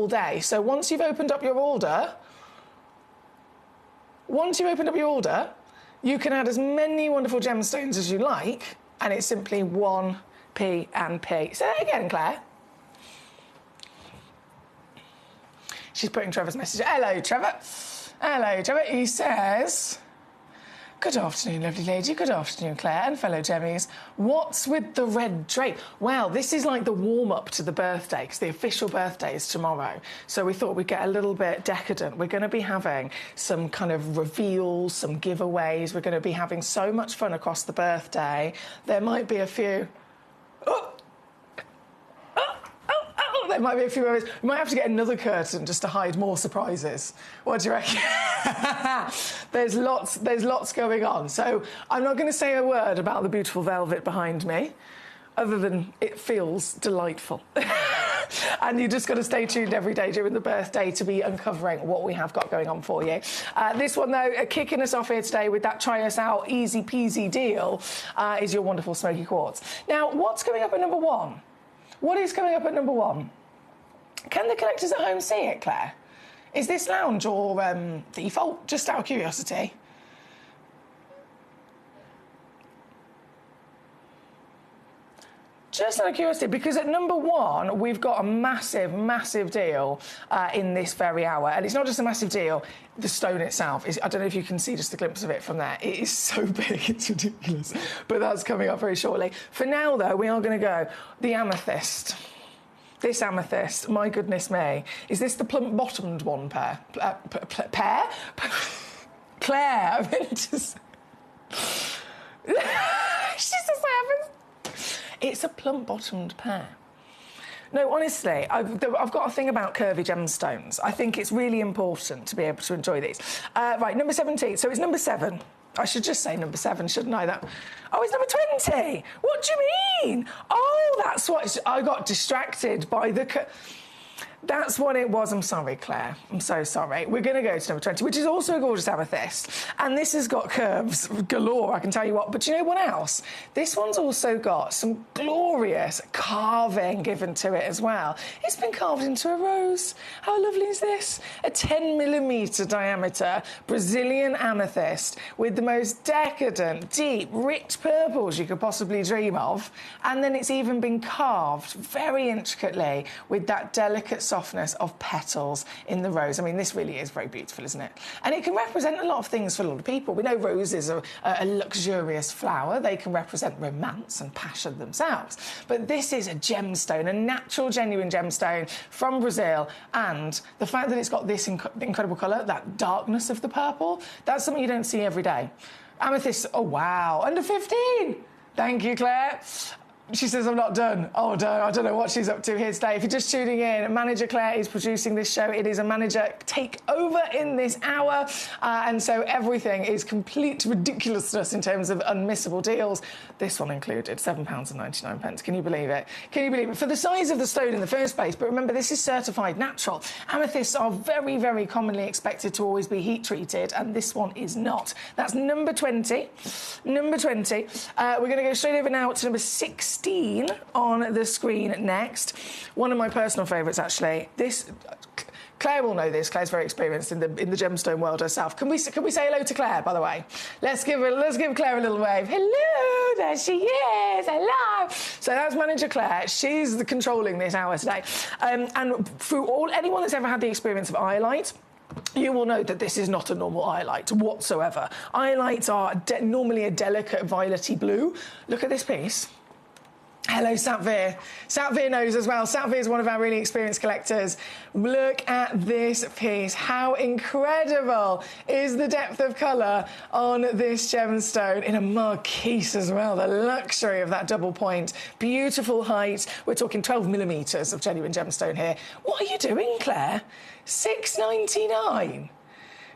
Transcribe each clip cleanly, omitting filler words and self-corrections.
all day. So once you've opened up your order, you can add as many wonderful gemstones as you like, and it's simply 1p and p. Say that again, Claire. She's putting Trevor's message. Hello, Trevor. Hello, Trevor. He says, good afternoon, lovely lady. Good afternoon, Claire and fellow Gemmies. What's with the red drape? Well, this is like the warm-up to the birthday, because the official birthday is tomorrow. So we thought we'd get a little bit decadent. We're going to be having some kind of reveals, some giveaways. We're going to be having so much fun across the birthday. There might be a few... There might be a few moments. We might have to get another curtain just to hide more surprises. What do you reckon? There's lots going on. So I'm not going to say a word about the beautiful velvet behind me, other than it feels delightful. And you just got to stay tuned every day during the birthday to be uncovering what we have got going on for you. This one, though, kicking us off here today with that try us out easy peasy deal is your wonderful smoky quartz. Now, what's coming up at number one? What is coming up at number one? Can the collectors at home see it, Claire? Is this lounge or default? Just out of curiosity. Just out of curiosity, because at number one, we've got a massive, massive deal in this very hour. And it's not just a massive deal, the stone itself is, I don't know if you can see just a glimpse of it from there. It is so big, it's ridiculous. But that's coming up very shortly. For now, though, we are going to go the amethyst. This amethyst, my goodness me. Is this the plump-bottomed one, Pear? Pear? Claire, I meant to say. She just happens. It's a plump-bottomed pear. No, honestly, I've got a thing about curvy gemstones. I think it's really important to be able to enjoy these. Right, number 17. So it's number 7. I should just say number 7, shouldn't I? Oh, it's number 20. What do you mean? Oh, that's what... I got distracted by the... That's what it was. I'm sorry, Claire. I'm so sorry. We're going to go to number 20, which is also a gorgeous amethyst. And this has got curves galore, I can tell you what. But you know what else? This one's also got some glorious carving given to it as well. It's been carved into a rose. How lovely is this? A 10mm diameter Brazilian amethyst with the most decadent, deep, rich purples you could possibly dream of. And then it's even been carved very intricately with that delicate softness of petals in the rose. I mean, this really is very beautiful, isn't it? And it can represent a lot of things for a lot of people. We know roses are a luxurious flower. They can represent romance and passion themselves. But this is a gemstone, a natural, genuine gemstone from Brazil. And the fact that it's got this incredible colour, that darkness of the purple, that's something you don't see every day. Amethyst, oh, wow, under 15. Thank you, Claire. She says, I'm not done. Oh, I don't know what she's up to here today. If you're just tuning in, Manager Claire is producing this show. It is a manager takeover in this hour. And so everything is complete ridiculousness in terms of unmissable deals. This one included, £7.99. Can you believe it? Can you believe it? For the size of the stone in the first place, but remember, this is certified natural. Amethysts are very, very commonly expected to always be heat treated, and this one is not. That's number 20. Number 20. We're going to go straight over now to number 16 on the screen next. One of my personal favourites, actually. This, Claire will know this. Claire's very experienced in the gemstone world herself. Can we say hello to Claire, by the way? Let's give Claire a little wave. Hello, there she is. Hello. So that's Manager Claire. She's controlling this hour today. And for anyone that's ever had the experience of eye light, you will know that this is not a normal eye light whatsoever. Eye lights are normally a delicate violety blue. Look at this piece. Hello, Satvir. Satvir knows as well. Satvir is one of our really experienced collectors. Look at this piece. How incredible is the depth of colour on this gemstone in a marquise as well. The luxury of that double point. Beautiful height. We're talking 12mm of genuine gemstone here. What are you doing, Claire? £6.99.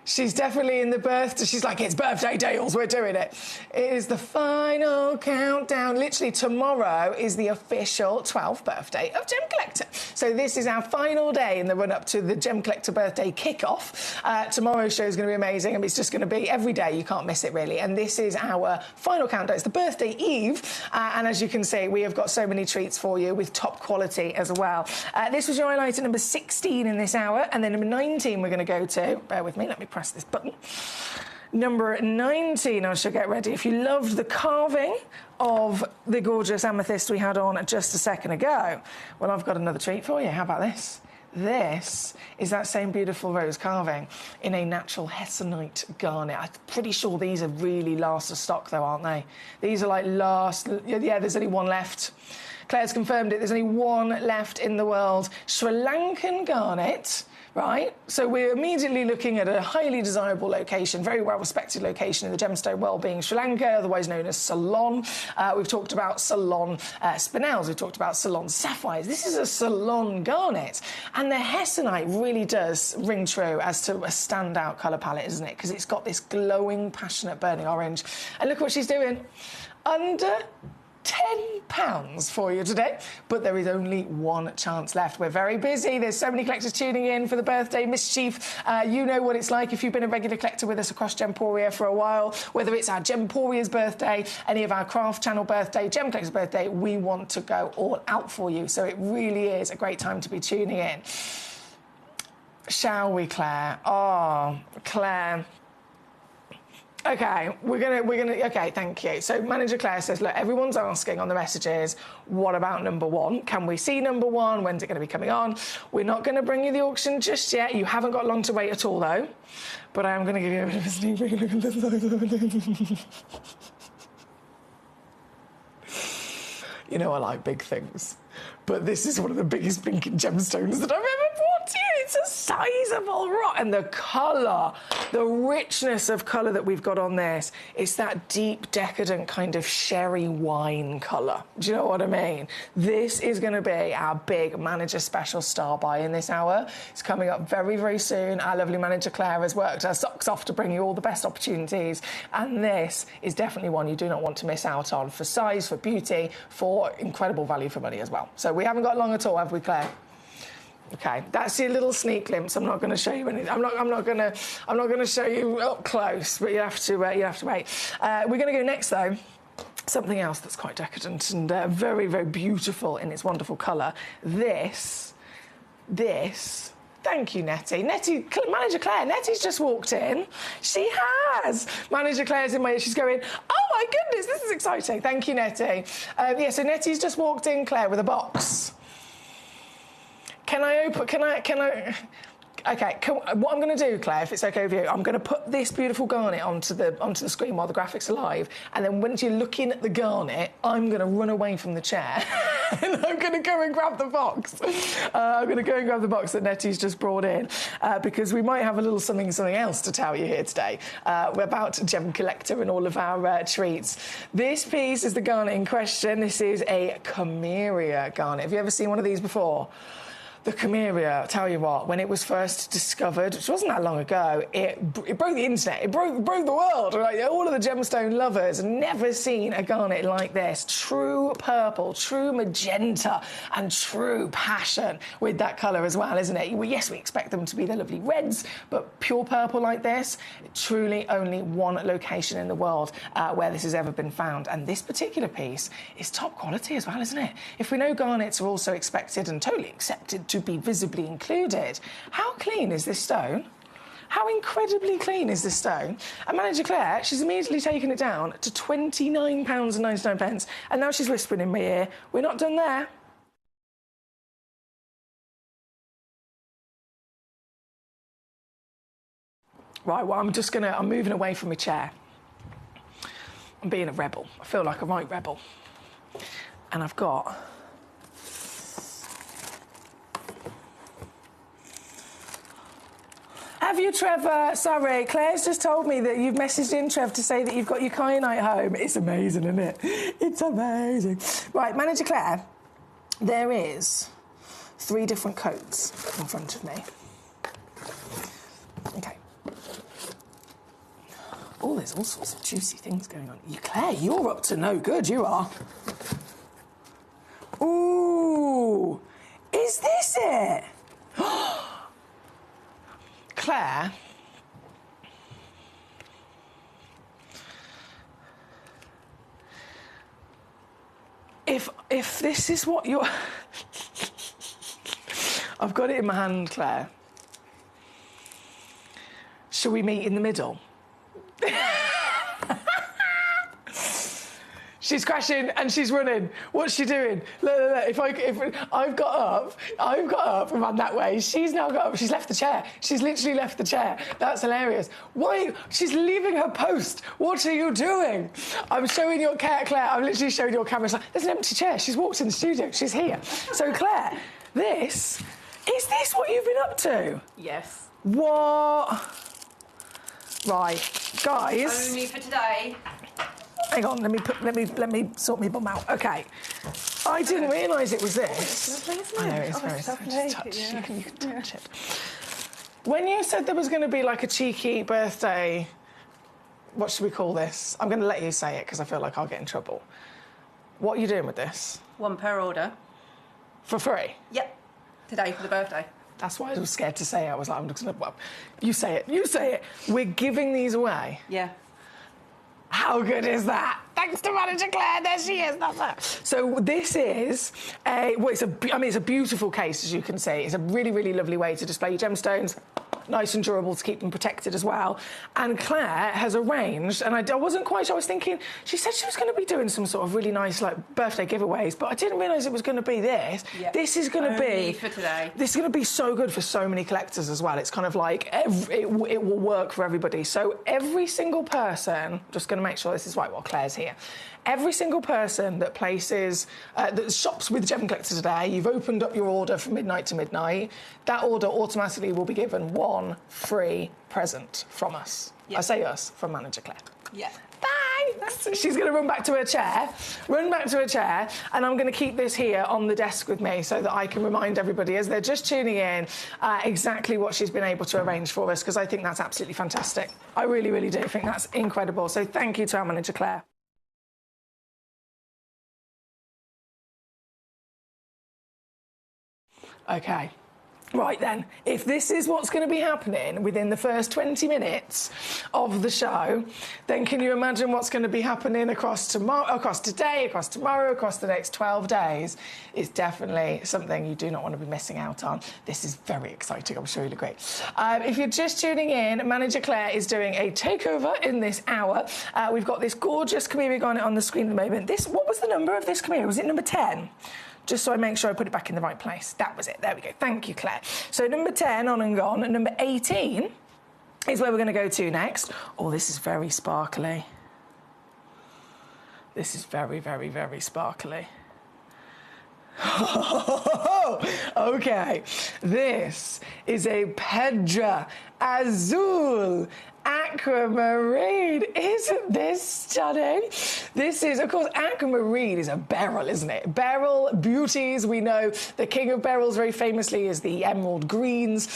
She's definitely in the birthday. She's like, it's birthday deals, we're doing it. It is the final countdown. Literally tomorrow is the official 12th birthday of Gemcollector. So this is our final day in the run up to the Gemcollector birthday kickoff. Tomorrow's show is going to be amazing, and it's just going to be every day. You can't miss it, really. And this is our final countdown. It's the birthday eve, and as you can see, we have got so many treats for you with top quality as well. This was your highlighter number 16 in this hour, and then number 19 we're going to go to. Bear with me, let me press this button. Number 19, I shall get ready. If you loved the carving of the gorgeous amethyst we had on just a second ago, well, I've got another treat for you. How about this? This is that same beautiful rose carving in a natural hessonite garnet. I'm pretty sure these are really last of stock, though, aren't they? These are like last... Yeah, there's only one left. Claire's confirmed it. There's only one left in the world. Sri Lankan garnet, right? So we're immediately looking at a highly desirable location, very well-respected location in the gemstone world, being Sri Lanka, otherwise known as Ceylon. We've talked about Ceylon spinels. We've talked about Ceylon sapphires. This is a Ceylon garnet. And the hessonite really does ring true as to a standout colour palette, isn't it? Because it's got this glowing, passionate, burning orange. And look what she's doing. Under £10 for you today, but there is only one chance left. We're very busy. There's so many collectors tuning in for the birthday mischief. You know what it's like if you've been a regular collector with us across Gemporia for a while, whether it's our Gemporia's birthday, any of our craft channel birthday, Gemcollector's birthday, we want to go all out for you. So it really is a great time to be tuning in. Shall we, Claire? Oh, Claire. Okay, okay, thank you. So Manager Claire says, look, everyone's asking on the messages, what about number one? Can we see number one? When's it going to be coming on? We're not going to bring you the auction just yet. You haven't got long to wait at all, though. But I am going to give you a bit of a sneak peek. Look at this. You know, I like big things. But this is one of the biggest pink gemstones that I've ever bought to you. It's a sizable rock. And the colour, the richness of colour that we've got on this, it's that deep, decadent kind of sherry wine colour. Do you know what I mean? This is going to be our big Manager Special Star Buy in this hour. It's coming up very, very soon. Our lovely Manager Claire has worked her socks off to bring you all the best opportunities. And this is definitely one you do not want to miss out on for size, for beauty, for incredible value for money as well. So we haven't got long at all, have we, Claire? Okay, that's your little sneak glimpse. I'm not going to show you anything. I'm not going to show you up close, but you have to wait. We're going to go next, though. Something else that's quite decadent and very, very beautiful in its wonderful colour. This. Thank you, Nettie. Manager Claire, Nettie's just walked in. She has. Manager Claire's in my ear. She's going, oh my goodness, this is exciting. Thank you, Nettie. Yeah, so Nettie's just walked in, Claire, with a box. Can I... Okay, what I'm going to do, Claire, if it's OK with you, I'm going to put this beautiful garnet onto the screen while the graphics are live, and then once you're looking at the garnet, I'm going to run away from the chair, and I'm going to go and grab the box. I'm going to go and grab the box that Nettie's just brought in, because we might have a little something else to tell you here today. We're about Gemcollector and all of our treats. This piece is the garnet in question. This is a Chimeria garnet. Have you ever seen one of these before? The Chimeria, tell you what, when it was first discovered, which wasn't that long ago, it broke the internet, it broke the world. Right? All of the gemstone lovers have never seen a garnet like this. True purple, true magenta, and true passion with that colour as well, isn't it? Well, yes, we expect them to be the lovely reds, but pure purple like this, truly only one location in the world where this has ever been found. And this particular piece is top quality as well, isn't it? If we know garnets are also expected and totally accepted to be visibly included, how clean is this stone? How incredibly clean is this stone? And Manager Claire, she's immediately taken it down to £29.99, and now she's whispering in my ear, we're not done there. Right, well, I'm moving away from my chair. I'm being a rebel. I feel like a right rebel. And I've got... Have you, Trevor? Sorry, Claire's just told me that you've messaged in, Trev, to say that you've got your kyanite home. It's amazing, isn't it? It's amazing. Right, Manager Claire, there is 3 different coats in front of me. Okay. Oh, there's all sorts of juicy things going on. Claire, you're up to no good, you are. Ooh, is this it? Claire. If this is what you're... I've got it in my hand, Claire. Shall we meet in the middle? She's crashing and she's running. What's she doing? Look. If I've got up and run that way. She's now got up. She's left the chair. She's literally left the chair. That's hilarious. Why? She's leaving her post. What are you doing? I'm showing your Claire. I'm literally showing your camera. Like, there's an empty chair. She's walked in the studio. She's here. So Claire, is this what you've been up to? Yes. What? Right, guys. Only for today. Hang on, let me sort my bum out. Okay, I didn't realise it was this. Lovely, isn't it? I know, it's very lovely. just touch. You can touch it. When you said there was going to be like a cheeky birthday, what should we call this? I'm going to let you say it because I feel like I'll get in trouble. What are you doing with this? One per order. For free? Yep. Today for the birthday. That's why I was scared to say it. I was like, I'm just going to... Well, you say it. You say it. We're giving these away. Yeah. How good is that? Thanks to Manager Claire, there she is. That's that. So this is it's a beautiful case, as you can see. It's a really, really lovely way to display your gemstones. Nice and durable to keep them protected as well. And Claire has arranged, and I wasn't quite sure, I was thinking, she said she was going to be doing some sort of really nice like birthday giveaways, but I didn't realise it was going to be this. Yep. This is going to be... for today. This is going to be so good for so many collectors as well. It's kind of like, it will work for everybody. So every single person, just going to make sure this is right while Claire's here, every single person that places, that shops with Gemcollector today, you've opened up your order from midnight to midnight, that order automatically will be given one free present from us. Yep. I say us, from Manager Claire. Yeah. Thanks! She's going to run back to her chair, and I'm going to keep this here on the desk with me so that I can remind everybody as they're just tuning in exactly what she's been able to arrange for us, because I think that's absolutely fantastic. I really, really do think that's incredible. So thank you to our Manager Claire. Okay. Right then, if this is what's going to be happening within the first 20 minutes of the show, then can you imagine what's going to be happening across today, across tomorrow, across the next 12 days? It's definitely something you do not want to be missing out on. This is very exciting, I'm sure you'll agree. If you're just tuning in, Manager Claire is doing a takeover in this hour. We've got this gorgeous Camiri on the screen at the moment. What was the number of this Camiri? Was it number 10? Just so I make sure I put it back in the right place. That was it. There we go. Thank you, Claire. So number 10, on and gone. And number 18 is where we're going to go to next. Oh, this is very sparkly. This is very, very, very sparkly. Okay. This is a Pedra Azul Aquamarine. Isn't this stunning? This is, of course, aquamarine is a beryl, isn't it? Beryl beauties. We know the king of beryls very famously is the emerald greens.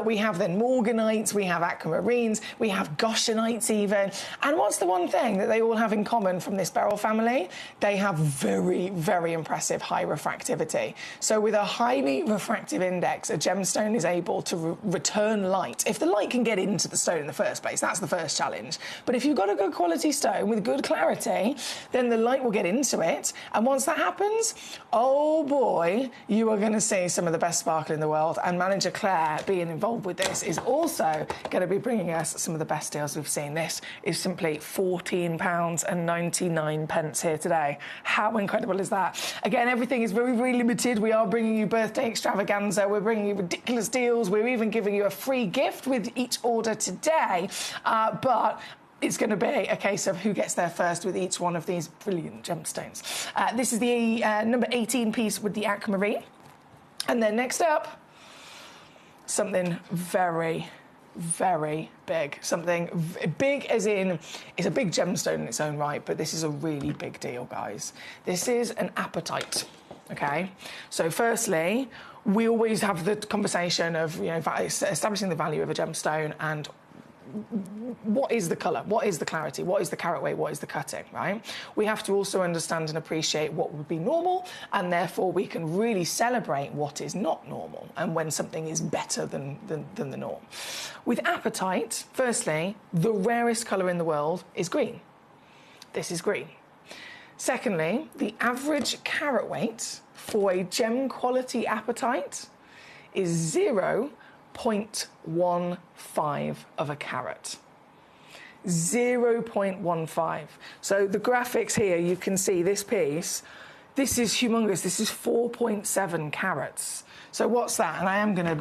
We have then morganites, we have aquamarines, we have goshenites even. And what's the one thing that they all have in common from this beryl family? They have very, very impressive high refractivity. So with a highly refractive index, a gemstone is able to return light. If the light can get into the stone in the first place, that's the first challenge. But if you've got a good quality stone with good clarity, then the light will get into it. And once that happens, oh boy, you are going to see some of the best sparkle in the world. And Manager Claire, being involved with this, is also going to be bringing us some of the best deals we've seen. This is simply £14.99 here today. How incredible is that? Again, everything is very, very limited. We are bringing you birthday extravaganza. We're bringing you ridiculous deals. We're even giving you a free gift with each order today. But it's going to be a case of who gets there first with each one of these brilliant gemstones. This is the number 18 piece with the aquamarine. And then next up, something very, very big. Something big as in, it's a big gemstone in its own right, but this is a really big deal, guys. This is an apatite, okay? So firstly, we always have the conversation of, you know, establishing the value of a gemstone and what is the colour? What is the clarity? What is the carat weight? What is the cutting, right? We have to also understand and appreciate what would be normal, and therefore we can really celebrate what is not normal and when something is better than the norm. With apatite, firstly, the rarest colour in the world is green. This is green. Secondly, the average carat weight for a gem quality apatite is 0.15 of a carat. 0.15. So the graphics here, you can see this piece. This is humongous. This is 4.7 carats. So what's that? And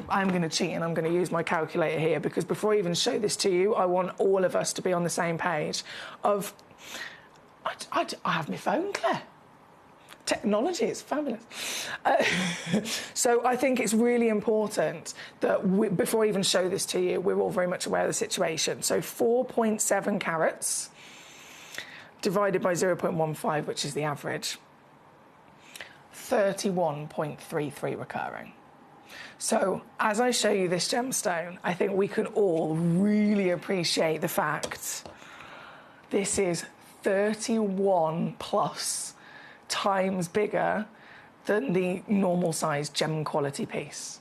I'm gonna cheat, and I'm gonna use my calculator here, because before I even show this to you, I want all of us to be on the same page. I have my phone, Claire. Technology is fabulous. So I think it's really important that before I even show this to you, we're all very much aware of the situation. So 4.7 carats divided by 0.15, which is the average, 31.33 recurring. So as I show you this gemstone, I think we can all really appreciate the fact this is 31 plus times bigger than the normal size gem quality piece.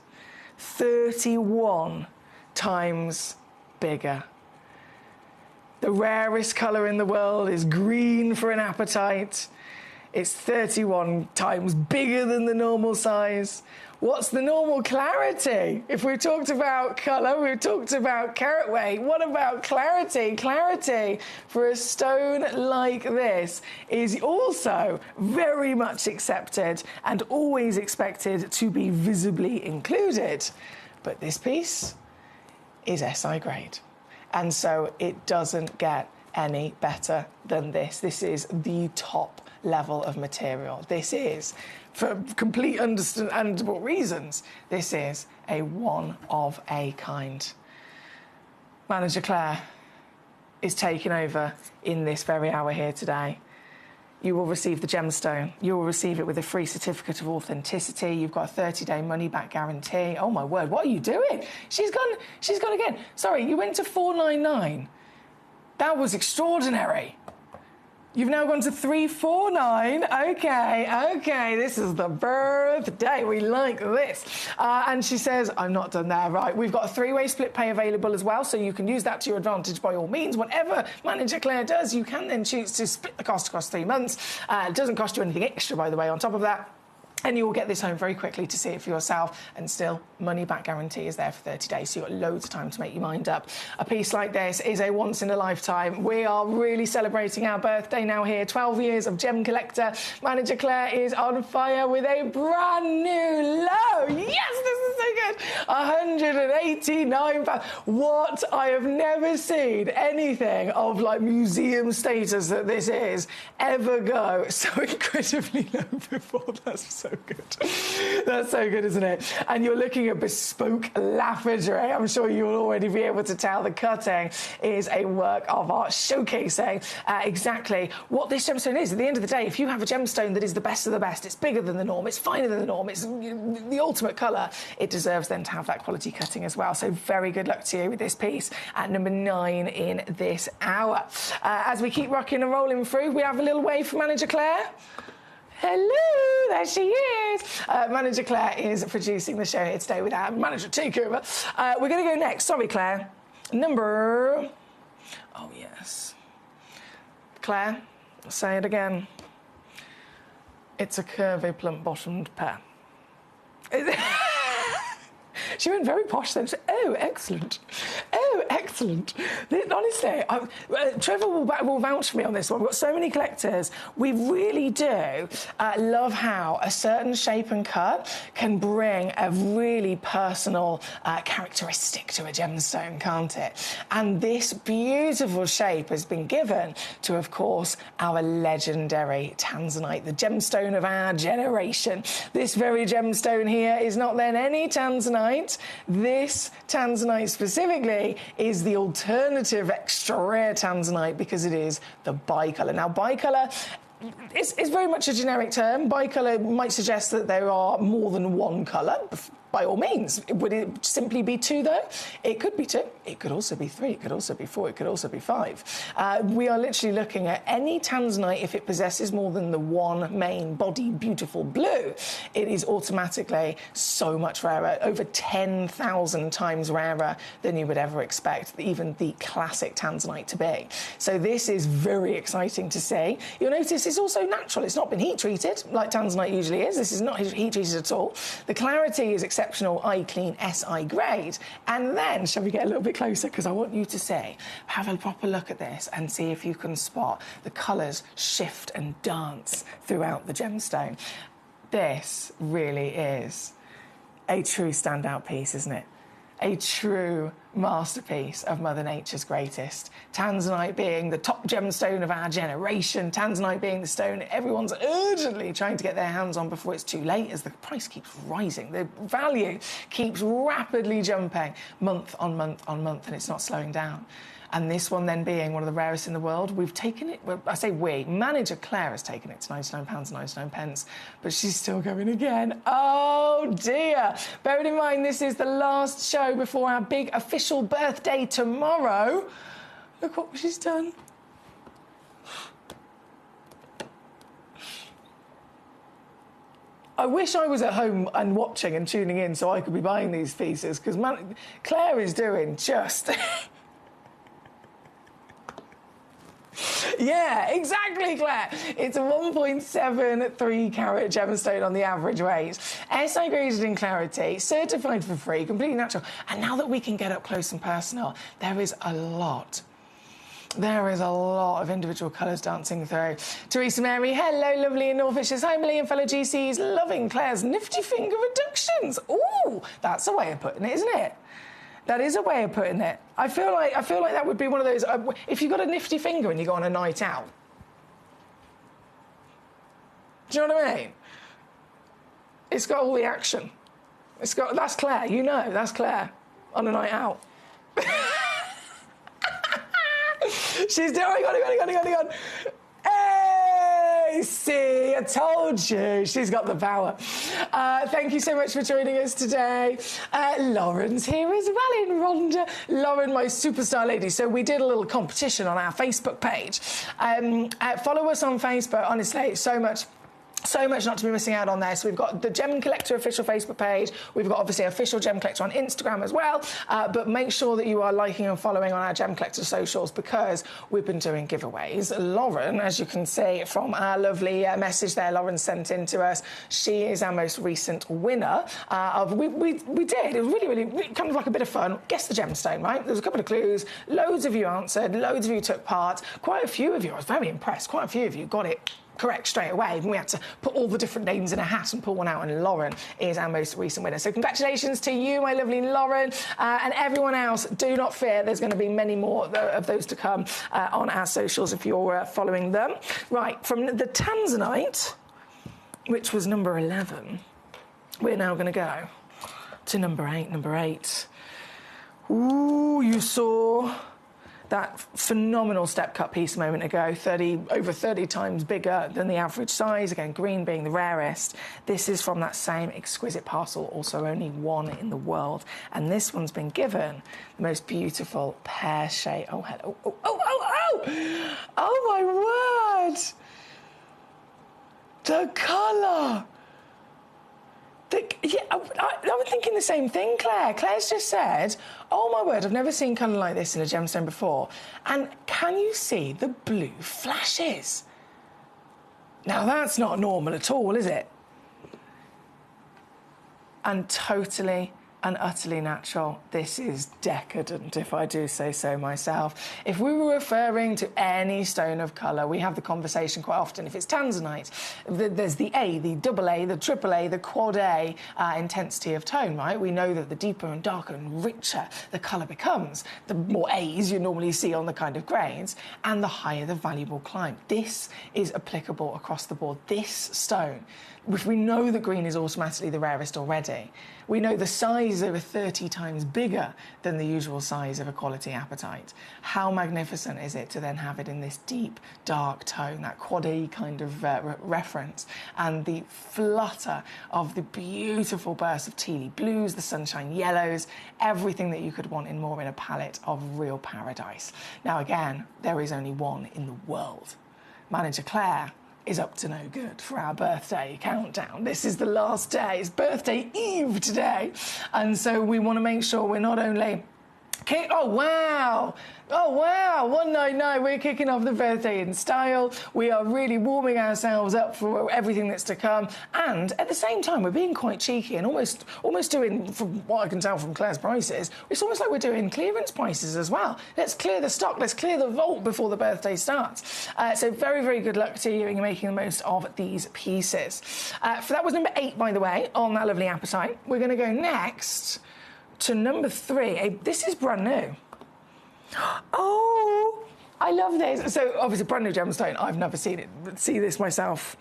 31 times bigger. The rarest colour in the world is green for an apatite. It's 31 times bigger than the normal size. What's the normal clarity? If we talked about colour, we've talked about carat weight. What about clarity? Clarity for a stone like this is also very much accepted and always expected to be visibly included. But this piece is SI grade. And so it doesn't get any better than this. This is the top level of material. This is, for complete understandable reasons, this is a one of a kind. Manager Claire is taking over in this very hour here today. You will receive the gemstone. You will receive it with a free certificate of authenticity. You've got a 30-day money-back guarantee. Oh my word, what are you doing? She's gone again. Sorry, you went to 499. That was extraordinary. You've now gone to 349. Okay, this is the birthday. We like this. And she says, I'm not done there. Right, we've got a three-way split pay available as well, so you can use that to your advantage by all means. Whatever Manager Claire does, you can then choose to split the cost across 3 months. It doesn't cost you anything extra, by the way, on top of that. And you will get this home very quickly to see it for yourself, and still money-back guarantee is there for 30 days, so you've got loads of time to make your mind up. A piece like this is a once-in-a-lifetime. We are really celebrating our birthday now here, 12 years of Gemcollector. Manager Claire is on fire with a brand new low. Yes, this is so good. £189. What? I have never seen anything of like museum status that this is ever go so incredibly low before. That's so good. That's so good, isn't it? And you're looking at bespoke lapidary. I'm sure you'll already be able to tell the cutting is a work of art, showcasing exactly what this gemstone is. At the end of the day, if you have a gemstone that is the best of the best, it's bigger than the norm, it's finer than the norm, it's the ultimate colour, it deserves then to have that quality cutting as well. So very good luck to you with this piece at number 9 in this hour. As we keep rocking and rolling through, we have a little wave for Manager Claire. Hello, there she is. Manager Claire is producing the show here today with our manager takeover. We're going to go next. Sorry, Claire. Number... Oh, yes. Claire, I'll say it again. It's a curvy, plump-bottomed pear. She went very posh then. She said, oh, excellent. Oh, excellent. Honestly, Trevor will vouch for me on this one. We've got so many collectors. We really do love how a certain shape and cut can bring a really personal characteristic to a gemstone, can't it? And this beautiful shape has been given to, of course, our legendary tanzanite, the gemstone of our generation. This very gemstone here is not then any tanzanite. This tanzanite specifically is the alternative extra rare tanzanite because it is the bicolour. Now, bicolour is very much a generic term. Bicolour might suggest that there are more than one colour. by all means. Would it simply be 2, though? It could be 2. It could also be 3. It could also be 4. It could also be 5. We are literally looking at any tanzanite, if it possesses more than the one main body beautiful blue, it is automatically so much rarer, over 10,000 times rarer than you would ever expect even the classic tanzanite to be. So this is very exciting to see. You'll notice it's also natural. It's not been heat treated like tanzanite usually is. This is not heat treated at all. The clarity is exceptional eye clean SI grade. And then, shall we get a little bit closer, because I want you to see, have a proper look at this and see if you can spot the colours shift and dance throughout the gemstone. This really is a true standout piece, isn't it? A true masterpiece of Mother Nature's greatest. Tanzanite being the top gemstone of our generation, tanzanite being the stone everyone's urgently trying to get their hands on before it's too late, as the price keeps rising. The value keeps rapidly jumping month on month on month, and it's not slowing down. And this one then being one of the rarest in the world, we've taken it, well, I say we, manager Claire has taken it to £99.99, but she's still going again. Oh dear. Bearing in mind this is the last show before our big official birthday tomorrow. Look what she's done. I wish I was at home and watching and tuning in so I could be buying these pieces, because Claire is doing just... Yeah, exactly, Claire. It's a 1.73 carat gemstone on the average weight. SI graded in clarity, certified for free, completely natural. And now that we can get up close and personal, there is a lot. There is a lot of individual colours dancing through. Teresa Mary, hello, lovely in Norfolk. Hi, Millie and fellow GCs. Loving Claire's nifty finger reductions. Ooh, that's a way of putting it, isn't it? That is a way of putting it. I feel like that would be one of those. If you've got a nifty finger and you go on a night out, do you know what I mean? It's got all the action. That's Claire. You know, that's Claire on a night out. She's doing. Hang on. Hey, see, I told you. She's got the power. Thank you so much for joining us today. Lauren's here as well in Rhonda. Lauren, my superstar lady. So we did a little competition on our Facebook page. Follow us on Facebook. Honestly, so much not to be missing out on there. So we've got the Gemcollector official Facebook page. We've got obviously official Gemcollector on Instagram as well. But make sure that you are liking and following on our Gemcollector socials, because we've been doing giveaways. Lauren, as you can see from our lovely message there, Lauren sent in to us. She is our most recent winner. We did. It was really kind of like a bit of fun. Guess the gemstone, right? There was a couple of clues. Loads of you answered. Loads of you took part. Quite a few of you, I was very impressed. Quite a few of you got it correct straight away, and we had to put all the different names in a hat and pull one out, and Lauren is our most recent winner. So congratulations to you, my lovely Lauren, and everyone else. Do not fear, there's going to be many more of those to come on our socials if you're following them. Right, from the tanzanite, which was number 11, we're now going to go to number 8. Ooh, you saw that phenomenal step cut piece a moment ago, over 30 times bigger than the average size. Again, green being the rarest. This is from that same exquisite parcel, also only one in the world. And this one's been given the most beautiful pear shade. Oh, hello. Oh, my word. The colour. Yeah, I was thinking the same thing, Claire. Claire's just said, oh my word, I've never seen colour like this in a gemstone before. And can you see the blue flashes? Now that's not normal at all, is it? And totally and utterly natural. This is decadent, if I do say so myself. If we were referring to any stone of colour, we have the conversation quite often. If it's tanzanite, there's the A, the double A, the triple A, the quad A intensity of tone, right? We know that the deeper and darker and richer the colour becomes, the more A's you normally see on the kind of grains, and the higher the value will climb. This is applicable across the board. This stone, if we know that green is automatically the rarest already, we know the size is over 30 times bigger than the usual size of a quality apatite. How magnificent is it to then have it in this deep, dark tone, that quad E kind of reference, and the flutter of the beautiful bursts of tealy blues, the sunshine yellows, everything that you could want in more in a palette of real paradise. Now again, there is only one in the world. Manager Claire is up to no good for our birthday countdown. This is the last day. It's birthday eve today. And so we want to make sure we're not only... Oh, wow. 199, we're kicking off the birthday in style. We are really warming ourselves up for everything that's to come. And at the same time, we're being quite cheeky and almost doing, from what I can tell from Claire's prices, it's almost like we're doing clearance prices as well. Let's clear the stock. Let's clear the vault before the birthday starts. So very, very good luck to you in making the most of these pieces. For that was number 8, by the way, on that lovely appetite. We're going to go next to number 3. This is brand new. Oh, I love this. So obviously brand new gemstone. I've never see this myself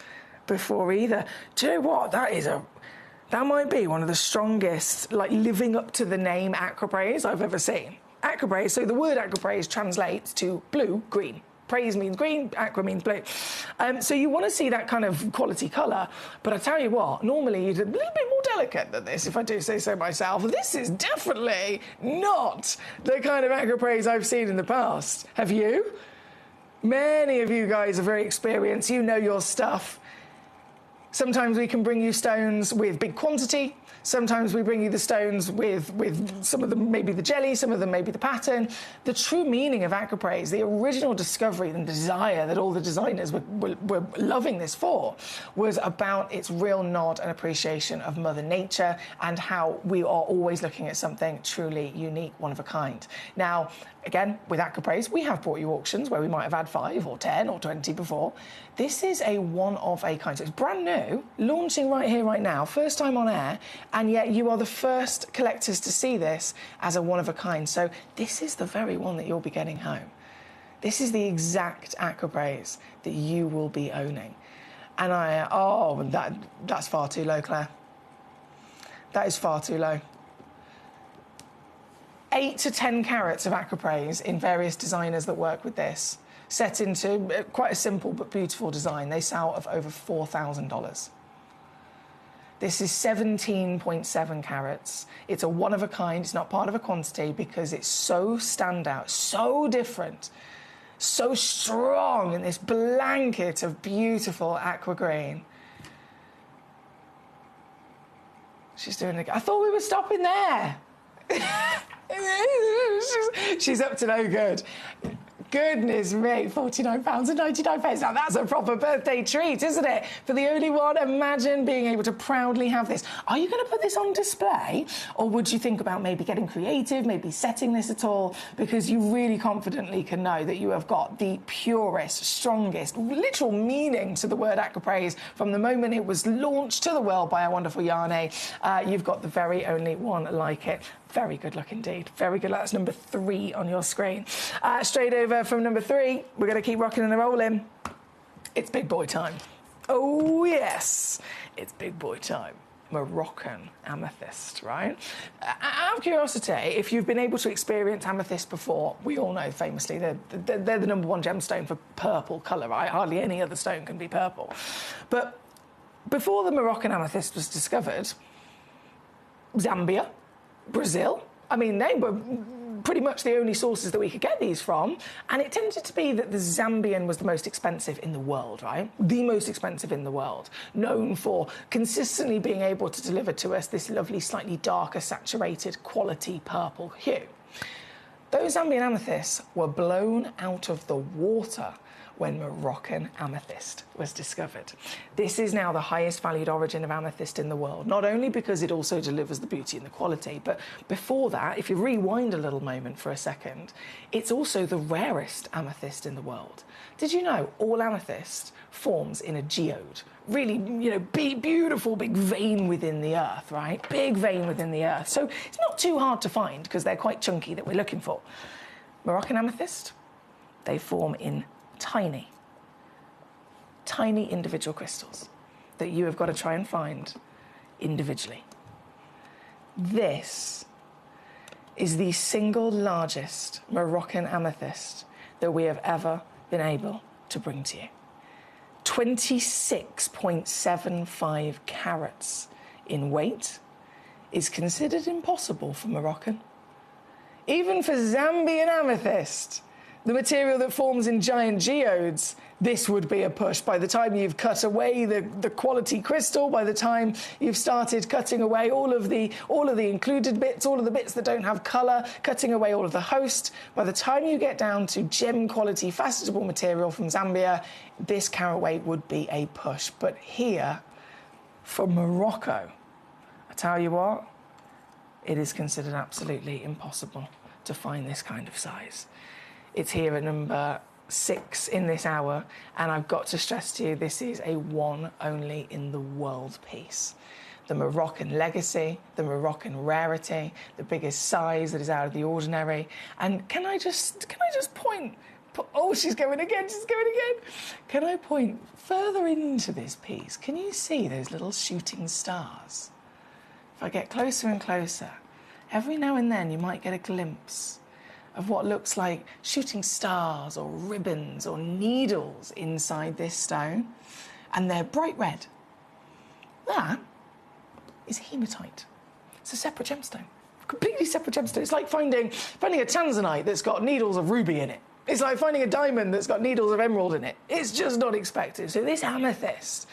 before either. Do you know what? That might be one of the strongest, like, living up to the name aquapraise I've ever seen. Aquapraise. So the word aquapraise translates to blue, green. Praise means green, aqua means blue. So you want to see that kind of quality colour. But I tell you what, normally you'd a little bit more delicate than this, if I do say so myself. This is definitely not the kind of aquapraise I've seen in the past. Have you? Many of you guys are very experienced. You know your stuff. Sometimes we can bring you stones with big quantity. Sometimes we bring you the stones with some of them maybe the jelly, some of them maybe the pattern. The true meaning of aquapraise, the original discovery and desire that all the designers were loving this for, was about its real nod and appreciation of Mother Nature and how we are always looking at something truly unique, one of a kind. Now, again, with aquapraise, we have brought you auctions where we might have had 5 or 10 or 20 before. This is a one of a kind. So it's brand new, launching right here, right now, first time on air, and yet you are the first collectors to see this as a one of a kind. So this is the very one that you'll be getting home. This is the exact aquapraise that you will be owning. And that's far too low, Claire. That is far too low. 8 to 10 carats of aquapraise in various designers that work with this, set into quite a simple but beautiful design. They sell of over $4,000. This is 17.7 carats. It's a one of a kind. It's not part of a quantity because it's so standout, so different, so strong in this blanket of beautiful aqua green. She's doing it. I thought we were stopping there. She's up to no good. Goodness me, £49.99. Now that's a proper birthday treat, isn't it? For the only one, imagine being able to proudly have this. Are you going to put this on display? Or would you think about maybe getting creative, maybe setting this at all? Because you really confidently can know that you have got the purest, strongest, literal meaning to the word aquapraise from the moment it was launched to the world by our wonderful Yarne. You've got the very only one like it. Very good look indeed. Very good. That's number 3 on your screen. Straight over from number 3, we're going to keep rocking and rolling. It's big boy time. Oh, yes. It's big boy time. Moroccan amethyst, right? Out of curiosity, if you've been able to experience amethyst before, we all know famously they're the number 1 gemstone for purple colour, right? Hardly any other stone can be purple. But before the Moroccan amethyst was discovered, Zambia, Brazil, I mean, they were pretty much the only sources that we could get these from, and it tended to be that the Zambian was the most expensive in the world, right? The most expensive in the world, known for consistently being able to deliver to us this lovely, slightly darker, saturated, quality purple hue. Those Zambian amethysts were blown out of the water when Moroccan amethyst was discovered. This is now the highest valued origin of amethyst in the world, not only because it also delivers the beauty and the quality, but before that, if you rewind a little moment for a second, it's also the rarest amethyst in the world. Did you know all amethyst forms in a geode? Really, beautiful big vein within the earth, right? Big vein within the earth. So it's not too hard to find because they're quite chunky that we're looking for. Moroccan amethyst, they form in tiny individual crystals. that you have got to try and find individually. This is the single largest Moroccan amethyst that we have ever been able to bring to you. 26.75 carats in weight is considered impossible for Moroccan. Even for Zambian amethyst, the material that forms in giant geodes, this would be a push. By the time you've cut away the quality crystal, by the time you've started cutting away all of the included bits, all of the bits that don't have colour, cutting away all of the host, by the time you get down to gem quality facetable material from Zambia, this carat weight would be a push. But here, from Morocco, I tell you what, it is considered absolutely impossible to find this kind of size. It's here at number 6 in this hour, and I've got to stress to you, this is a one only in the world piece. The Moroccan legacy, the Moroccan rarity, the biggest size that is out of the ordinary. And can I just point? Oh, she's going again. Can I point further into this piece? Can you see those little shooting stars? If I get closer and closer, every now and then you might get a glimpse of what looks like shooting stars or ribbons or needles inside this stone, and they're bright red. That is hematite. It's a separate gemstone, completely separate gemstone. It's like finding a tanzanite that's got needles of ruby in it. It's like finding a diamond that's got needles of emerald in it. It's just not expected. So this amethyst,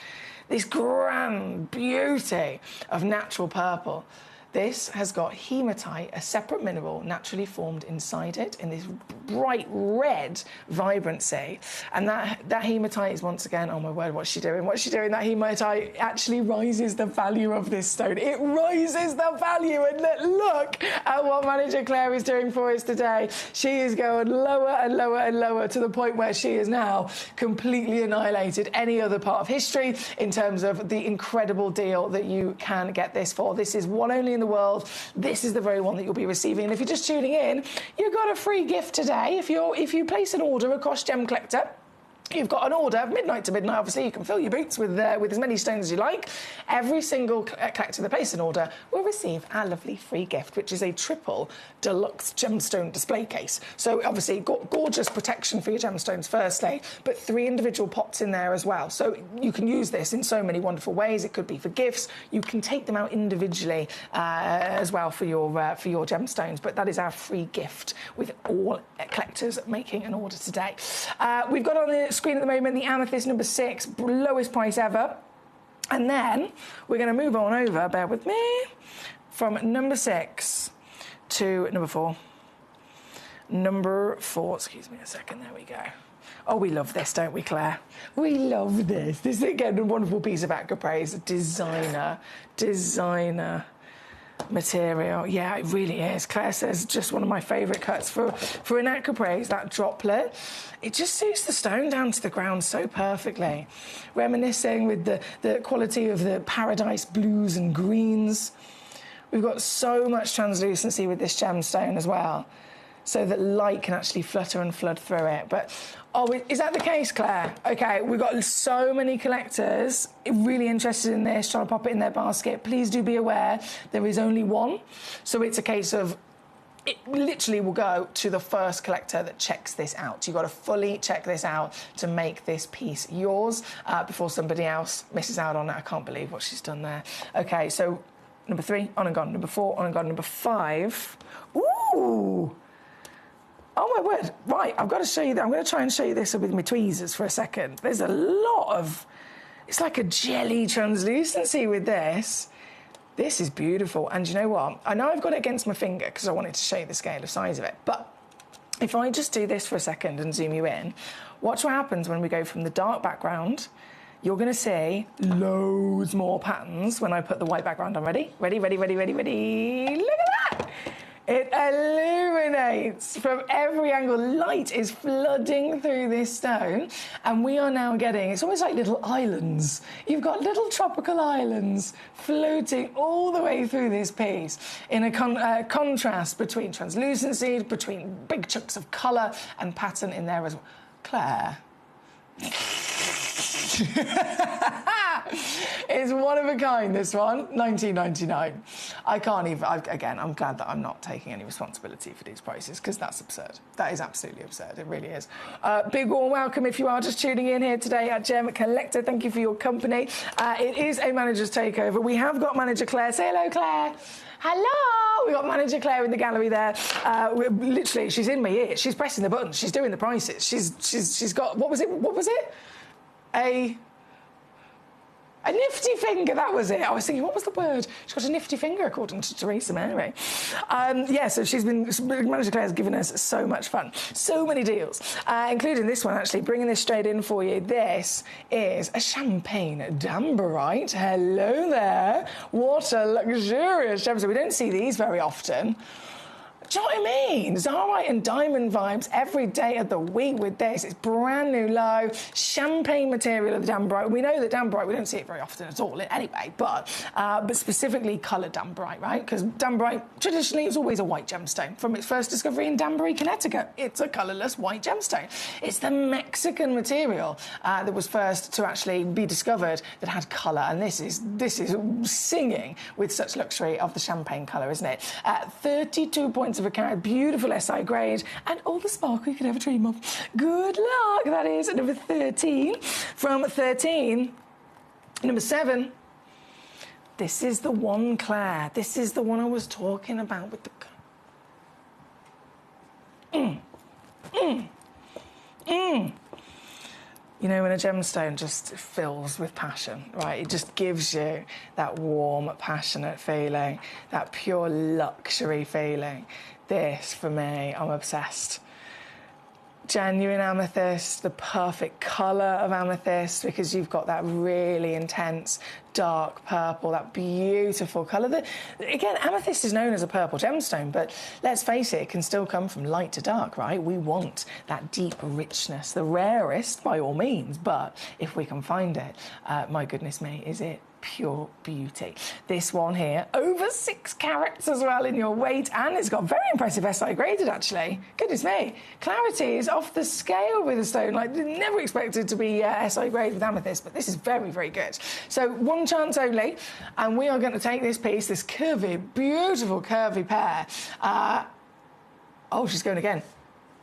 this grand beauty of natural purple, this has got hematite, a separate mineral naturally formed inside it in this bright red vibrancy. And that hematite is, once again, oh my word, what's she doing? That hematite actually rises the value of this stone. It rises the value. And look at what manager Claire is doing for us today. She is going lower and lower and lower to the point where she has now completely annihilated any other part of history in terms of the incredible deal that you can get this for. This is one only in the world. This is the very one that you'll be receiving. And if you're just tuning in, you've got a free gift today. If you place an order across Gemcollector, you've got an order, midnight to midnight, obviously. You can fill your boots with as many stones as you like. Every single collector that places an order will receive our lovely free gift, which is a triple deluxe gemstone display case. So, obviously, gorgeous protection for your gemstones, firstly, but 3 individual pots in there as well. So, you can use this in so many wonderful ways. It could be for gifts. You can take them out individually as well for your gemstones. But that is our free gift with all collectors making an order today. We've got on the screen at the moment the amethyst number 6, lowest price ever, and then we're going to move on over, bear with me, from number 6 to number 4. Number 4, excuse me a second, there we go. Oh, we love this, don't we, Claire? We love this. This is, again, a wonderful piece of Acropraise, designer material. Yeah, it really is. Claire says just one of my favourite cuts for an Acropraise, that droplet. It just suits the stone down to the ground so perfectly. Reminiscing with the quality of the paradise blues and greens. We've got so much translucency with this gemstone as well, so that light can actually flutter and flood through it. But, is that the case, Claire? OK, we've got so many collectors really interested in this, trying to pop it in their basket. Please do be aware there is only one. So it's a case of, it literally will go to the first collector that checks this out. You've got to fully check this out to make this piece yours before somebody else misses out on it. I can't believe what she's done there. OK, so number 3, on and gone. Number 4, on and gone. Number 5, ooh! Oh, my word. Right, I've got to show you that. I'm going to try and show you this with my tweezers for a second. There's a lot of... It's like a jelly translucency with this. This is beautiful. And you know what? I know I've got it against my finger because I wanted to show you the scale of size of it. But if I just do this for a second and zoom you in, watch what happens when we go from the dark background. You're going to see loads more patterns when I put the white background on. Ready? Ready, ready, ready, ready, ready. Look at that! It illuminates from every angle. Light is flooding through this stone, and we are now getting, it's almost like little islands. You've got little tropical islands floating all the way through this piece in a contrast between translucency, between big chunks of colour and pattern in there as well. Claire. It's one of a kind, this one, 19.99. I can't even, again, I'm glad that I'm not taking any responsibility for these prices because that's absurd. That is absolutely absurd, it really is. Big warm welcome if you are just tuning in here today at Gemcollector. Thank you for your company. It is a manager's takeover. We have got manager Claire. Say hello, Claire. Hello! We've got manager Claire in the gallery there. Literally, she's in my ear. She's pressing the buttons. She's doing the prices. She's got, what was it? A nifty finger, that was it. I was thinking, what was the word? She's got a nifty finger, according to Theresa Mary. So Manager Claire's given us so much fun. So many deals, including this one, actually, bringing this straight in for you. This is a champagne damberite. Hello there. What a luxurious gemstone. We don't see these very often. Do you know what I mean? Zarite and diamond vibes every day of the week with this. It's brand new low, champagne material of the damberite. We know that damberite, we don't see it very often at all anyway, but specifically coloured damberite, right? Because damberite, traditionally, is always a white gemstone. From its first discovery in Danbury, Connecticut, it's a colourless white gemstone. It's the Mexican material that was first to actually be discovered that had colour, and this is singing with such luxury of the champagne colour, isn't it? 32 points of a carat, beautiful SI grade, and all the sparkle you could ever dream of. Good luck. That is number 13. From 13, number 7. This is the one, Claire. This is the one I was talking about with the... You know, when a gemstone just fills with passion, right? It just gives you that warm, passionate feeling, that pure luxury feeling. This, for me, I'm obsessed. Genuine amethyst, the perfect colour of amethyst, because you've got that really intense dark purple, that beautiful colour. Again, amethyst is known as a purple gemstone, but let's face it, it can still come from light to dark, right? We want that deep richness, the rarest by all means, but if we can find it, my goodness me, is it pure beauty. This one here, over 6 carats as well in your weight, and it's got very impressive SI graded, actually. Goodness me. Clarity is off the scale with a stone. Like, never expected to be SI grade with amethyst, but this is very, very good. So, one chance only, and we are going to take this piece, this curvy, beautiful curvy pear. Oh, she's going again.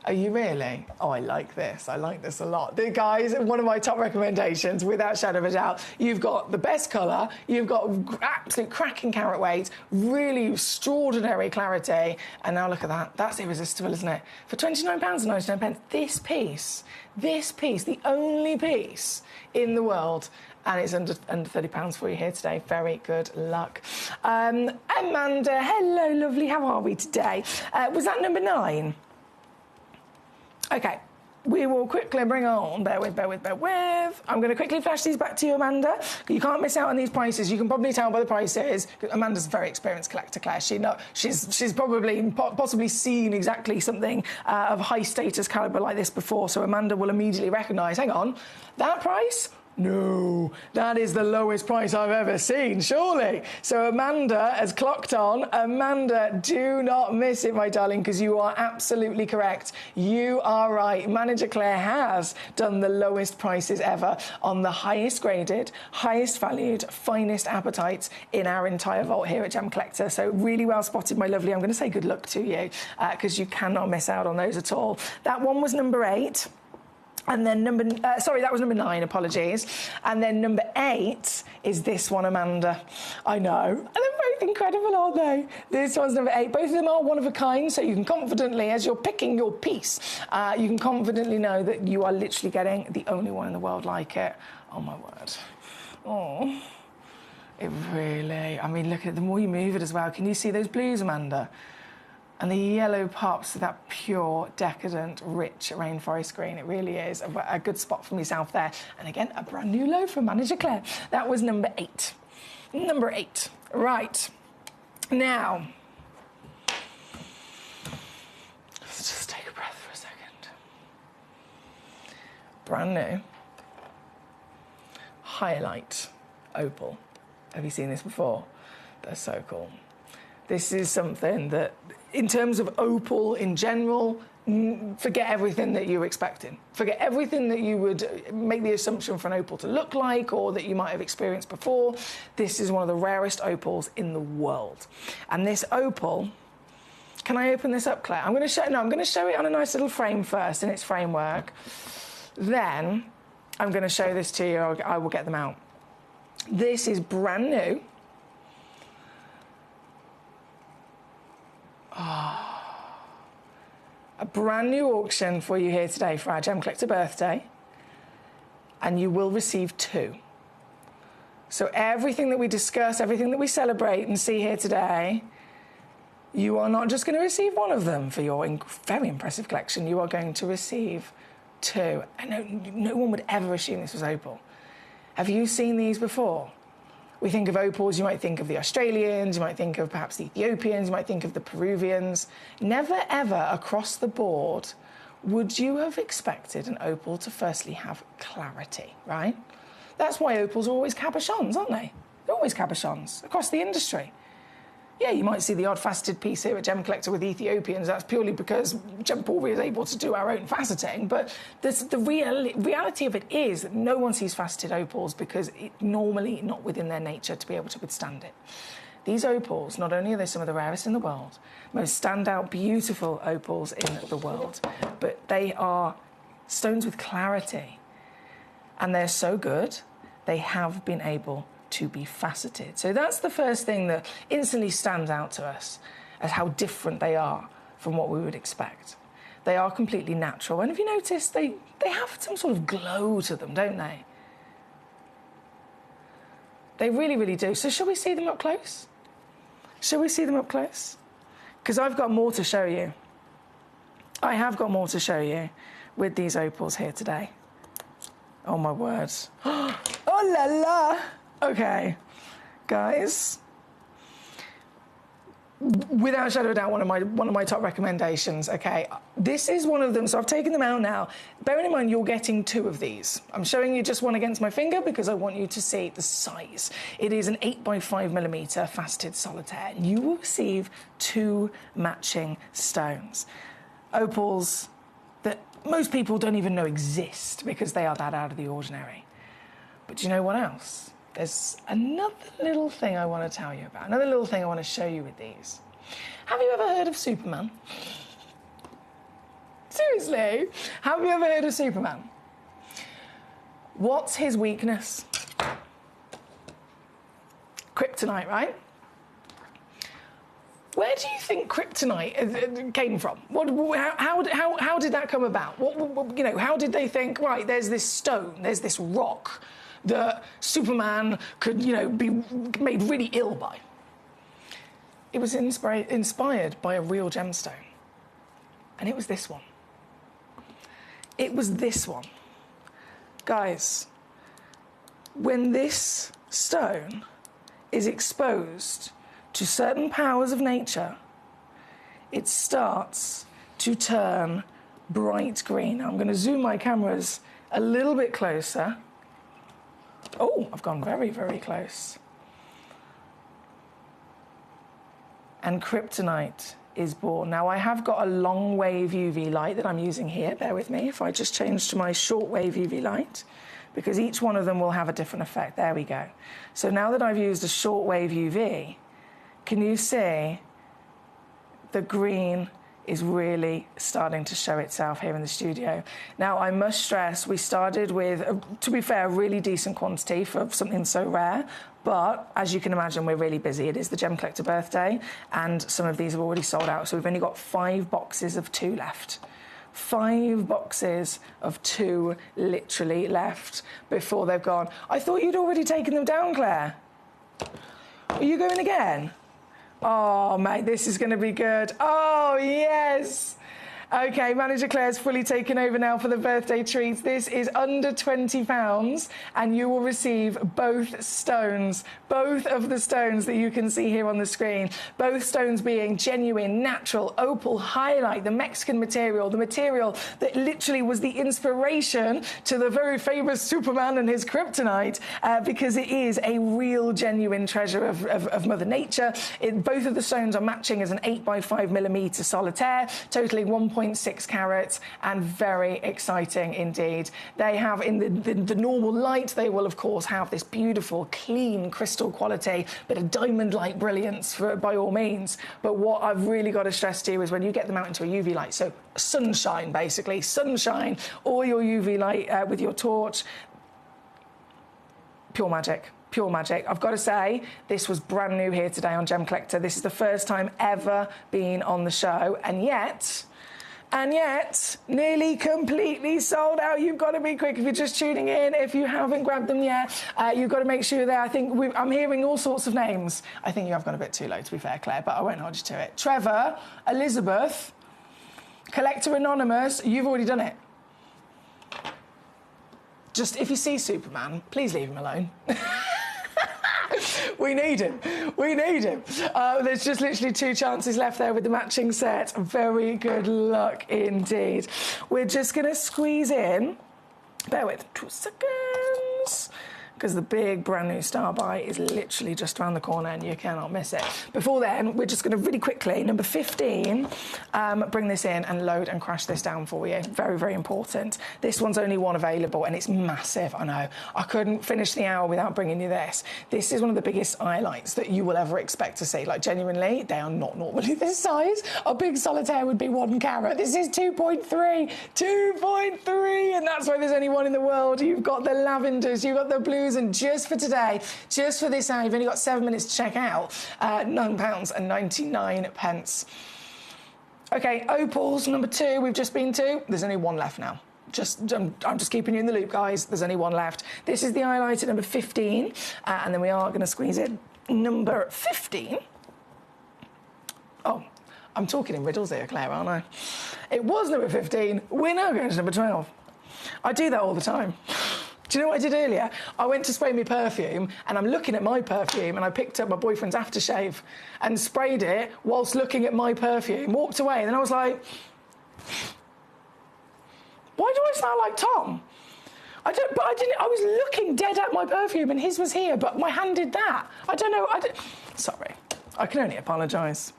Are you really? Oh, I like this. I like this a lot. Guys, one of my top recommendations, without shadow of a doubt. You've got the best colour, you've got absolute cracking carat weight, really extraordinary clarity, and now look at that. That's irresistible, isn't it? For £29.99, this piece, the only piece in the world, and it's under £30 for you here today. Very good luck. Amanda, hello, lovely. How are we today? Was that number 9? OK, we will quickly bring on, bear with. I'm going to quickly flash these back to you, Amanda. You can't miss out on these prices. You can probably tell by the prices. Amanda's a very experienced collector, Claire. She's probably possibly seen exactly something of high status calibre like this before, so Amanda will immediately recognise, hang on, that price? No, that is the lowest price I've ever seen, surely. So Amanda has clocked on. Amanda, do not miss it, my darling, because you are absolutely correct. You are right. Manager Claire has done the lowest prices ever on the highest graded, highest valued, finest appetites in our entire vault here at Gemcollector. So really well spotted, my lovely. I'm going to say good luck to you because you cannot miss out on those at all. That one was number 8. And then that was number 9, apologies. And then number 8 is this one, Amanda. I know. And they're both incredible, aren't they? This one's number 8. Both of them are one of a kind, so you can confidently, as you're picking your piece, you can confidently know that you are literally getting the only one in the world like it. Oh, my word. Oh, it really... I mean, look at it. The more you move it as well. Can you see those blues, Amanda? And the yellow pops to that pure, decadent, rich rainforest green. It really is a good spot for myself there. And again, a brand new low from Manager Claire. That was number 8. Number 8. Right. Now, let's just take a breath for a second. Brand new. Highlight opal. Have you seen this before? They're so cool. This is something that, in terms of opal in general, forget everything that you're expecting. Forget everything that you would make the assumption for an opal to look like or that you might have experienced before. This is one of the rarest opals in the world. And this opal, can I open this up, Claire? I'm going to show it on a nice little frame first in its framework. Then I'm going to show this to you. I will get them out. This is brand new. A brand new auction for you here today for our Gemcollector birthday, and you will receive 2. So everything that we discuss, everything that we celebrate and see here today, you are not just going to receive one of them for your very impressive collection. You are going to receive 2. And no one would ever assume this was opal. Have you seen these before? We think of opals, you might think of the Australians, you might think of perhaps the Ethiopians, you might think of the Peruvians. Never ever across the board would you have expected an opal to firstly have clarity, right? That's why opals are always cabochons, aren't they? They're always cabochons across the industry. Yeah, you might see the odd faceted piece here at Gemcollector with Ethiopians. That's purely because Gempauvi is able to do our own faceting. But the reality of it is that no one sees faceted opals because it's normally not within their nature to be able to withstand it. These opals, not only are they some of the rarest in the world, most standout, beautiful opals in the world, but they are stones with clarity. And they're so good, they have been able to be faceted. So that's the first thing that instantly stands out to us as how different they are from what we would expect. They are completely natural. And if you notice, they have some sort of glow to them, don't they? They really, really do. So shall we see them up close? Shall we see them up close? Because I've got more to show you. I have got more to show you with these opals here today. Oh, my word. Oh, la la. Okay, guys, without a shadow of doubt, one of my top recommendations. Okay, this is one of them. So I've taken them out now. Bearing in mind, you're getting 2 of these. I'm showing you just one against my finger because I want you to see the size. It is an 8x5mm faceted solitaire. You will receive 2 matching stones, opals that most people don't even know exist because they are that out of the ordinary. But do you know what else? There's another little thing I want to tell you about, another little thing I want to show you with these. Have you ever heard of Superman? Seriously? Have you ever heard of Superman? What's his weakness? Kryptonite, right? Where do you think kryptonite came from? How did that come about? How did they think, right, there's this stone, there's this rock that Superman could, be made really ill by? It was inspired by a real gemstone. And it was this one. It was this one. Guys, when this stone is exposed to certain powers of nature, it starts to turn bright green. Now, I'm going to zoom my cameras a little bit closer. Oh, I've gone very, very close. And kryptonite is born. Now, I have got a long wave UV light that I'm using here. Bear with me if I just change to my short wave UV light, because each one of them will have a different effect. There we go. So now that I've used a short wave UV, can you see the green is really starting to show itself here in the studio? Now, I must stress, we started with, to be fair, a really decent quantity for something so rare, but as you can imagine, we're really busy. It is the Gemcollector birthday, and some of these have already sold out, so we've only got 5 boxes of 2 left. 5 boxes of 2 literally left before they've gone. I thought you'd already taken them down, Claire. Are you going again? Oh, mate, this is going to be good. Oh, yes. Okay, Manager Claire's fully taken over now for the birthday treats. This is under £20 and you will receive both stones, both of the stones that you can see here on the screen. Both stones being genuine, natural, opal highlight, the Mexican material, the material that literally was the inspiration to the very famous Superman and his kryptonite, because it is a real genuine treasure of Mother Nature. Both of the stones are matching as an 8x5mm solitaire, totaling 1.6 carats, and very exciting indeed. They have, in the normal light, they will of course have this beautiful, clean crystal quality, but a diamond-like brilliance by all means. But what I've really got to stress to you is when you get them out into a UV light, so sunshine basically, sunshine, or your UV light with your torch, pure magic. Pure magic. I've got to say, this was brand new here today on Gemcollector. This is the first time ever been on the show, and yet, nearly completely sold out. You've got to be quick if you're just tuning in. If you haven't grabbed them yet, you've got to make sure you're there. I think I'm hearing all sorts of names. I think you have gone a bit too low, to be fair, Claire, but I won't hold you to it. Trevor, Elizabeth, Collector Anonymous, you've already done it. Just, if you see Superman, please leave him alone. We need him. We need him. There's just literally 2 chances left there with the matching set. Very good luck indeed. We're just going to squeeze in. Bear with 2 seconds. Because the big brand new Star Buy is literally just around the corner and you cannot miss it. Before then, we're just going to really quickly, number 15, bring this in and load and crash this down for you. Very, very important. This one's only one available and it's massive, I know. I couldn't finish the hour without bringing you this. This is one of the biggest highlights that you will ever expect to see. Like, genuinely, they are not normally this size. A big solitaire would be 1 carat. This is 2.3, 2.3, and that's why there's only one in the world. You've got the lavenders, you've got the blues, and just for today, just for this hour, you've only got 7 minutes to check out, £9.99. Okay, opals, number 2, we've just been to. There's only 1 left now. I'm just keeping you in the loop, guys. There's only 1 left. This is the highlighter, number 15, and then we are going to squeeze in number 15. Oh, I'm talking in riddles here, Claire, aren't I? It was number 15. We're now going to number 12. I do that all the time. Do you know what I did earlier? I went to spray my perfume, and I'm looking at my perfume, and I picked up my boyfriend's aftershave and sprayed it whilst looking at my perfume, walked away, and then I was like, why do I smell like Tom? I was looking dead at my perfume, and his was here, but my hand did that. I don't know. Sorry. I can only apologise.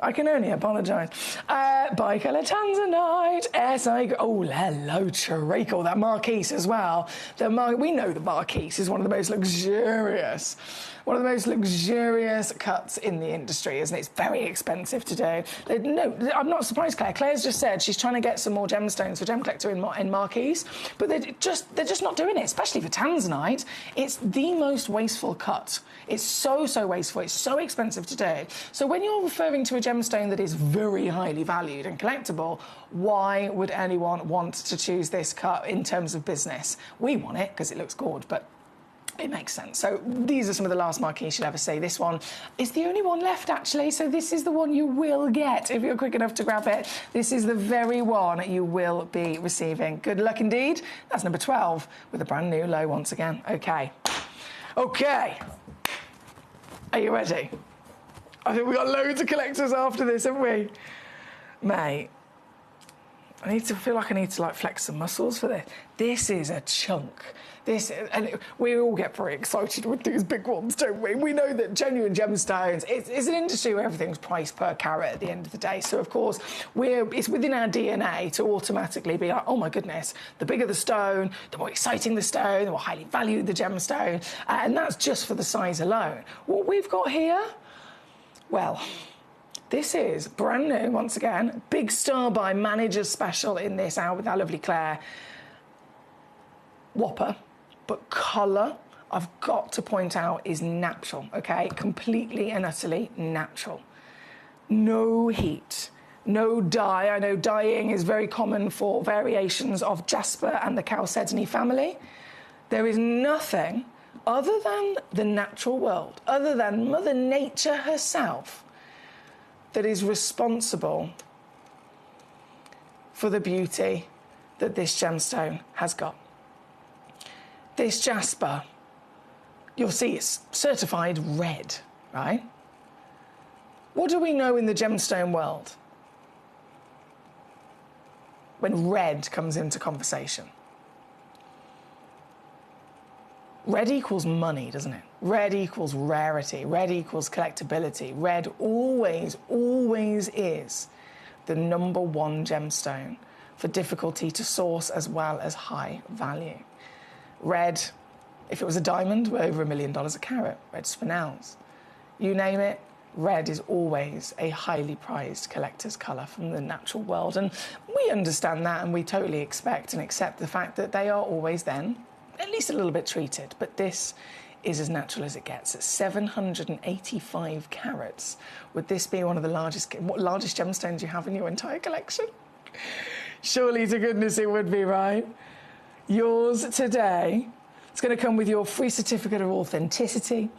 I can only apologise. Bicolour Tanzanite, oh, hello, treacle, that Marquise as well. We know the Marquise is one of the most luxurious cuts in the industry, isn't it? It's very expensive to do. No, I'm not surprised, Claire. Claire's just said she's trying to get some more gemstones for Gemcollector in Marquise, but they're just not doing it, especially for Tanzanite. It's the most wasteful cut. It's so wasteful. It's so expensive to do. So when you're referring to a gemstone that is very highly valued and collectible, why would anyone want to choose this cut in terms of business? We want it because it looks good, but it makes sense. So these are some of the last Marquise you'll ever see. This one is the only one left, actually. So this is the one you will get if you're quick enough to grab it. This is the very one you will be receiving. Good luck indeed. That's number 12 with a brand new low once again. Okay. Are you ready? I think we've got loads of collectors after this, haven't we? Mate, I feel like I need to flex some muscles for this. This is a chunk. And we all get very excited with these big ones, don't we? We know that genuine gemstones, it's an industry where everything's priced per carat at the end of the day. So, of course, it's within our DNA to automatically be like, oh, my goodness, the bigger the stone, the more exciting the stone, the more highly valued the gemstone. And that's just for the size alone. What we've got here, well, this is brand new, once again, big Star Buy Manager's Special in this hour with our lovely Claire. Whopper, but colour, I've got to point out, is natural, okay? Completely and utterly natural. No heat, no dye. I know dyeing is very common for variations of jasper and the chalcedony family. There is nothing other than the natural world, other than Mother Nature herself, that is responsible for the beauty that this gemstone has got. This jasper, you'll see it's certified red, right? What do we know in the gemstone world when red comes into conversation? Red equals money, doesn't it? Red equals rarity. Red equals collectability. Red always, always is the #1 gemstone for difficulty to source as well as high value. Red, if it was a diamond, we're over $1 million a carat. Red spinels. You name it, red is always a highly prized collector's colour from the natural world. And we understand that, and we totally expect and accept the fact that they are always then at least a little bit treated. But this is as natural as it gets. At 785 carats, would this be one of the largest gemstones you have in your entire collection? Surely to goodness it would be, right? Yours today. It's going to come with your free certificate of authenticity.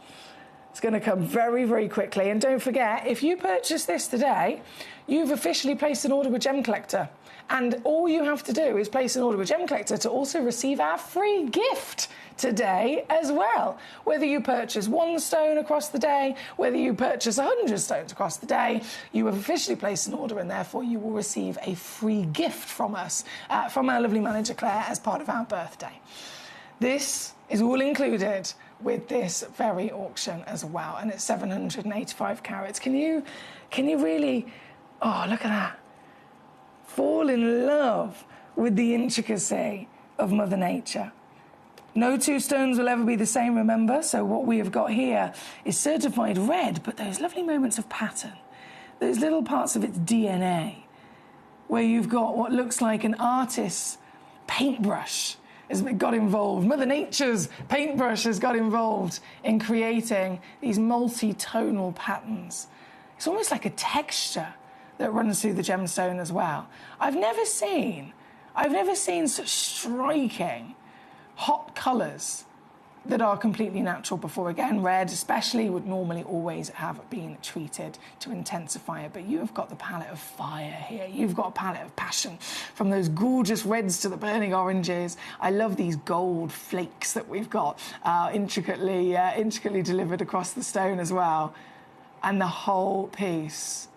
It's going to come very, very quickly. And don't forget, if you purchase this today, you've officially placed an order with Gemcollector. And all you have to do is place an order with Gemcollector to also receive our free gift today as well. Whether you purchase 1 stone across the day, whether you purchase 100 stones across the day, you have officially placed an order, and therefore you will receive a free gift from us, from our lovely manager Claire, as part of our birthday. This is all included with this very auction as well, and it's 785 carats. Can you really, oh, look at that, fall in love with the intricacy of Mother Nature. No 2 stones will ever be the same, remember? So what we have got here is certified red, but those lovely moments of pattern, those little parts of its DNA, where you've got what looks like an artist's paintbrush has got involved. Mother Nature's paintbrush has got involved in creating these multi-tonal patterns. It's almost like a texture that runs through the gemstone as well. I've never seen such striking, hot colours that are completely natural before. Again, red especially would normally always have been treated to intensify it, but you have got the palette of fire here. You've got a palette of passion, from those gorgeous reds to the burning oranges. I love these gold flakes that we've got intricately delivered across the stone as well. And the whole piece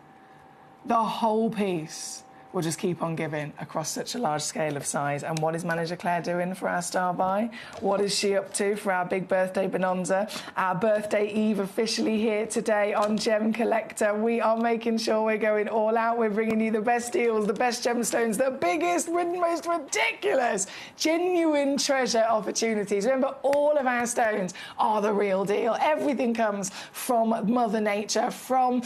will just keep on giving across such a large scale of size. And what is Manager Claire doing for our star buy? What is she up to for our big birthday bonanza? Our birthday eve officially here today on Gemcollector. We are making sure we're going all out. We're bringing you the best deals, the best gemstones, the biggest, most ridiculous, genuine treasure opportunities. Remember, all of our stones are the real deal. Everything comes from Mother Nature, from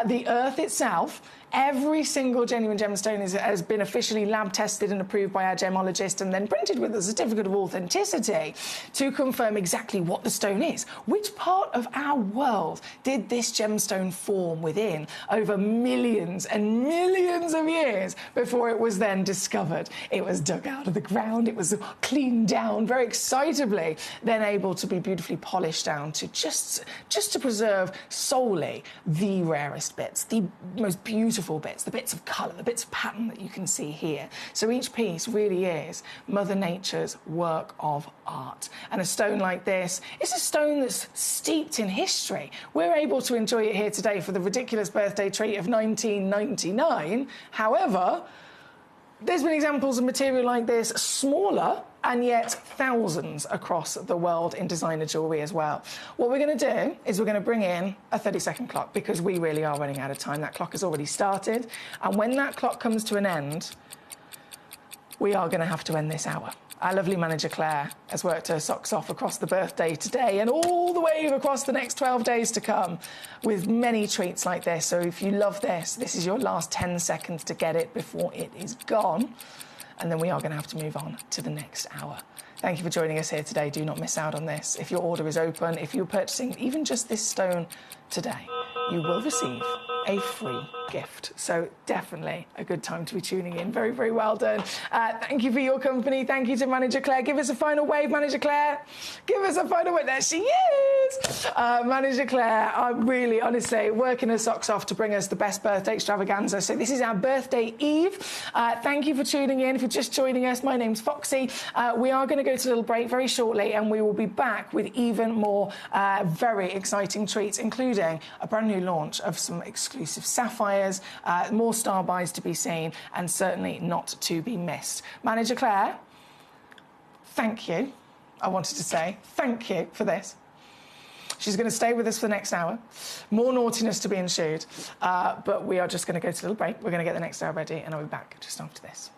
the earth itself. Every single genuine gemstone has been officially lab tested and approved by our gemologist, and then printed with a certificate of authenticity to confirm exactly what the stone is. Which part of our world did this gemstone form within over millions and millions of years before it was then discovered? It was dug out of the ground, it was cleaned down very excitably, then able to be beautifully polished down to just to preserve solely the rarest bits, the most beautiful bits, the bits of colour, the bits of pattern that you can see here. So each piece really is Mother Nature's work of art. And a stone like this is a stone that's steeped in history. We're able to enjoy it here today for the ridiculous birthday treat of $19.99. However, there's been examples of material like this, smaller, and yet thousands across the world in designer jewellery as well. What we're going to do is we're going to bring in a 30-second clock, because we really are running out of time. That clock has already started, and when that clock comes to an end, we are going to have to end this hour. Our lovely manager Claire has worked her socks off across the birthday today and all the way across the next 12 days to come with many treats like this. So if you love this, this is your last 10 seconds to get it before it is gone. And then we are going to have to move on to the next hour. Thank you for joining us here today. Do not miss out on this. If your order is open, if you're purchasing even just this stone today, you will receive a free gift. So definitely a good time to be tuning in. Very, very well done. Thank you for your company. Thank you to Manager Claire. Give us a final wave, Manager Claire. Give us a final wave. There she is. Manager Claire, I'm really, honestly, working her socks off to bring us the best birthday extravaganza. So this is our birthday eve. Thank you for tuning in. If you're just joining us, my name's Foxy. We are going to go to a little break very shortly, and we will be back with even more very exciting treats, including a brand new launch of some exclusive sapphires, more star buys to be seen, and certainly not to be missed. Manager Claire, thank you. I wanted to say thank you for this. She's going to stay with us for the next hour. More naughtiness to be ensued, but we are just going to go to a little break. We're going to get the next hour ready, and I'll be back just after this.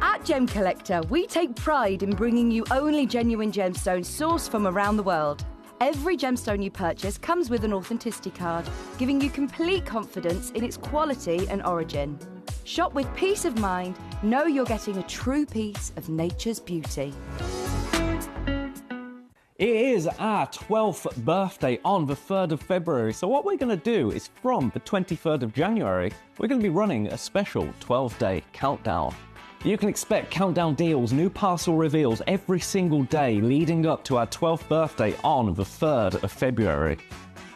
At Gemcollector, we take pride in bringing you only genuine gemstones sourced from around the world. Every gemstone you purchase comes with an authenticity card, giving you complete confidence in its quality and origin. Shop with peace of mind, know you're getting a true piece of nature's beauty. It is our 12th birthday on the 3rd of February, so what we're going to do is from the 23rd of January, we're going to be running a special 12-day countdown. You can expect countdown deals, new parcel reveals every single day leading up to our 12th birthday on the 3rd of February.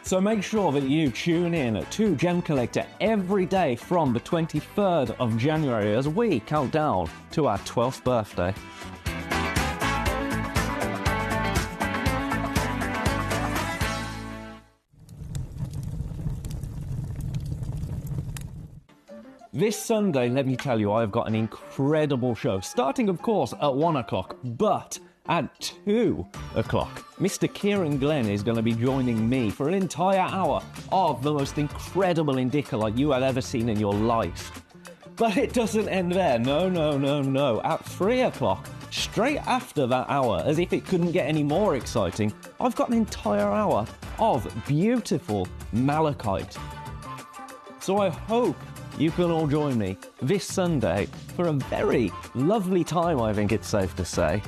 So make sure that you tune in to Gemcollector every day from the 23rd of January as we count down to our 12th birthday. This Sunday, let me tell you, I've got an incredible show, starting of course at 1 o'clock, but at 2 o'clock, Mr. Kieran Glenn is going to be joining me for an entire hour of the most incredible Indicalite you have ever seen in your life. But it doesn't end there, no. At 3 o'clock, straight after that hour, as if it couldn't get any more exciting, I've got an entire hour of beautiful malachite. So I hope you can all join me this Sunday for a very lovely time, I think it's safe to say.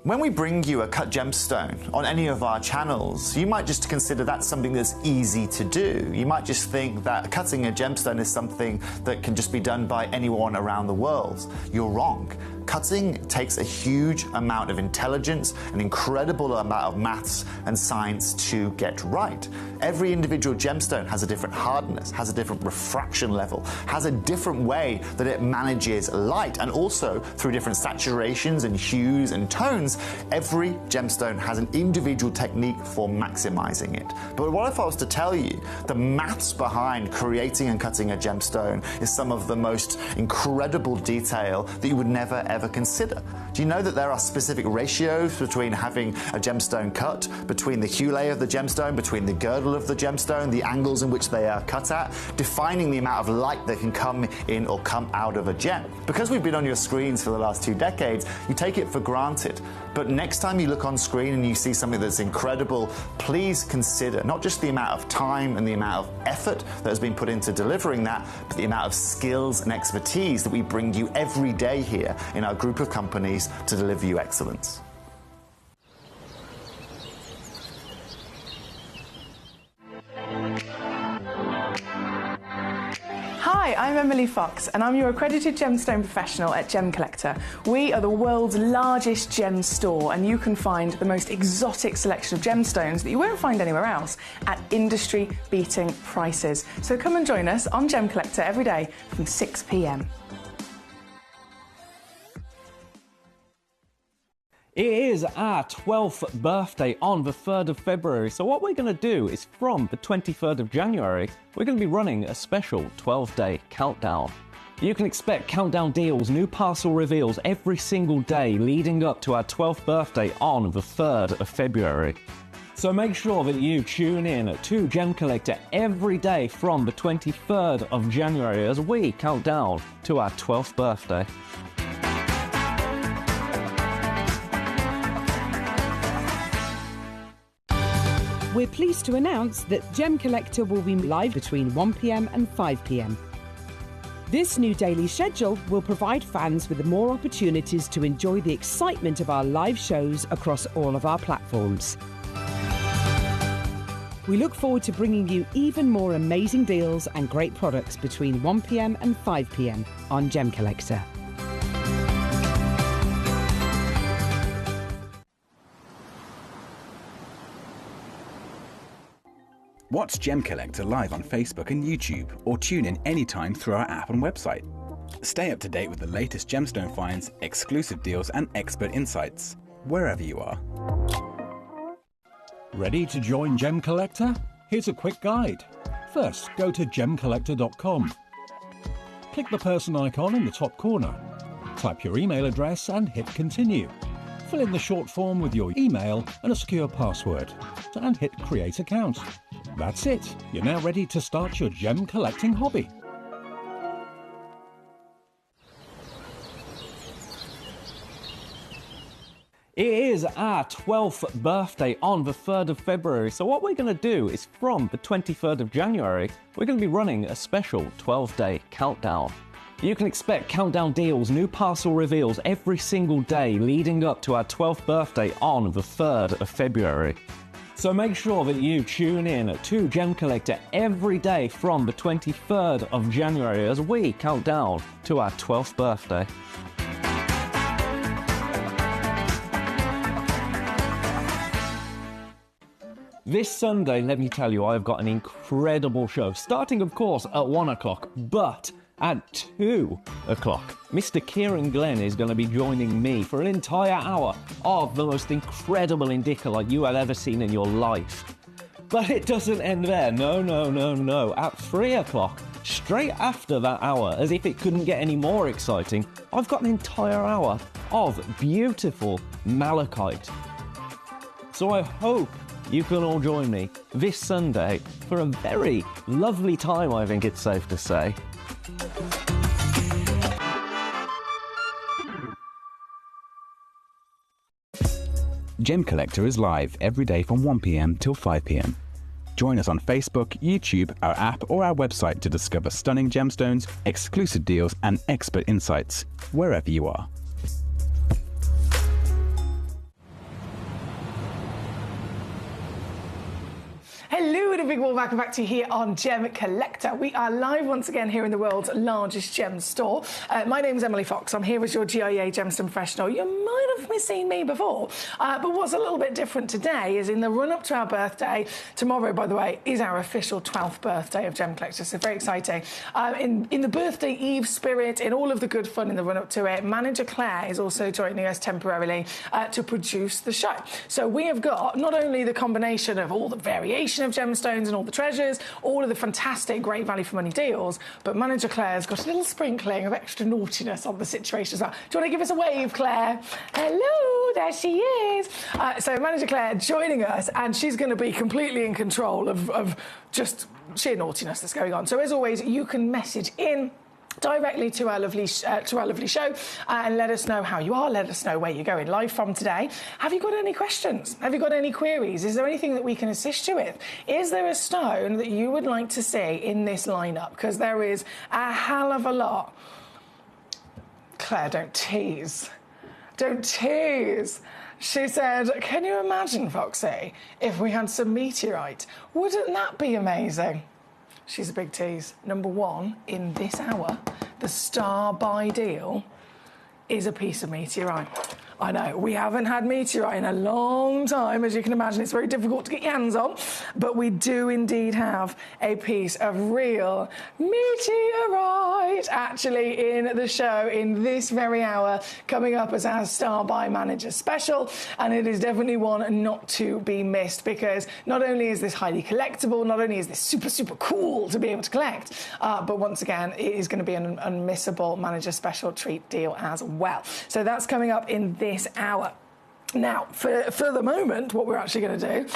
When we bring you a cut gemstone on any of our channels, you might just consider that something that's easy to do. You might just think that cutting a gemstone is something that can just be done by anyone around the world. You're wrong. Cutting takes a huge amount of intelligence, an incredible amount of maths and science to get right. Every individual gemstone has a different hardness, has a different refraction level, has a different way that it manages light, and also through different saturations and hues and tones, every gemstone has an individual technique for maximizing it. But what if I was to tell you the maths behind creating and cutting a gemstone is some of the most incredible detail that you would never ever consider? Do you know that there are specific ratios between having a gemstone cut, between the hue layer of the gemstone, between the girdle of the gemstone, the angles in which they are cut at, defining the amount of light that can come in or come out of a gem? Because we've been on your screens for the last 2 decades, you take it for granted. But next time you look on screen and you see something that's incredible, please consider not just the amount of time and the amount of effort that has been put into delivering that, but the amount of skills and expertise that we bring you every day here in our group of companies to deliver you excellence. Hi, I'm Emily Fox, and I'm your accredited gemstone professional at Gemcollector. We are the world's largest gem store, and you can find the most exotic selection of gemstones that you won't find anywhere else at industry-beating prices. So come and join us on Gemcollector every day from 6 p.m. It is our 12th birthday on the 3rd of February, so what we're going to do is from the 23rd of January, we're going to be running a special 12-day countdown. You can expect countdown deals, new parcel reveals every single day leading up to our 12th birthday on the 3rd of February. So make sure that you tune in to Gemcollector every day from the 23rd of January as we count down to our 12th birthday. We're pleased to announce that Gemcollector will be live between 1 p.m. and 5 p.m. This new daily schedule will provide fans with more opportunities to enjoy the excitement of our live shows across all of our platforms. We look forward to bringing you even more amazing deals and great products between 1 p.m. and 5 p.m. on Gemcollector. Watch Gemcollector live on Facebook and YouTube, or tune in anytime through our app and website. Stay up to date with the latest gemstone finds, exclusive deals and expert insights, wherever you are. Ready to join Gemcollector? Here's a quick guide. First, go to gemcollector.com. Click the person icon in the top corner. Type your email address and hit continue. Fill in the short form with your email and a secure password, and hit create account. That's it. You're now ready to start your gem collecting hobby. It is our 12th birthday on the 3rd of February, so what we're going to do is from the 23rd of January, we're going to be running a special 12-day countdown. You can expect countdown deals, new parcel reveals every single day leading up to our 12th birthday on the 3rd of February. So make sure that you tune in to Gemcollector every day from the 23rd of January as we count down to our 12th birthday. This Sunday, let me tell you, I've got an incredible show, starting of course at 1 o'clock, but at 2 o'clock, Mr. Kieran Glenn is going to be joining me for an entire hour of the most incredible Indica like you have ever seen in your life. But it doesn't end there, no. At 3 o'clock, straight after that hour, as if it couldn't get any more exciting, I've got an entire hour of beautiful malachite. So I hope you can all join me this Sunday for a very lovely time, I think it's safe to say. Gemcollector is live every day from 1 p.m. till 5 p.m. Join us on Facebook, YouTube, our app or our website to discover stunning gemstones, exclusive deals and expert insights, wherever you are. Hello and a big warm welcome back to you here on Gemcollector. We are live once again here in the world's largest gem store. My name is Emily Fox. I'm here as your GIA gemstone professional. You might have seen me before, but what's a little bit different today is in the run-up to our birthday. Tomorrow, by the way, is our official 12th birthday of Gemcollector, so very exciting. In the birthday eve spirit, in all of the good fun in the run-up to it, manager Claire is also joining us temporarily to produce the show. So we have got not only the combination of all the variation of gemstones and all the treasures, all of the fantastic great value for money deals, but manager Claire's got a little sprinkling of extra naughtiness on the situation as well. Do you want to give us a wave, Claire? Hello, there she is. So manager Claire joining us, and she's going to be completely in control of just sheer naughtiness that's going on. So as always, you can message in directly to our lovely show and let us know how you are, let us know where you're going live from today. Have you got any questions? Have you got any queries? Is there anything that we can assist you with? Is there a stone that you would like to see in this lineup? Because there is a hell of a lot. Claire, don't tease. Don't tease. She said, can you imagine, Foxy, if we had some meteorite? Wouldn't that be amazing? She's a big tease. Number one, in this hour, the star buy deal is a piece of meteorite. I know, we haven't had meteorite in a long time. As you can imagine, it's very difficult to get your hands on. But we do indeed have a piece of real meteorite actually in the show in this very hour, coming up as our Star Buy Manager special. And it is definitely one not to be missed, because not only is this highly collectible, not only is this super, super cool to be able to collect, but once again, it is going to be an unmissable Manager special treat deal as well. So that's coming up in this hour. Now, for the moment, what we're actually going to do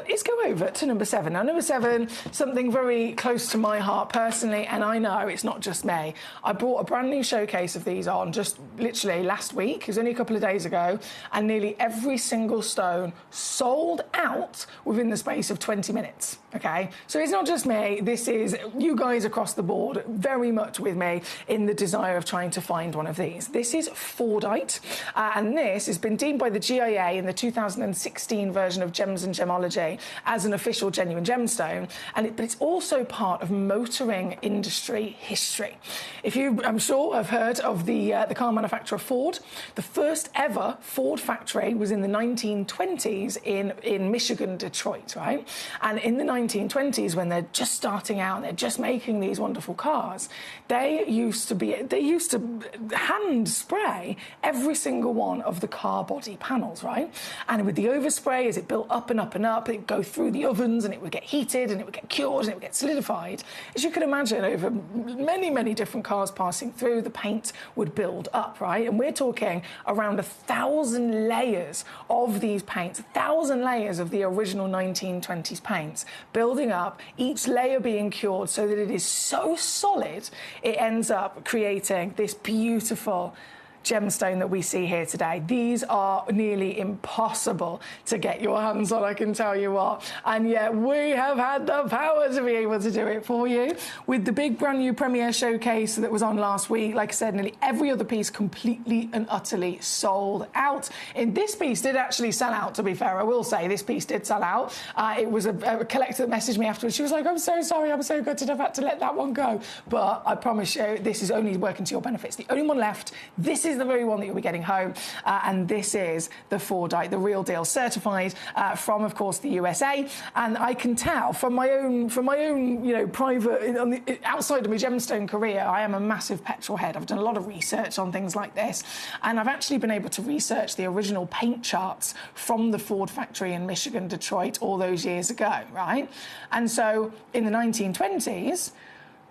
is go over to number 7. Now, number 7, something very close to my heart personally, and I know it's not just me. I brought a brand new showcase of these on just literally last week. It was only a couple of days ago, and nearly every single stone sold out within the space of 20 minutes, okay? So it's not just me. This is you guys across the board very much with me in the desire of trying to find one of these. This is Fordite, and this has been deemed by the GIA in the 2016 version of Gems and Gemology as an official genuine gemstone, but it's also part of motoring industry history. If you, I'm sure, have heard of the car manufacturer Ford, the first ever Ford factory was in the 1920s in Michigan, Detroit, right? And in the 1920s, when they're just starting out and they're just making these wonderful cars, they used to hand spray every single one of the car body panels, right? And with the overspray, as it built up and up and up, it would go through the ovens and it would get heated and it would get cured and it would get solidified. As you can imagine, over many, many different cars passing through, the paint would build up, right? And we're talking around 1,000 layers of these paints, 1,000 layers of the original 1920s paints, building up, each layer being cured so that it is so solid, it ends up creating this beautiful gemstone that we see here today. These are nearly impossible to get your hands on, I can tell you what. And yet we have had the power to be able to do it for you. With the big brand new premiere showcase that was on last week, like I said, nearly every other piece completely and utterly sold out. And this piece did actually sell out, to be fair. I will say this piece did sell out. It was a collector that messaged me afterwards. She was like, I'm so sorry, I'm so gutted I've had to let that one go. But I promise you, this is only working to your benefit. It's the only one left. This is the very one that you'll be getting home, and this is the Fordite, the real deal, certified from, of course, the USA. And I can tell from my own, you know, private, outside of my gemstone career, I am a massive petrol head. I've done a lot of research on things like this, and I've actually been able to research the original paint charts from the Ford factory in Michigan, Detroit, all those years ago, right? And so in the 1920s,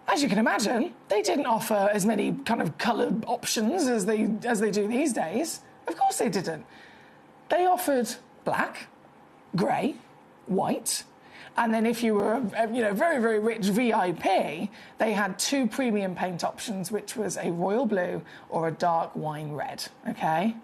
as you can imagine, they didn't offer as many kind of colour options as they do these days. Of course they didn't. They offered black, grey, white, and then if you were a very, very rich VIP, they had 2 premium paint options, which was a royal blue or a dark wine red, okay?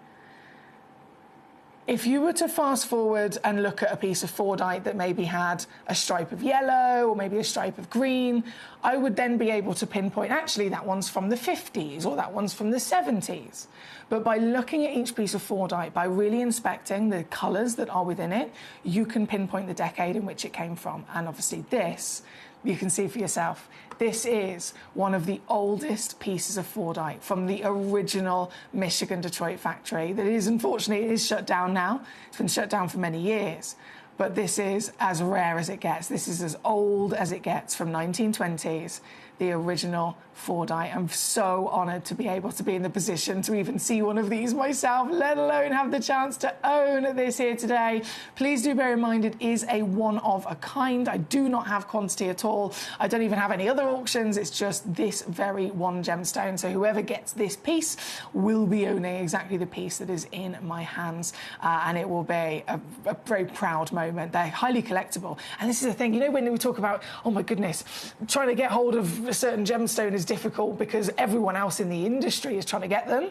If you were to fast forward and look at a piece of Fordite that maybe had a stripe of yellow or maybe a stripe of green, I would then be able to pinpoint, actually, that one's from the 50s or that one's from the 70s. But by looking at each piece of Fordite, by really inspecting the colours that are within it, you can pinpoint the decade in which it came from. And obviously this, you can see for yourself. This is one of the oldest pieces of Fordite from the original Michigan, Detroit factory that is, unfortunately, is shut down now. It's been shut down for many years. But this is as rare as it gets. This is as old as it gets, from 1920s, the original Fordite. I'm so honoured to be able to be in the position to even see one of these myself, let alone have the chance to own this here today. Please do bear in mind it is a one of a kind. I do not have quantity at all. I don't even have any other auctions. It's just this very one gemstone. So whoever gets this piece will be owning exactly the piece that is in my hands. And it will be a very proud moment. They're highly collectible. And this is the thing, you know, when we talk about, oh my goodness, trying to get hold of a certain gemstone is difficult because everyone else in the industry is trying to get them.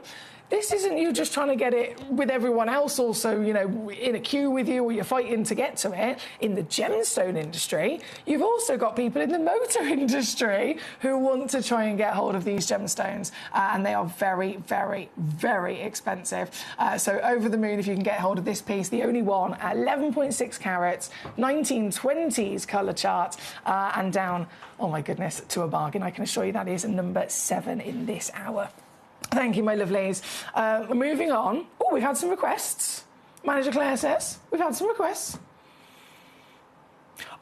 This isn't you just trying to get it with everyone else also, you know, in a queue with you, or you're fighting to get to it. In the gemstone industry, you've also got people in the motor industry who want to try and get hold of these gemstones, and they are very, very, very expensive. So over the moon if you can get hold of this piece, the only one at 11.6 carats, 1920s colour chart, and down, oh my goodness, to a bargain. I can assure you that is number 7 in this hour. Thank you, my lovelies. Moving on. Oh, we've had some requests. Manager Claire says we've had some requests.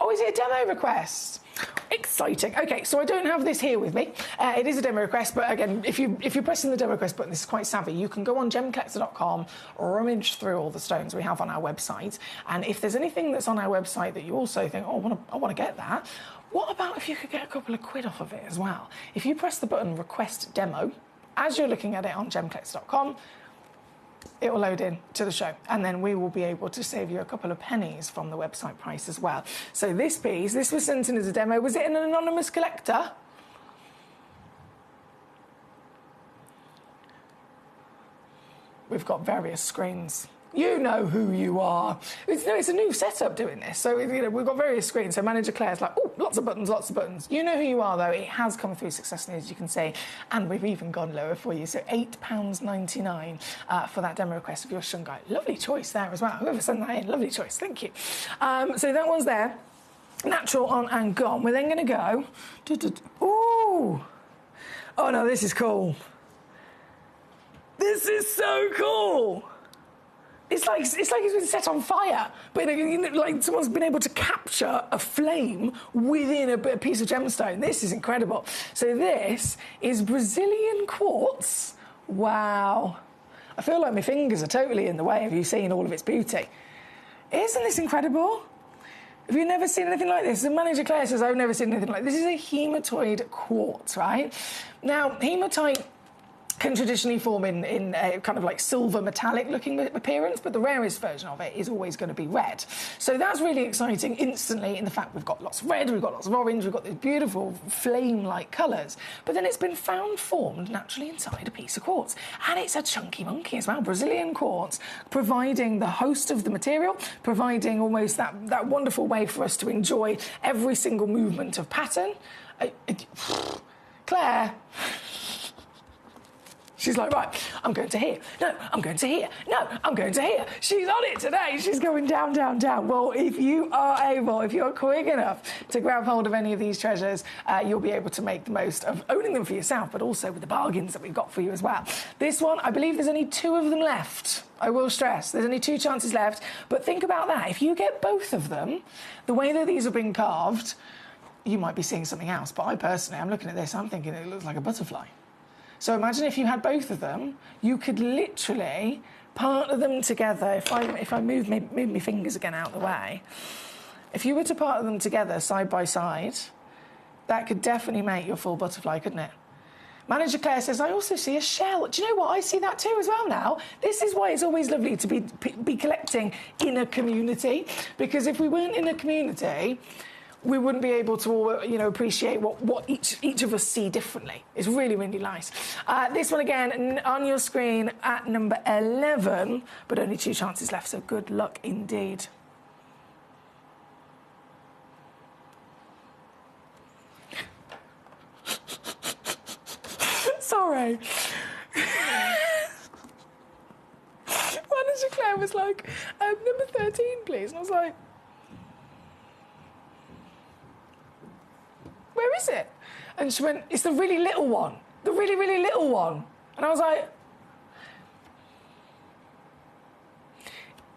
Oh, is it a demo request? Exciting. Okay, so I don't have this here with me. It is a demo request, but again, if you're pressing the demo request button, this is quite savvy. You can go on gemcollector.com, rummage through all the stones we have on our website, and if there's anything that's on our website that you also think, oh, I want to get that, what about if you could get a couple of quid off of it as well? If you press the button request demo, as you're looking at it on gemcollector.com, it will load in to the show, and then we will be able to save you a couple of pennies from the website price as well. So this piece, this was sent in as a demo. Was it an anonymous collector? We've got various screens. You know who you are. It's a new setup doing this. So, we've got various screens. So Manager Claire's like, oh, lots of buttons, lots of buttons. You know who you are, though. It has come through successfully, as you can see. And we've even gone lower for you. So £8.99 for that demo request of your Shungai. Lovely choice there as well. Whoever sent that in, lovely choice. Thank you. So that one's there. Natural on and gone. We're then going to go... Ooh! Oh, no, this is cool. This is so cool. It's like it's been set on fire, but like someone's been able to capture a flame within a piece of gemstone. This is incredible. So this is Brazilian quartz. Wow. I feel like my fingers are totally in the way of you seeing all of its beauty. Isn't this incredible? Have you never seen anything like this? The Manager Claire says, I've never seen anything like this. This is a hematoid quartz, right? Now, hematite can traditionally form in a kind of like silver metallic looking appearance, but the rarest version of it is always going to be red. So that's really exciting instantly in the fact we've got lots of red, we've got lots of orange, we've got these beautiful flame-like colours, but then it's been formed naturally inside a piece of quartz. And it's a chunky monkey as well. Brazilian quartz, providing the host of the material, providing almost that wonderful way for us to enjoy every single movement of pattern. Claire... She's like, right, I'm going to here. No, I'm going to here. No, I'm going to here. She's on it today. She's going down, down, down. Well, if you are quick enough to grab hold of any of these treasures, you'll be able to make the most of owning them for yourself, but also with the bargains that we've got for you as well. This one, I believe there's only 2 of them left. I will stress, there's only 2 chances left. But think about that. If you get both of them, the way that these have been carved, you might be seeing something else. But I personally, I'm looking at this, I'm thinking it looks like a butterfly. So imagine if you had both of them, you could literally partner them together. If I move my fingers again out of the way, if you were to partner them together side by side, that could definitely make your full butterfly, couldn't it? Manager Claire says, I also see a shell. Do you know what? I see that too as well now. This is why it's always lovely to be collecting in a community, because if we weren't in a community, we wouldn't be able to all, appreciate what each of us see differently. It's really, really nice. This one, again, on your screen at number 11, but only 2 chances left, so good luck indeed. Sorry. Manager Claire was like, number 13, please. And I was like, where is it? And she went, it's the really little one. The really, really little one. And I was like,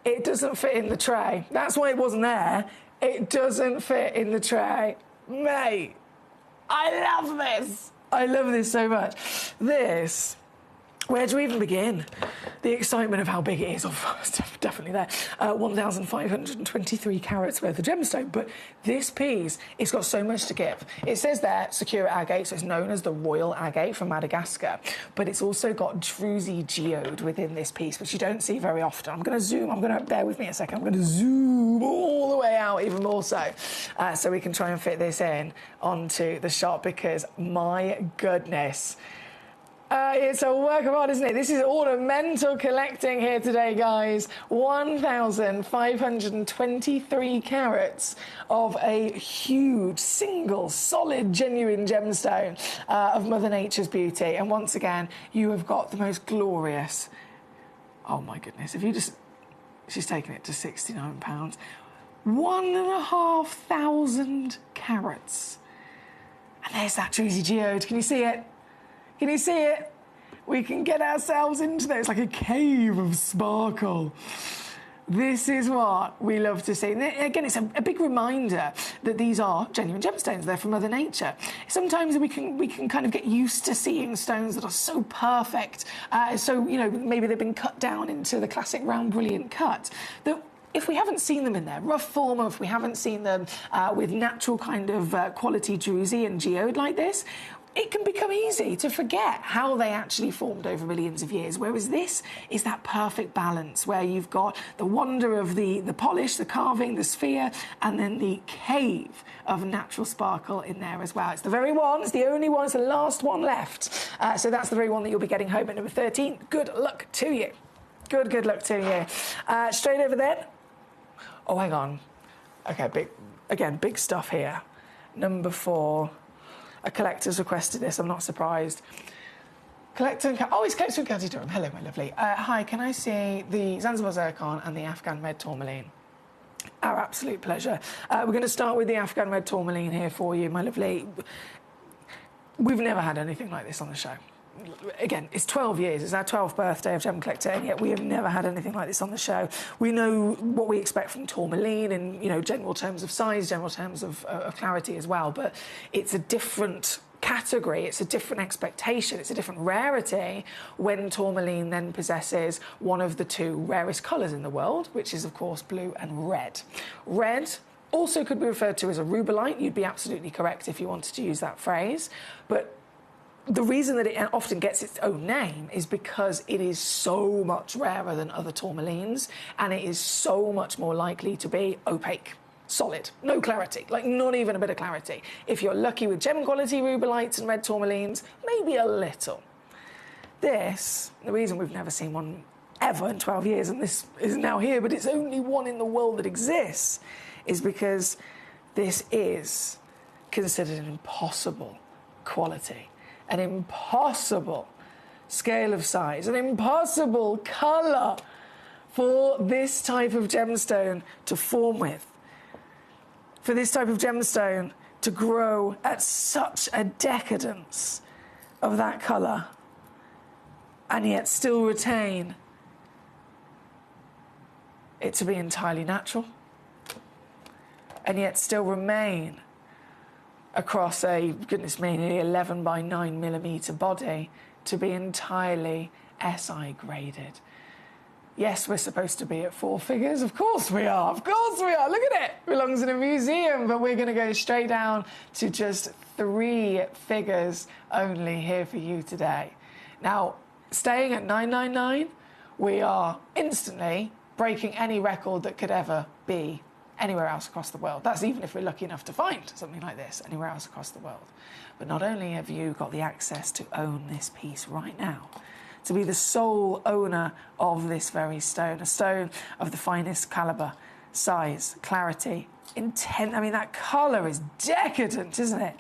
it doesn't fit in the tray. That's why it wasn't there. It doesn't fit in the tray. Mate, I love this. I love this so much. This... Where do we even begin? The excitement of how big it is, it's definitely there. 1,523 carats worth of gemstone, but this piece, it's got so much to give. It says there, secure agate, so it's known as the royal agate from Madagascar, but it's also got druzy geode within this piece, which you don't see very often. I'm going to zoom, bear with me a second, I'm going to zoom all the way out even more so we can try and fit this in onto the shot, because my goodness, it's a work of art, isn't it? This is ornamental collecting here today, guys. 1,523 carats of a huge, single, solid, genuine gemstone of Mother Nature's beauty. And once again, you have got the most glorious... Oh, my goodness. If you just... She's taken it to £69. 1,500 carats. And there's that druzy geode. Can you see it? Can you see it? We can get ourselves into there. It's like a cave of sparkle. This is what we love to see. And again, it's a big reminder that these are genuine gemstones. They're from Mother Nature. Sometimes we can kind of get used to seeing stones that are so perfect. Maybe they've been cut down into the classic round, brilliant cut. That if we haven't seen them in their rough form, or if we haven't seen them with natural kind of quality druzy and geode like this, it can become easy to forget how they actually formed over millions of years, whereas this is that perfect balance where you've got the wonder of the polish, the carving, the sphere, and then the cave of natural sparkle in there as well. It's the very one, it's the only one, it's the last one left. So that's the very one that you'll be getting home at number 13. Good luck to you. Good luck to you. Straight over there. Oh, hang on. Okay, big stuff here. Number 4. A collector's requested this, I'm not surprised. Collector, oh, it's Collector in County Durham. Hello, my lovely. Hi, can I see the Zanzibar Zircon and the Afghan Red Tourmaline? Our absolute pleasure. We're going to start with the Afghan Red Tourmaline here for you, my lovely. We've never had anything like this on the show. Again, it's 12 years. It's our 12th birthday of Gemcollector, and yet we have never had anything like this on the show. We know what we expect from tourmaline in, you know, general terms of size, general terms of clarity as well, but it's a different category, it's a different expectation, it's a different rarity when tourmaline then possesses one of the 2 rarest colours in the world, which is, of course, blue and red. Red also could be referred to as a rubellite. You'd be absolutely correct if you wanted to use that phrase, but the reason that it often gets its own name is because it is so much rarer than other tourmalines, and it is so much more likely to be opaque, solid, no clarity, like not even a bit of clarity. If you're lucky with gem quality rubellites and red tourmalines, maybe a little. This, the reason we've never seen one ever in 12 years, and this is now here, but it's only one in the world that exists, is because this is considered an impossible quality. An impossible scale of size, an impossible colour for this type of gemstone to form with, for this type of gemstone to grow at such a decadence of that colour and yet still retain it to be entirely natural and yet still remain across a, goodness me, nearly 11 by 9 millimetre body to be entirely SI graded. Yes, we're supposed to be at 4 figures. Of course we are. Of course we are. Look at it. Belongs in a museum. But we're going to go straight down to just 3 figures only here for you today. Now, staying at 999, we are instantly breaking any record that could ever be anywhere else across the world. That's even if we're lucky enough to find something like this anywhere else across the world. But not only have you got the access to own this piece right now, to be the sole owner of this very stone, a stone of the finest calibre, size, clarity, intent. I mean, that colour is decadent, isn't it?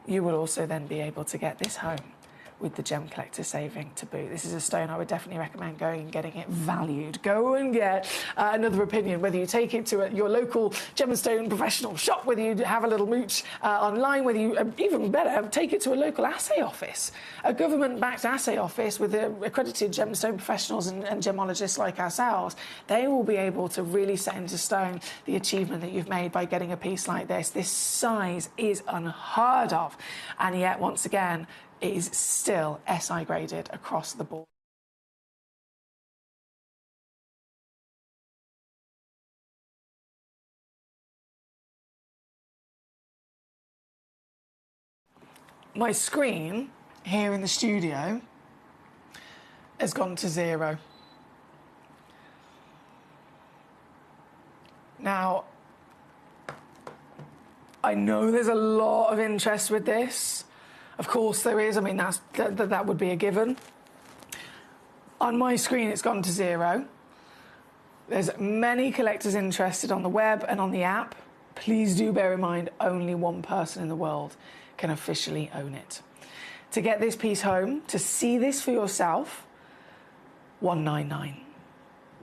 You will also then be able to get this home with the Gemcollector saving to boot. This is a stone I would definitely recommend going and getting it valued. Go and get another opinion, whether you take it to your local gemstone professional shop, whether you have a little mooch online, whether you, even better, take it to a local assay office, a government-backed assay office with accredited gemstone professionals and gemologists like ourselves. They will be able to really set into stone the achievement that you've made by getting a piece like this. This size is unheard of, and yet, once again, it is still SI graded across the board. My screen here in the studio has gone to 0. Now, I know there's a lot of interest with this. Of course there is. I mean, that would be a given. On my screen, it's gone to 0. There's many collectors interested on the web and on the app. Please do bear in mind, only one person in the world can officially own it. To get this piece home, to see this for yourself, $199.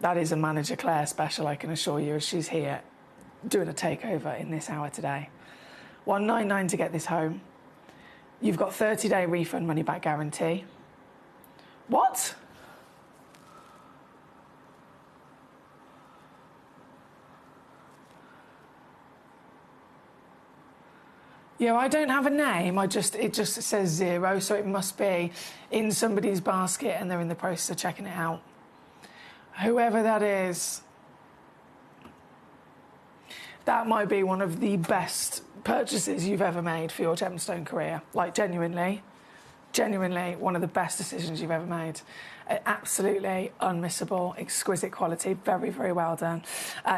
That is a Manager Claire special, I can assure you, as she's here doing a takeover in this hour today. $199 to get this home. You've got 30-day refund money-back guarantee. What? Yeah, I don't have a name. It just says 0, so it must be in somebody's basket and they're in the process of checking it out. Whoever that is, that might be one of the best purchases you've ever made for your gemstone career. Like, genuinely one of the best decisions you've ever made. Absolutely unmissable, exquisite quality, very, very well done.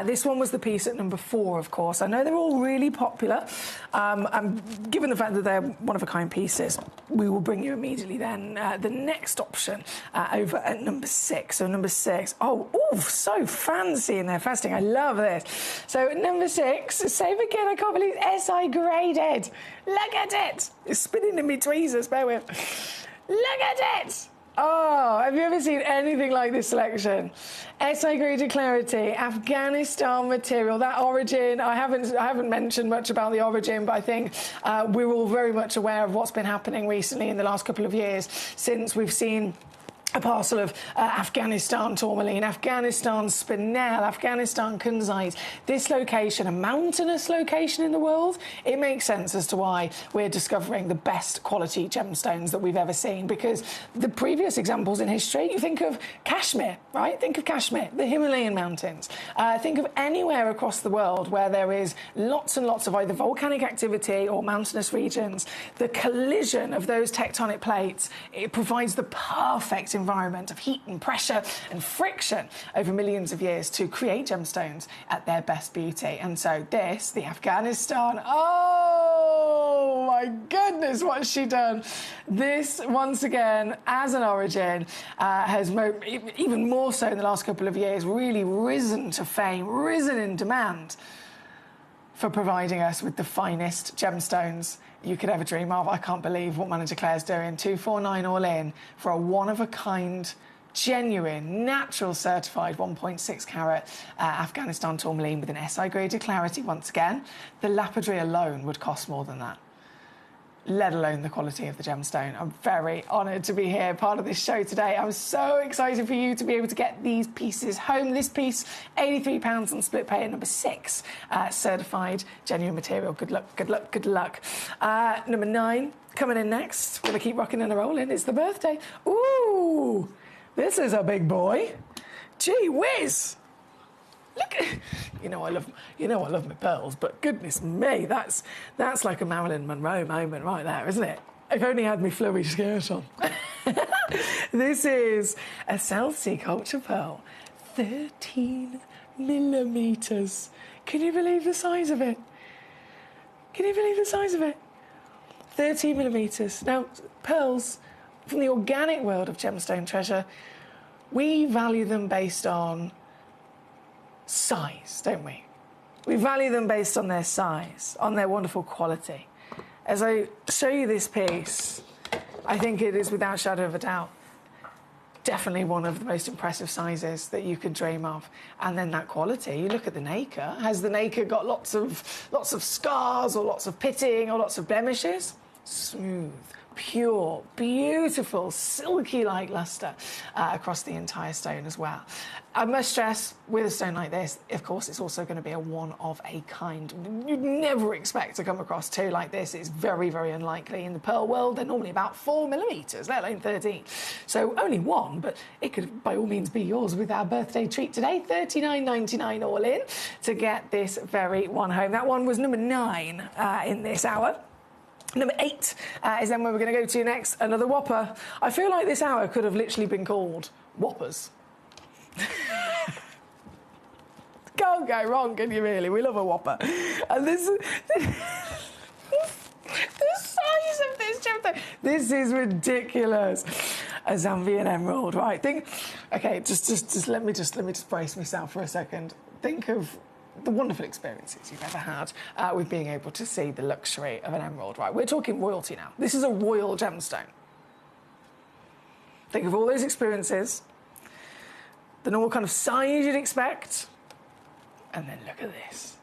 This one was the piece at number 4, of course. I know they're all really popular, and given the fact that they're one-of-a-kind pieces, we will bring you immediately then the next option over at number 6. So number 6, so fancy in their festing. I love this. So at number 6, same again, I can't believe SI graded. Look at it. It's spinning in me tweezers, bear with. Look at it. Oh, have you ever seen anything like this selection? SI graded clarity, Afghanistan material. That origin, I haven't mentioned much about the origin, but I think we're all very much aware of what's been happening recently in the last couple of years since we've seen a parcel of Afghanistan tourmaline, Afghanistan spinel, Afghanistan kunzite. This location, a mountainous location in the world, it makes sense as to why we're discovering the best quality gemstones that we've ever seen, because the previous examples in history, you think of Kashmir, right? Think of Kashmir, the Himalayan mountains. Think of anywhere across the world where there is lots and lots of either volcanic activity or mountainous regions. The collision of those tectonic plates, it provides the perfect environment of heat and pressure and friction over millions of years to create gemstones at their best beauty. And so this, the Afghanistan, oh my goodness, what's she done? This, once again, as an origin, has even more so in the last couple of years, really risen to fame, risen in demand for providing us with the finest gemstones you could ever dream of. I can't believe what Manager Claire's doing. 249 all in for a one-of-a-kind, genuine, natural certified 1.6 carat Afghanistan tourmaline with an SI graded clarity. Once again, the lapidary alone would cost more than that, let alone the quality of the gemstone. I'm very honoured to be here, part of this show today. I'm so excited for you to be able to get these pieces home. This piece, £83 on split pay at number 6, certified genuine material. Good luck, good luck, good luck. Number 9, coming in next. We're going to keep rocking and rolling. It's the birthday. Ooh, this is a big boy. Gee whiz. Look, I love my pearls, but goodness me, that's like a Marilyn Monroe moment right there, isn't it? I've only had my flowy skirt on. This is a South Sea culture pearl, 13 millimetres. Can you believe the size of it? Can you believe the size of it? 13 millimetres. Now, pearls, from the organic world of gemstone treasure, we value them based on size, don't we? We value them based on their size, on their wonderful quality. As I show you this piece, I think it is without shadow of a doubt definitely one of the most impressive sizes that you could dream of. And then that quality, you look at the nacre. Has the nacre got lots of scars or lots of pitting or lots of blemishes? Smooth, pure, beautiful, silky-like lustre across the entire stone as well. I must stress, with a stone like this, of course, it's also going to be a one-of-a-kind. You'd never expect to come across two like this. It's very, very unlikely. In the pearl world, they're normally about 4 millimetres, let alone 13. So only one, but it could, by all means, be yours with our birthday treat today. $39.99 all in to get this very one home. That one was number 9 in this hour. Number 8 is then where we're going to go to next, another whopper. I feel like this hour could have literally been called Whoppers. Can't go wrong, can you really? We love a whopper. And the size of this gemstone, this is ridiculous. A Zambian emerald, right? Okay, just let me brace myself for a second. Think of the wonderful experiences you've ever had with being able to see the luxury of an emerald, right? We're talking royalty now. This is a royal gemstone. Think of all those experiences, the normal kind of size you'd expect, and then look at this.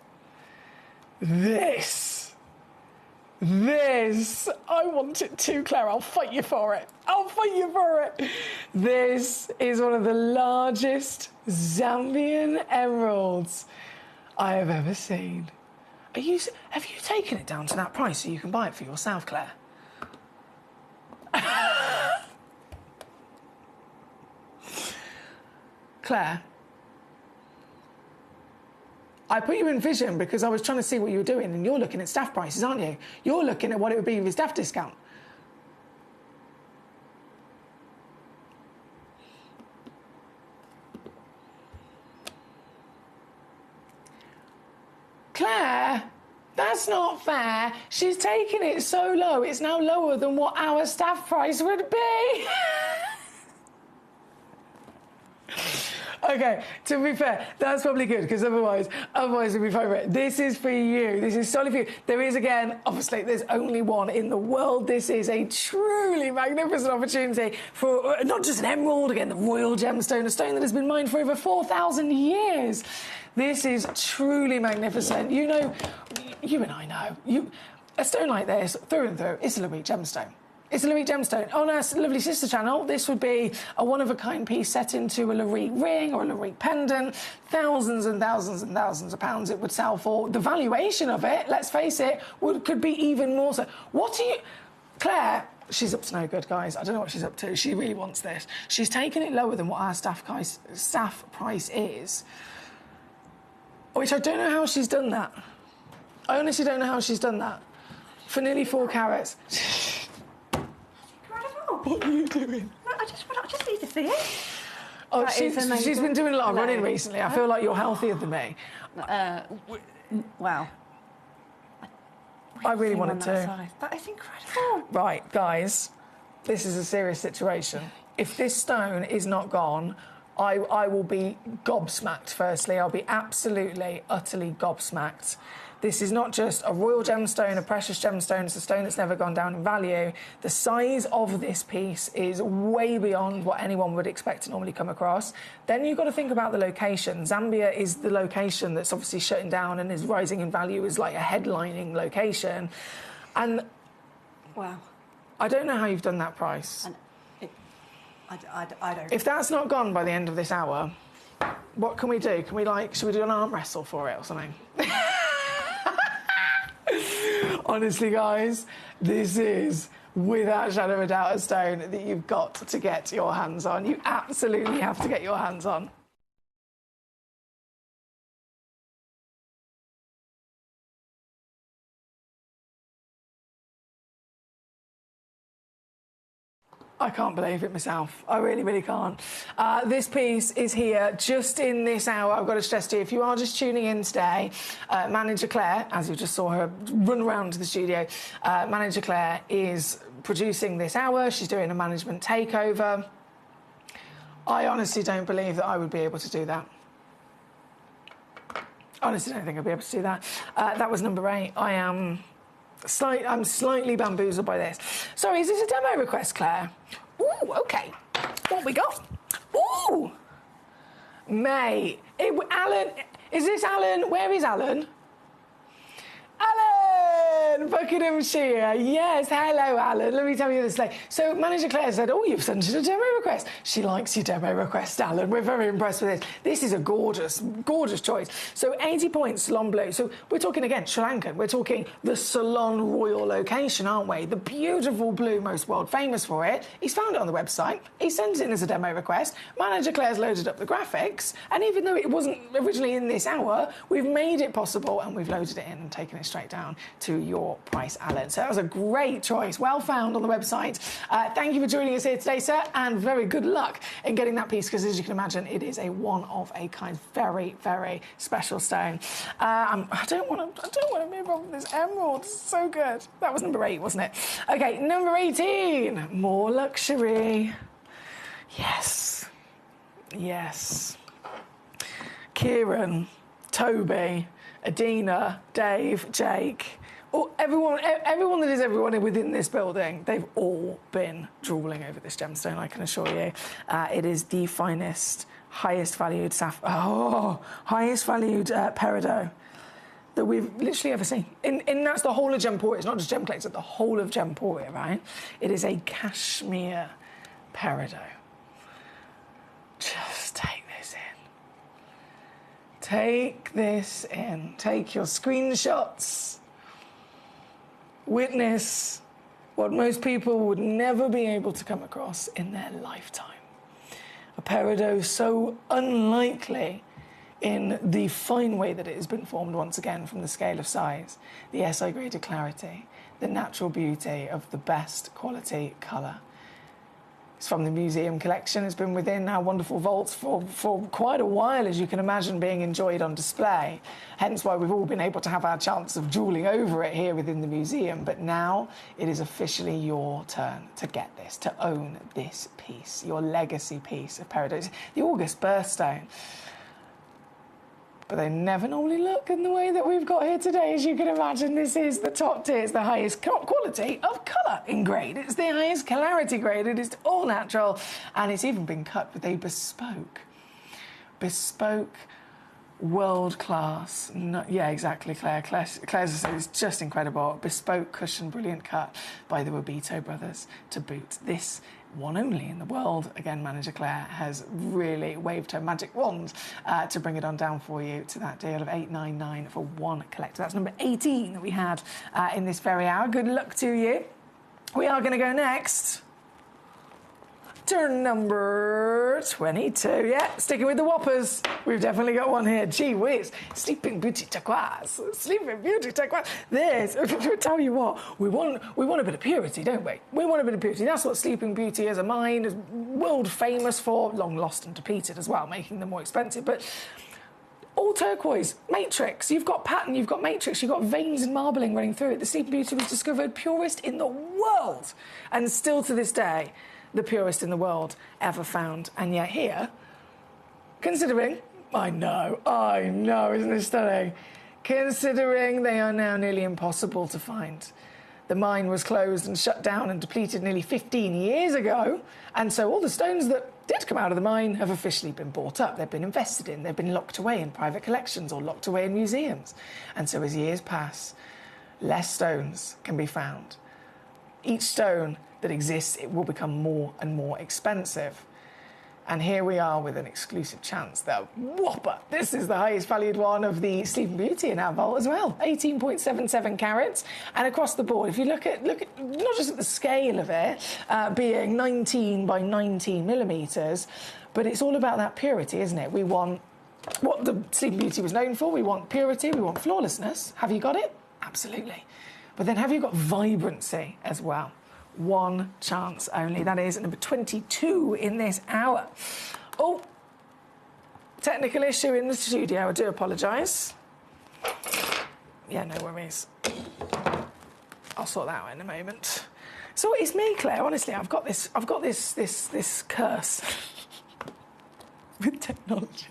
This, I want it too, Claire. I'll fight you for it. I'll fight you for it. This is one of the largest Zambian emeralds I have ever seen. Have you taken it down to that price so you can buy it for yourself, Claire? Claire, I put you in vision because I was trying to see what you were doing, and you're looking at staff prices, aren't you? You're looking at what it would be with staff discount. Claire, that's not fair. She's taken it so low, it's now lower than what our staff price would be. Okay, to be fair, that's probably good, because otherwise it'd be fine. This is for you. This is solely for you. There is, again, obviously, there's only one in the world. This is a truly magnificent opportunity for not just an emerald, again, the royal gemstone, a stone that has been mined for over 4,000 years. This is truly magnificent. You know, you and I know, a stone like this, through and through, is a Louis gemstone. It's a Louis gemstone. On our lovely sister channel, this would be a one-of-a-kind piece set into a Louis ring or a Louis pendant. Thousands and thousands and thousands of pounds it would sell for. The valuation of it, let's face it, could be even more so. What are you... Claire, she's up to no good, guys. I don't know what she's up to. She really wants this. She's taken it lower than what our staff price is, which I don't know how she's done that. I honestly don't know how she's done that. For nearly 4 carats. What are you doing? I just need to see it. Oh, she's been doing a lot of running recently. I feel like you're healthier than me. Wow. I really wanted to. That is incredible. Right, guys, this is a serious situation. If this stone is not gone, I will be gobsmacked, firstly. I'll be absolutely, utterly gobsmacked. This is not just a royal gemstone, a precious gemstone. It's a stone that's never gone down in value. The size of this piece is way beyond what anyone would expect to normally come across. Then you've got to think about the location. Zambia is the location that's obviously shutting down and is rising in value as like a headlining location. And wow, I don't know how you've done that price. I don't. If that's not gone by the end of this hour, what can we do? Can we should we do an arm wrestle for it or something? Honestly, guys, this is, without a shadow of a doubt, a stone that you've got to get your hands on. You absolutely have to get your hands on. I can't believe it myself. I really, really can't. This piece is here just in this hour. I've got to stress to you, if you are just tuning in today, Manager Claire, as you just saw her run around to the studio, Manager Claire is producing this hour. She's doing a management takeover. I honestly don't believe that I would be able to do that. I honestly don't think I'd be able to do that. That was number 8. I'm slightly bamboozled by this. Sorry, is this a demo request, Claire? Ooh, OK. What we got? Ooh! Mate. Alan. Is this Alan? Where is Alan? Alan! Buckinghamshire. Yes, hello, Alan. Let me tell you this. So Manager Claire said, oh, you've sent in a demo request. She likes your demo request, Alan. We're very impressed with this. This is a gorgeous, gorgeous choice. So 80 points, Ceylon Blue. So we're talking, again, Sri Lankan. We're talking the Ceylon Royal location, aren't we? The beautiful blue, most world famous for it. He's found it on the website. He sends it in as a demo request. Manager Claire's loaded up the graphics. And even though it wasn't originally in this hour, we've made it possible and we've loaded it in and taken it straight down to your price, Alan. So that was a great choice, well found on the website. Thank you for joining us here today, sir, and very good luck in getting that piece, because as you can imagine, it is a one-of-a-kind, very, very special stone. I don't want to move on from this emerald. It's so good. That was number 8, wasn't it? Okay, number 18, more luxury. Yes, yes. Kieran, Toby, Adina, Dave, Jake, everyone that is everyone within this building, they've all been drooling over this gemstone, I can assure you. It is the finest, highest valued highest valued peridot that we've literally ever seen. And that's the whole of Gemporia. It's not just Gemcollector, the whole of Gemporia, right? It is a cashmere peridot. Just take this in. Take this in. Take your screenshots. Witness what most people would never be able to come across in their lifetime. A peridot so unlikely in the fine way that it has been formed once again from the scale of size, the SI graded clarity, the natural beauty of the best quality colour. It's from the museum collection. It's been within our wonderful vaults for quite a while, as you can imagine, being enjoyed on display. Hence why we've all been able to have our chance of drooling over it here within the museum. But now it is officially your turn to get this, to own this piece, your legacy piece of peridot. The August birthstone. But they never normally look in the way that we've got here today. As you can imagine, this is the top tier. It's the highest quality of colour in grade. It's the highest clarity grade. It is all natural. And it's even been cut with a bespoke, world-class... yeah, exactly, Claire. Claire's is just incredible. Bespoke cushion, brilliant cut by the Wabito brothers to boot. This one only in the world. Again, Manager Claire has really waved her magic wand to bring it on down for you to that deal of $8.99 for one collector. That's number 18 that we had in this very hour. Good luck to you. We are going to go next to number 22. Yeah, sticking with the whoppers. We've definitely got one here. Gee whiz. Sleeping Beauty turquoise. Sleeping Beauty turquoise. This, I'll tell you what, we want a bit of purity, don't we? We want a bit of purity. That's what Sleeping Beauty as a mine is world famous for. Long lost and depleted as well, making them more expensive. But all turquoise, matrix. You've got pattern, you've got matrix, you've got veins and marbling running through it. The Sleeping Beauty was discovered purest in the world. And still to this day, the purest in the world ever found. And yet here, considering, I know, isn't it stunning? Considering they are now nearly impossible to find. The mine was closed and shut down and depleted nearly 15 years ago. And so all the stones that did come out of the mine have officially been bought up. They've been invested in. They've been locked away in private collections or locked away in museums. And so as years pass, less stones can be found. Each stone that exists, it will become more and more expensive. And here we are with an exclusive chance. The whopper. This is the highest valued one of the Sleeping Beauty in our vault as well. 18.77 carats. And across the board, if you look at not just at the scale of it, being 19 by 19 millimetres, but it's all about that purity, isn't it? We want what the Sleeping Beauty was known for. We want purity. We want flawlessness. Have you got it? Absolutely. But then have you got vibrancy as well? One chance only. That is number 22 in this hour. Oh, technical issue in the studio. I do apologise. Yeah, no worries. I'll sort that out in a moment. So it's me, Claire. Honestly, I've got this curse with technology.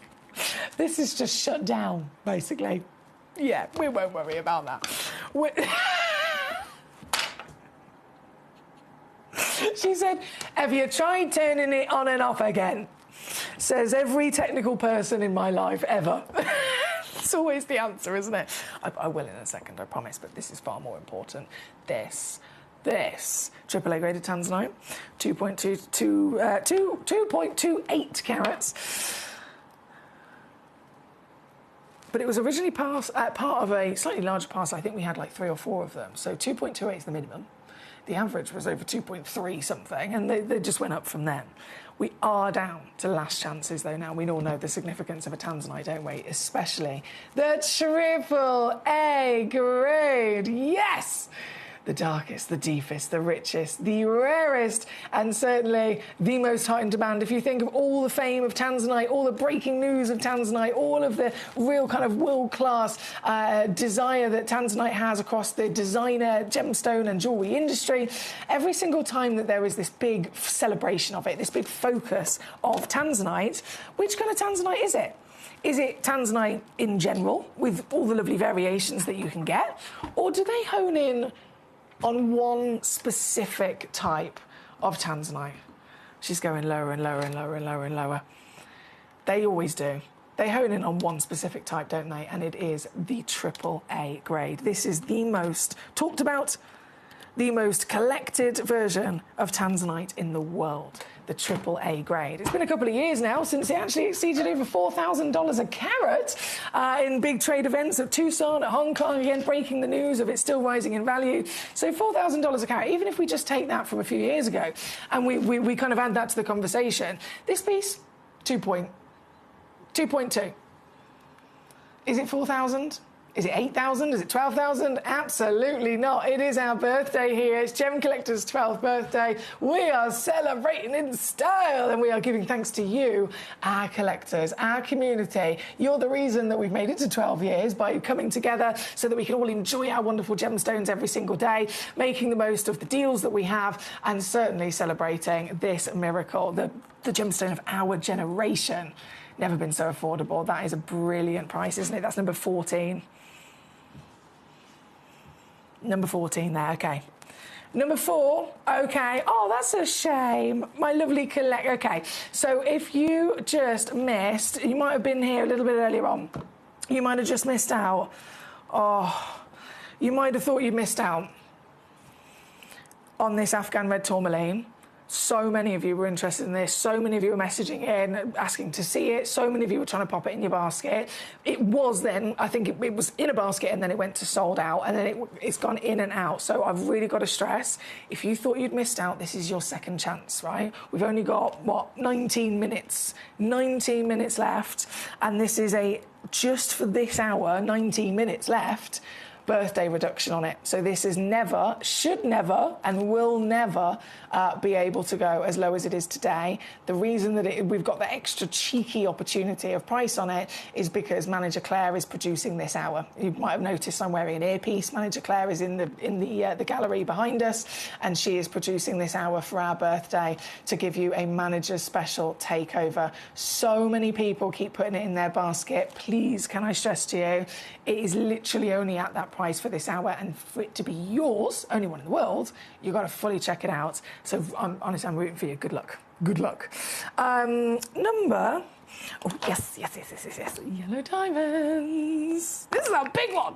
This is just shut down, basically. Yeah, we won't worry about that. She said, have you tried turning it on and off again? Says every technical person in my life ever. It's always the answer, isn't it? I will in a second, I promise, but this is far more important. This AAA graded tanzanite, 2.28 carats. But it was originally part of a slightly larger parcel. I think we had like 3 or 4 of them. So 2.28 is the minimum. The average was over 2.3 something, and they just went up from then. We are down to last chances, though, now. We all know the significance of a tanzanite, don't we? Especially the AAA grade. Yes! The darkest, the deepest, the richest, the rarest, and certainly the most high in demand. If you think of all the fame of tanzanite, all the breaking news of tanzanite, all of the real kind of world-class desire that tanzanite has across the designer, gemstone and jewellery industry, every single time that there is this big celebration of it, this big focus of tanzanite, which kind of tanzanite is it? Is it tanzanite in general, with all the lovely variations that you can get? Or do they hone in on one specific type of tanzanite? She's going lower and lower and lower and lower and lower. They always do. They hone in on one specific type, don't they? And it is the AAA grade. This is the most talked about, the most collected version of tanzanite in the world, the AAA grade. It's been a couple of years now since it actually exceeded over $4,000 a carat in big trade events of Tucson, at Hong Kong, again breaking the news of it still rising in value. So $4,000 a carat, even if we just take that from a few years ago and we kind of add that to the conversation, this piece, 2.2. Is it 4,000? Is it 8,000? Is it 12,000? Absolutely not. It is our birthday here. It's Gem Collector's 12th birthday. We are celebrating in style, and we are giving thanks to you, our collectors, our community. You're the reason that we've made it to 12 years by coming together so that we can all enjoy our wonderful gemstones every single day, making the most of the deals that we have, and certainly celebrating this miracle, the gemstone of our generation. Never been so affordable. That is a brilliant price, isn't it? That's number 14. Number 14 there, okay. Number 4, okay. Oh, that's a shame. My lovely collect. Okay, so if you just missed, you might have been here a little bit earlier on. You might have just missed out. Oh, you might have thought you missed out on this Afghan red tourmaline. So many of you were interested in this. So many of you were messaging in, asking to see it. So many of you were trying to pop it in your basket. It was then, I think it was in a basket, and then it went to sold out, and then it's gone in and out. So I've really got to stress, if you thought you'd missed out, this is your second chance, right? We've only got, 19 minutes? 19 minutes left, and this is just for this hour, 19 minutes left, birthday reduction on it. So this is never, should never, and will never be able to go as low as it is today. The reason that we've got the extra cheeky opportunity of price on it is because Manager Claire is producing this hour. You might have noticed I'm wearing an earpiece. Manager Claire is in the gallery behind us, and she is producing this hour for our birthday to give you a manager's special takeover. So many people keep putting it in their basket. Please, can I stress to you, it is literally only at that price for this hour, and for it to be yours, only one in the world, you've got to fully check it out. So honestly, I'm rooting for you. Good luck. Good luck. Number... Oh, yes. Yellow diamonds. This is a big one.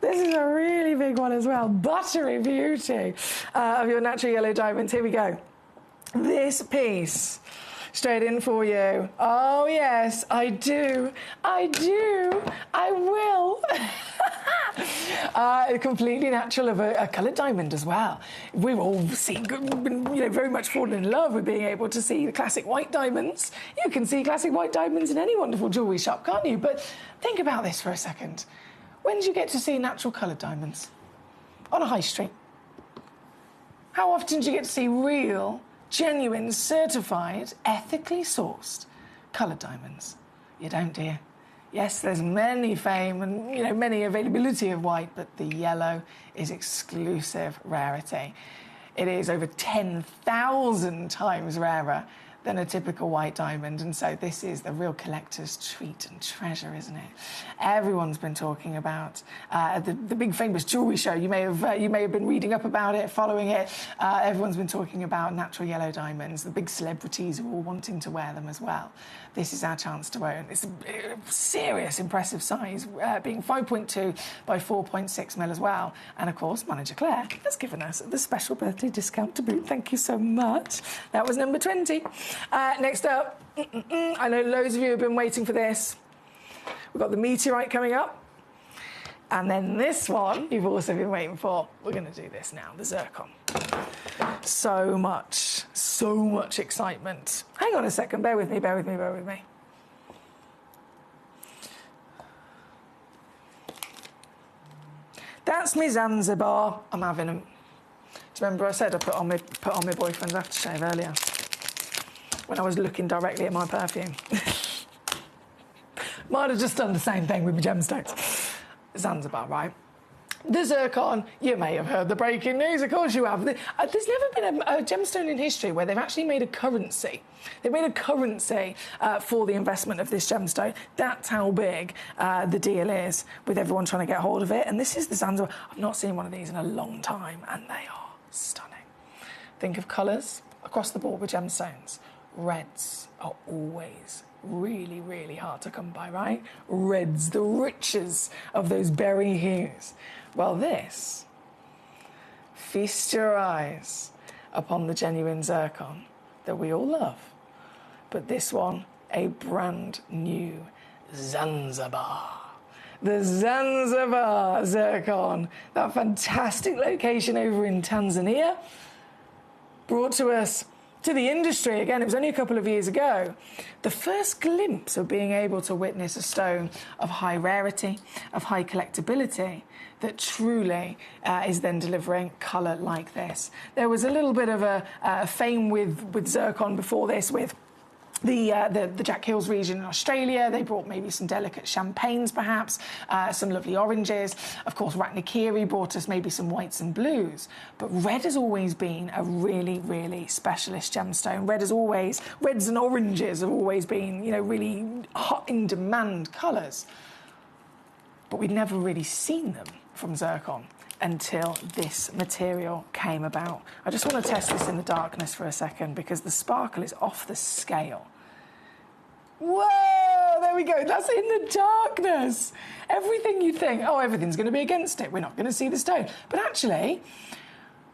This is a really big one as well. Buttery beauty of your natural yellow diamonds. Here we go. This piece... straight in for you. Oh, yes, I do. I will. Completely natural of a coloured diamond as well. We've all been very much fallen in love with being able to see the classic white diamonds. You can see classic white diamonds in any wonderful jewellery shop, can't you? But think about this for a second. When do you get to see natural coloured diamonds? On a high street. How often do you get to see real, genuine, certified, ethically sourced coloured diamonds? You don't, do you? Yes, there's many fame and many availability of white, but the yellow is exclusive rarity. It is over 10,000 times rarer than a typical white diamond, and so this is the real collector's treat and treasure, isn't it? Everyone's been talking about the big famous jewellery show. You may have been reading up about it, following it. Everyone's been talking about natural yellow diamonds. The big celebrities are all wanting to wear them as well. This is our chance to own. It's a serious, impressive size, being 5.2 by 4.6 mil as well. And of course, Manager Claire has given us the special birthday discount to boot. Thank you so much. That was number 20. Next up, I know loads of you have been waiting for this. We've got the meteorite coming up. And then this one you've also been waiting for. We're going to do this now, the zircon. So much excitement. Hang on a second, bear with me. That's me Zanzibar. I'm having them. Do you remember I said I put on my boyfriend's aftershave earlier? When I was looking directly at my perfume. Might have just done the same thing with my gemstones. Zanzibar, right? The zircon, you may have heard the breaking news, of course you have. There's never been a gemstone in history where they've actually made a currency. They've made a currency for the investment of this gemstone. That's how big the deal is with everyone trying to get hold of it. And this is the Zanzibar. I've not seen one of these in a long time, and they are stunning. Think of colours across the board with gemstones. Reds are always really, really hard to come by, right? Reds, the riches of those berry hues. Well, this, feast your eyes upon the genuine zircon that we all love. But this one, a brand new Zanzibar. The Zanzibar zircon, that fantastic location over in Tanzania, brought to us to the industry, again, it was only a couple of years ago, the first glimpse of being able to witness a stone of high rarity, of high collectability, that truly is then delivering colour like this. There was a little bit of a fame with zircon before this, with the Jack Hills region in Australia. They brought maybe some delicate champagnes, perhaps, some lovely oranges. Of course, Ratnakiri brought us maybe some whites and blues. But red has always been a really, really specialist gemstone. Reds and oranges have always been, you know, really hot in demand colours. But we'd never really seen them from zircon until this material came about. I just want to test this in the darkness for a second because the sparkle is off the scale. Whoa, there we go. That's in the darkness. Everything you think, oh, everything's going to be against it. We're not going to see the stone. But actually,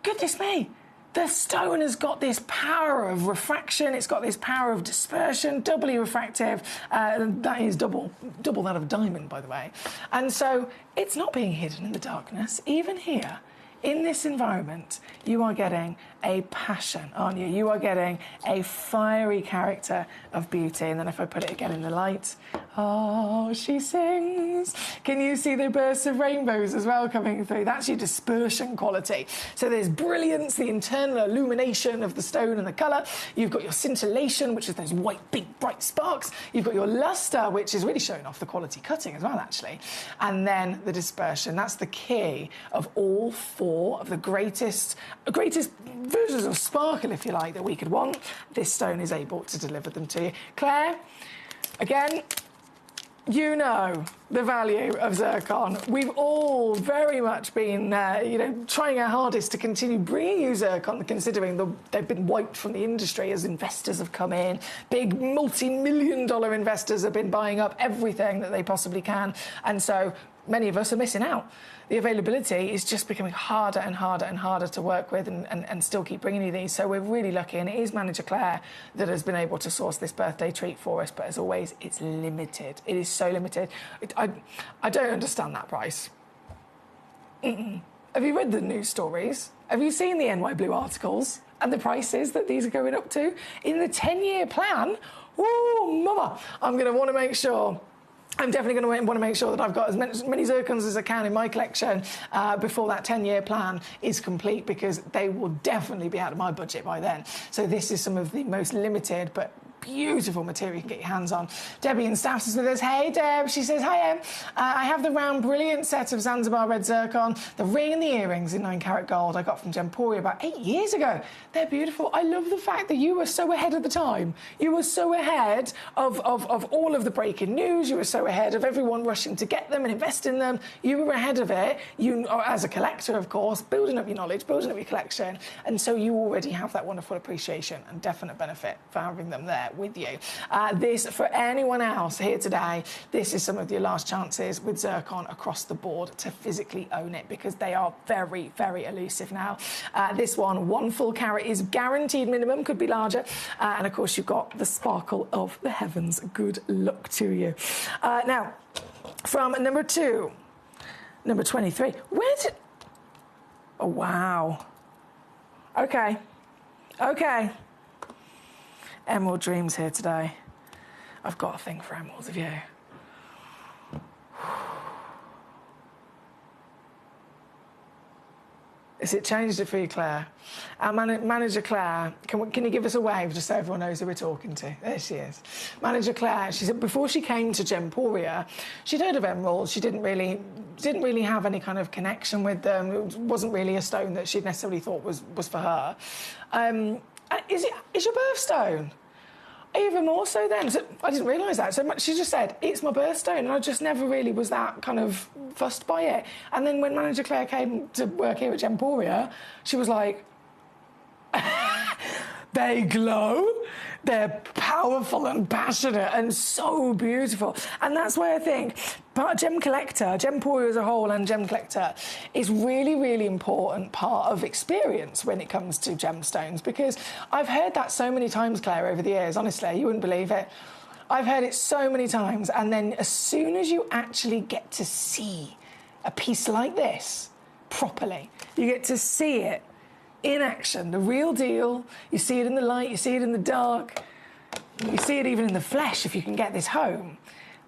goodness me, the stone has got this power of refraction. It's got this power of dispersion, doubly refractive. That is double that of diamond, by the way. And so it's not being hidden in the darkness. Even here, in this environment, you are getting a passion, aren't you? You are getting a fiery character of beauty. And then if I put it again in the light, oh, she sings. Can you see the bursts of rainbows as well coming through? That's your dispersion quality. So there's brilliance, the internal illumination of the stone and the colour. You've got your scintillation, which is those white, big, bright sparks. You've got your lustre, which is really showing off the quality cutting as well, actually. And then the dispersion. That's the key of all four of the greatest versions of sparkle, if you like, that we could want. This stone is able to deliver them to you. Claire, again, you know the value of zircon. We've all very much been, trying our hardest to continue bringing you zircon, considering they've been wiped from the industry as investors have come in. Big multi-million-dollar investors have been buying up everything that they possibly can, and so many of us are missing out. The availability is just becoming harder and harder and harder to work with and still keep bringing you these. So we're really lucky, and it is Manager Claire that has been able to source this birthday treat for us. But as always, it's limited. It is so limited. I don't understand that price. Have you read the news stories? Have you seen the NY Blue articles and the prices that these are going up to? In the 10-year plan, oh, mama, I'm going to want to make sure... I'm definitely going to want to make sure that I've got as many zircons as I can in my collection before that 10-year plan is complete, because they will definitely be out of my budget by then. So this is some of the most limited but beautiful material you can get your hands on. Debbie in Staffs is with us. Hey, Deb. She says, hi, Em. I have the round, brilliant set of Zanzibar red zircon, the ring and the earrings in 9-carat gold I got from Gemporia about 8 years ago. They're beautiful. I love the fact that you were so ahead of the time. You were so ahead of all of the breaking news. You were so ahead of everyone rushing to get them and invest in them. You were ahead of it. You, as a collector, of course, building up your knowledge, building up your collection. And so you already have that wonderful appreciation and definite benefit for having them there with you. This, for anyone else here today, this is some of your last chances with zircon across the board to physically own it, because they are very, very elusive now. This one full carat is guaranteed minimum, could be larger. And of course, you've got the sparkle of the heavens. Good luck to you. Now, from number 2, number 23. Where did... Oh, wow. Okay. Emerald Dreams here today. I've got a thing for emeralds, have you? Has it changed it for you, Claire? Our Manager Claire, can you give us a wave just so everyone knows who we're talking to? There she is. Manager Claire, she said before she came to Gemporia, she'd heard of emeralds. She didn't really have any kind of connection with them. It wasn't really a stone that she'd necessarily thought was for her. Is your birthstone? Even more so then. So I didn't realise that. So she just said, it's my birthstone, and I just never really was that kind of fussed by it. And then when Manager Claire came to work here at Gemporia, she was like, they glow. They're powerful and passionate and so beautiful. And that's why I think Gemcollector, Gemporia as a whole and Gemcollector is really, really important part of experience when it comes to gemstones, because I've heard that so many times, Claire, over the years. Honestly, you wouldn't believe it. I've heard it so many times, and then as soon as you actually get to see a piece like this properly, you get to see it in action, the real deal. You see it in the light, you see it in the dark, you see it even in the flesh if you can get this home.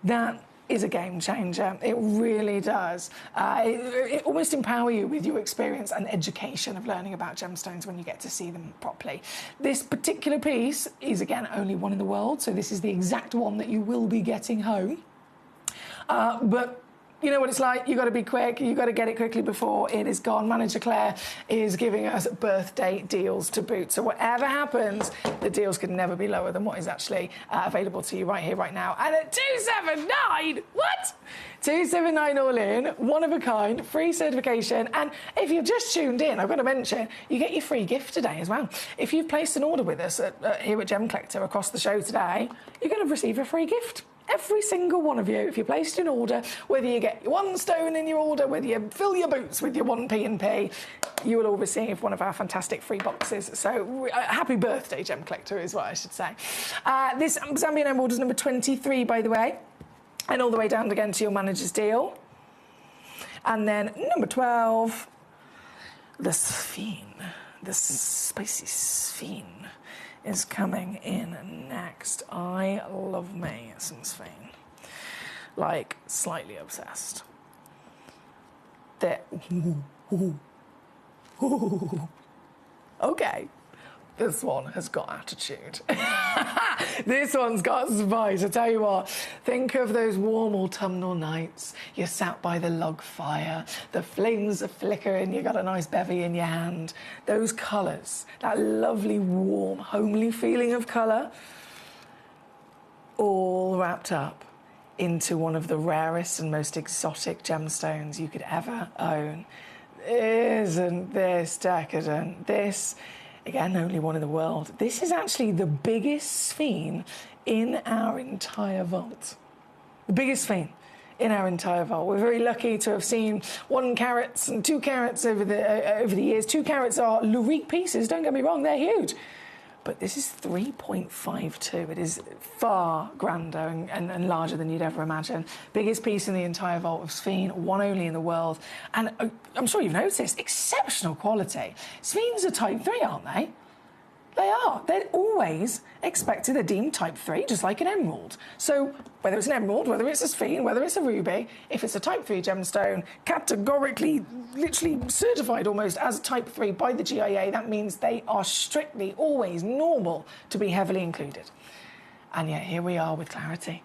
That is a game changer. It really does. It almost empower you with your experience and education of learning about gemstones when you get to see them properly. This particular piece is, again, only one in the world, so this is the exact one that you will be getting home. But you know what it's like, you've got to be quick, you've got to get it quickly before it is gone. Manager Claire is giving us birthday deals to boot. So whatever happens, the deals could never be lower than what is actually available to you right here, right now. And at $279, what? $279 all in, one of a kind, free certification. And if you've just tuned in, I've got to mention, you get your free gift today as well. If you've placed an order with us here at Gemcollector across the show today, you're going to receive a free gift. Every single one of you, if you placed an order, whether you get one stone in your order, whether you fill your boots with your 1p&p, you will all receive one of our fantastic free boxes. So happy birthday, Gemcollector, is what I should say. This Zambian Emerald is number 23, by the way, and all the way down again to your manager's deal. And then number 12, the Sphene, the spicy Sphene, is coming in next. I love me some Sphene. Like, slightly obsessed. Okay. This one has got attitude. This one's got spice. I tell you what, think of those warm autumnal nights. You're sat by the log fire, the flames are flickering, you got a nice bevy in your hand. Those colours, that lovely, warm, homely feeling of colour, all wrapped up into one of the rarest and most exotic gemstones you could ever own. Isn't this decadent? This, again, only one in the world. This is actually the biggest Sphene in our entire vault. The biggest Sphene in our entire vault. We're very lucky to have seen 1 carats and 2 carats over the years. 2 carats are Lurique pieces, don't get me wrong, they're huge. But this is 3.52. It is far grander and larger than you'd ever imagine. Biggest piece in the entire vault of Sphene, one only in the world. And I'm sure you've noticed, exceptional quality. Sphenes are type 3, aren't they? They are. They're always expected, they're deemed type 3, just like an emerald. So whether it's an emerald, whether it's a Sphene, whether it's a ruby, if it's a type 3 gemstone, categorically, literally certified almost as type 3 by the GIA, that means they are strictly always normal to be heavily included. And yet here we are with clarity.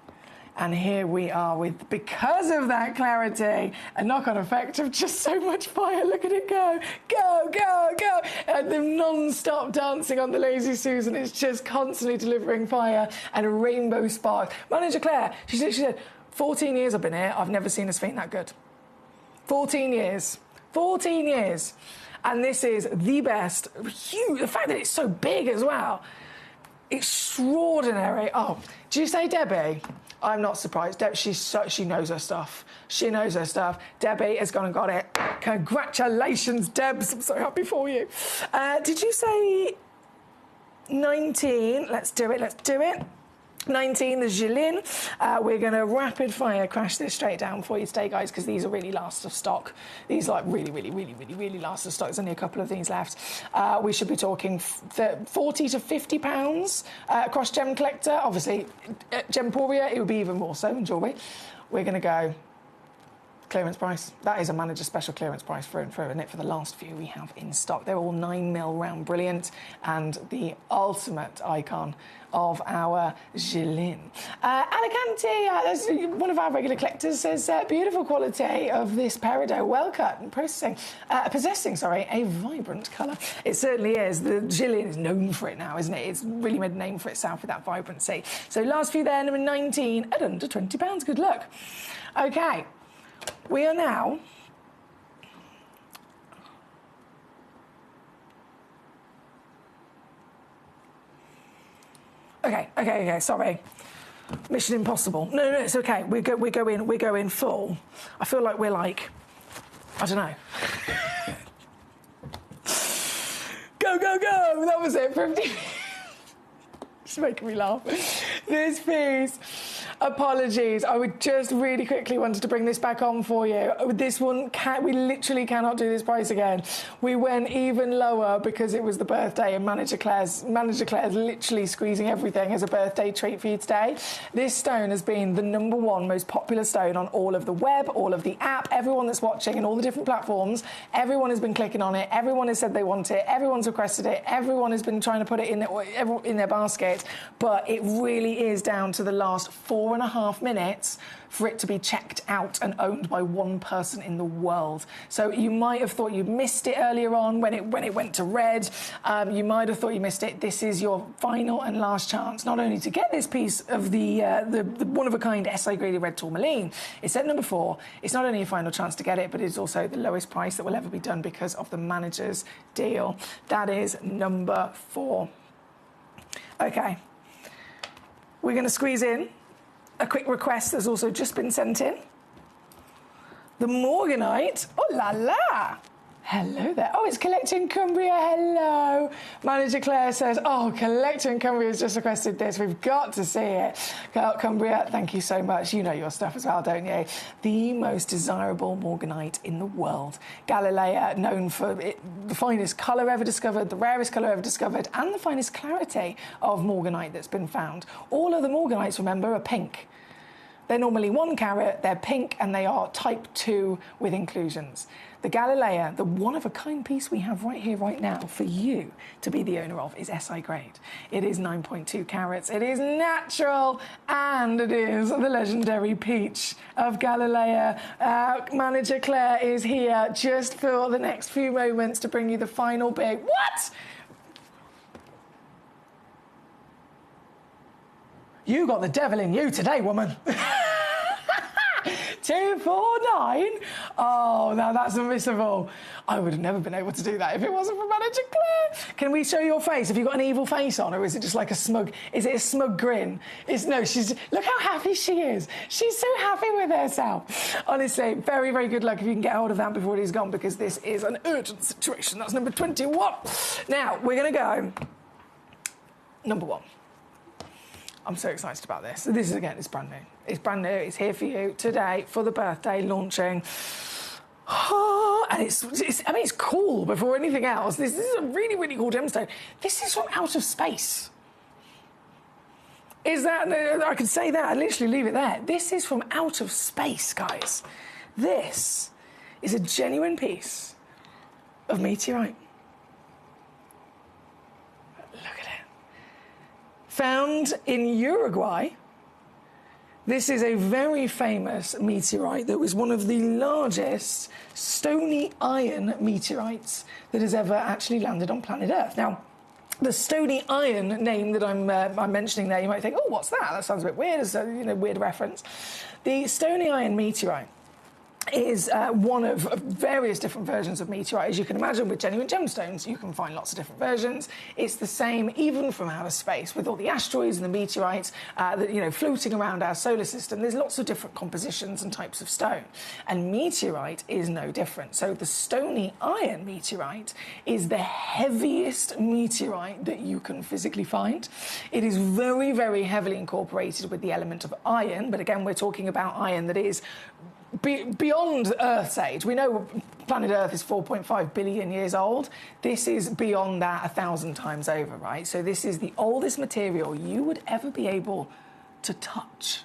And here we are with, because of that clarity, a knock-on effect of just so much fire. Look at it go, go, go, go. And them non-stop dancing on the Lazy Susan. It's just constantly delivering fire and a rainbow spark. Manager Claire, she said, 14 years I've been here, I've never seen a Sphene that good. 14 years. 14 years. And this is the best. Huge. The fact that it's so big as well. Extraordinary. Oh, do you say Debbie? I'm not surprised. She knows her stuff. She knows her stuff. Debbie has gone and got it. Congratulations, Debs. I'm so happy for you. Did you say 19? Let's do it. Let's do it. 19, the Jilin. We're going to rapid fire crash this straight down for you today, guys, because these are really last of stock. These are like really last of stock. There's only a couple of things left. We should be talking 40 to 50 pounds across Gemcollector. Obviously, Gemporia, it would be even more so in jewellery. We're going to go clearance price. That is a manager special clearance price for it for the last few we have in stock. They're all 9mm round brilliant and the ultimate icon of our Jilin. Alicante, one of our regular collectors, says beautiful quality of this peridot, well cut and possessing a vibrant colour. It certainly is. The Jilin is known for it now, isn't it? It's really made a name for itself with that vibrancy. So last few there, number 19 at under £20. Good luck. Okay. We are now Okay, sorry. Mission Impossible. No, it's okay. We go in full. I feel like we're like, I don't know. Go, go, go! That was it. 50. It's making me laugh. This piece. Apologies. I would just really quickly wanted to bring this back on for you. This one, we literally cannot do this price again. We went even lower because it was the birthday and Manager Claire's literally squeezing everything as a birthday treat for you today. This stone has been the #1 most popular stone on all of the web, all of the app, everyone that's watching and all the different platforms. Everyone has been clicking on it. Everyone has said they want it. Everyone's requested it. Everyone has been trying to put it in their basket. But it really is down to the last 4.5 minutes for it to be checked out and owned by one person in the world. So you might have thought you missed it earlier on when it went to red. You might have thought you missed it. This is your final and last chance, not only to get this piece of the one-of-a-kind SI graded red tourmaline. It's at #4. It's not only your final chance to get it, but it's also the lowest price that will ever be done because of the manager's deal. That is #4. Okay. We're going to squeeze in a quick request that's also just been sent in. The Morganite. Oh, la la. Hello there. Oh, it's Collector in Cumbria. Hello. Manager Claire says, oh, Collector in Cumbria has just requested this. We've got to see it. Cumbria, thank you so much. You know your stuff as well, don't you? The most desirable Morganite in the world. Galilea, known for the finest colour ever discovered, the rarest colour ever discovered, and the finest clarity of Morganite that's been found. All of the Morganites, remember, are pink. They're normally 1 carat, they're pink, and they are type 2 with inclusions. The Galilea, the one-of-a-kind piece we have right here, right now, for you to be the owner of, is SI grade. It is 9.2 carats, it is natural, and it is the legendary peach of Galilea. Manager Claire is here just for the next few moments to bring you the final big... What? You got the devil in you today, woman. 249? Oh, now that's unmissable. I would have never been able to do that if it wasn't for Manager Claire. Can we show your face? Have you got an evil face on, or is it just like a smug... Is it a smug grin? No, she's... Look how happy she is. She's so happy with herself. Honestly, very, very good luck if you can get hold of that before it is gone, because this is an urgent situation. That's number 21. Now, we're going to go... #1. I'm so excited about this. This is, again, it's brand new. It's brand new. It's here for you today for the birthday launching. And it's cool before anything else. This is a really, really cool gemstone. This is from out of space. Is that... I could say that and literally leave it there. This is from out of space, guys. This is a genuine piece of meteorite. Found in Uruguay. This is a very famous meteorite that was one of the largest stony iron meteorites that has ever actually landed on planet Earth. Now, the stony iron name that I'm mentioning there, you might think, oh, what's that? That sounds a bit weird. It's a weird reference. The stony iron meteorite is one of various different versions of meteorite. As you can imagine, with genuine gemstones, you can find lots of different versions. It's the same even from outer space, with all the asteroids and the meteorites that, floating around our solar system. There's lots of different compositions and types of stone, and meteorite is no different. So the stony iron meteorite is the heaviest meteorite that you can physically find. It is very, very heavily incorporated with the element of iron, but again, we're talking about iron that is beyond Earth's age. We know planet Earth is 4.5 billion years old. This is beyond that 1,000 times over, right? So this is the oldest material you would ever be able to touch.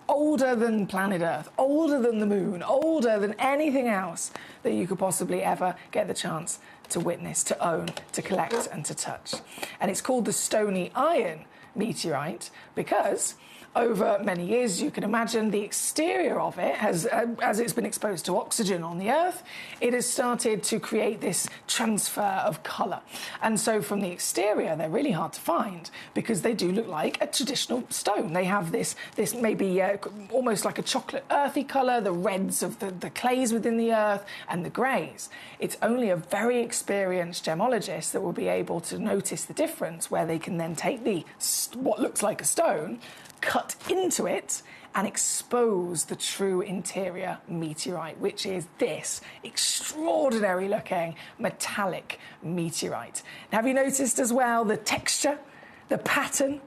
Older than planet Earth, older than the moon, older than anything else that you could possibly ever get the chance to witness, to own, to collect and to touch. And it's called the stony iron meteorite because over many years, you can imagine, the exterior of it has, as it's been exposed to oxygen on the Earth, it has started to create this transfer of colour. And so from the exterior, they're really hard to find because they do look like a traditional stone. They have this maybe almost like a chocolate earthy colour, the reds of the clays within the Earth and the greys. It's only a very experienced gemologist that will be able to notice the difference, where they can then take what looks like a stone, cut into it and expose the true interior meteorite, which is this extraordinary looking metallic meteorite. Now, have you noticed as well the texture, the pattern?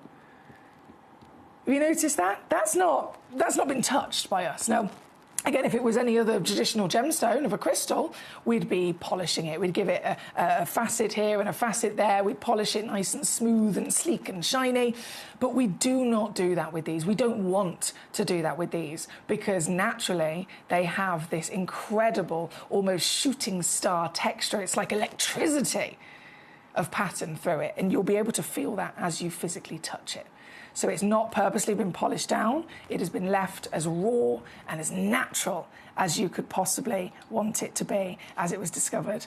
Have you noticed that? That's not been touched by us. Now, again, if it was any other traditional gemstone of a crystal, we'd be polishing it. We'd give it a facet here and a facet there. We'd polish it nice and smooth and sleek and shiny. But we do not do that with these. We don't want to do that with these because naturally they have this incredible, almost shooting star texture. It's like electricity of pattern through it, and you'll be able to feel that as you physically touch it. So it's not purposely been polished down. It has been left as raw and as natural as you could possibly want it to be as it was discovered,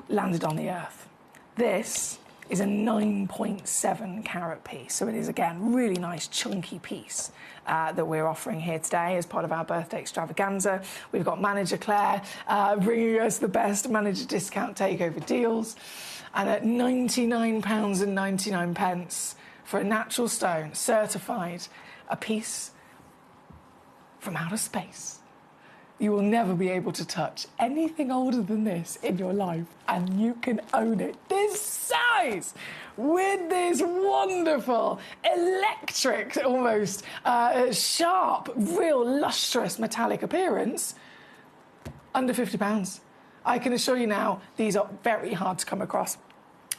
landed on the earth. This is a 9.7 carat piece. So it is, again, really nice chunky piece that we're offering here today as part of our birthday extravaganza. We've got Manager Claire bringing us the best manager discount takeover deals. And at £99.99 for a natural stone, certified, a piece from outer space. You will never be able to touch anything older than this in your life, and you can own it this size with this wonderful, electric, almost sharp, real lustrous metallic appearance, under £50. I can assure you now, these are very hard to come across.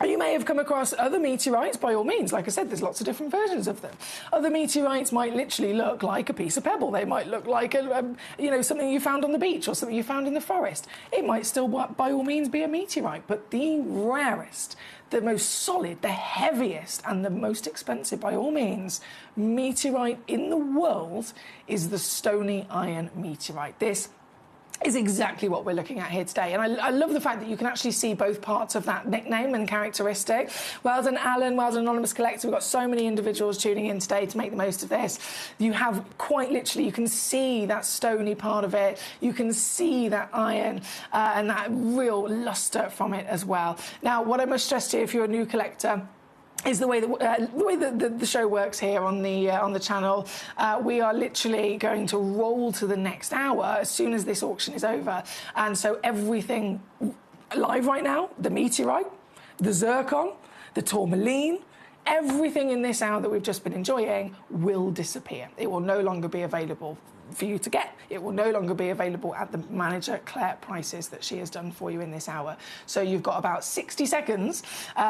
You may have come across other meteorites, by all means. Like I said, there's lots of different versions of them. Other meteorites might literally look like a piece of pebble. They might look like something you found on the beach or something you found in the forest. It might still, by all means, be a meteorite. But the rarest, the most solid, the heaviest, and the most expensive, by all means, meteorite in the world is the stony iron meteorite. This is exactly what we're looking at here today. And I love the fact that you can actually see both parts of that nickname and characteristic. Well done, Alan. Well done, Anonymous Collector. We've got so many individuals tuning in today to make the most of this. You have quite literally, you can see that stony part of it. You can see that iron and that real lustre from it as well. Now, what I must stress to you, if you're a new collector, is the way that the show works here on the channel. We are literally going to roll to the next hour as soon as this auction is over. And so everything live right now, the meteorite, the zircon, the tourmaline, everything in this hour that we've just been enjoying will disappear. It will no longer be available for you to get. It will no longer be available at the Manager Claire prices that she has done for you in this hour. So you've got about 60 seconds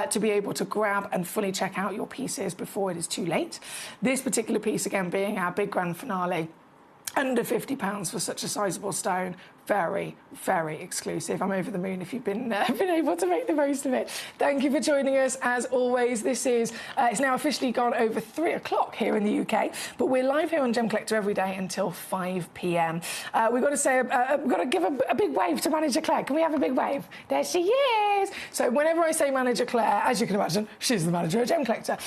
to be able to grab and fully check out your pieces before it is too late. This particular piece, again, being our big grand finale, under £50 for such a sizable stone. Very, very exclusive. I'm over the moon if you've been able to make the most of it. Thank you for joining us. As always, this is it's now officially gone over 3 o'clock here in the UK, but we're live here on Gem Collector every day until 5 p.m. We've got to say, we've got to give a big wave to Manager Claire. Can we have a big wave? There she is. So whenever I say Manager Claire, as you can imagine, she's the manager at Gem Collector.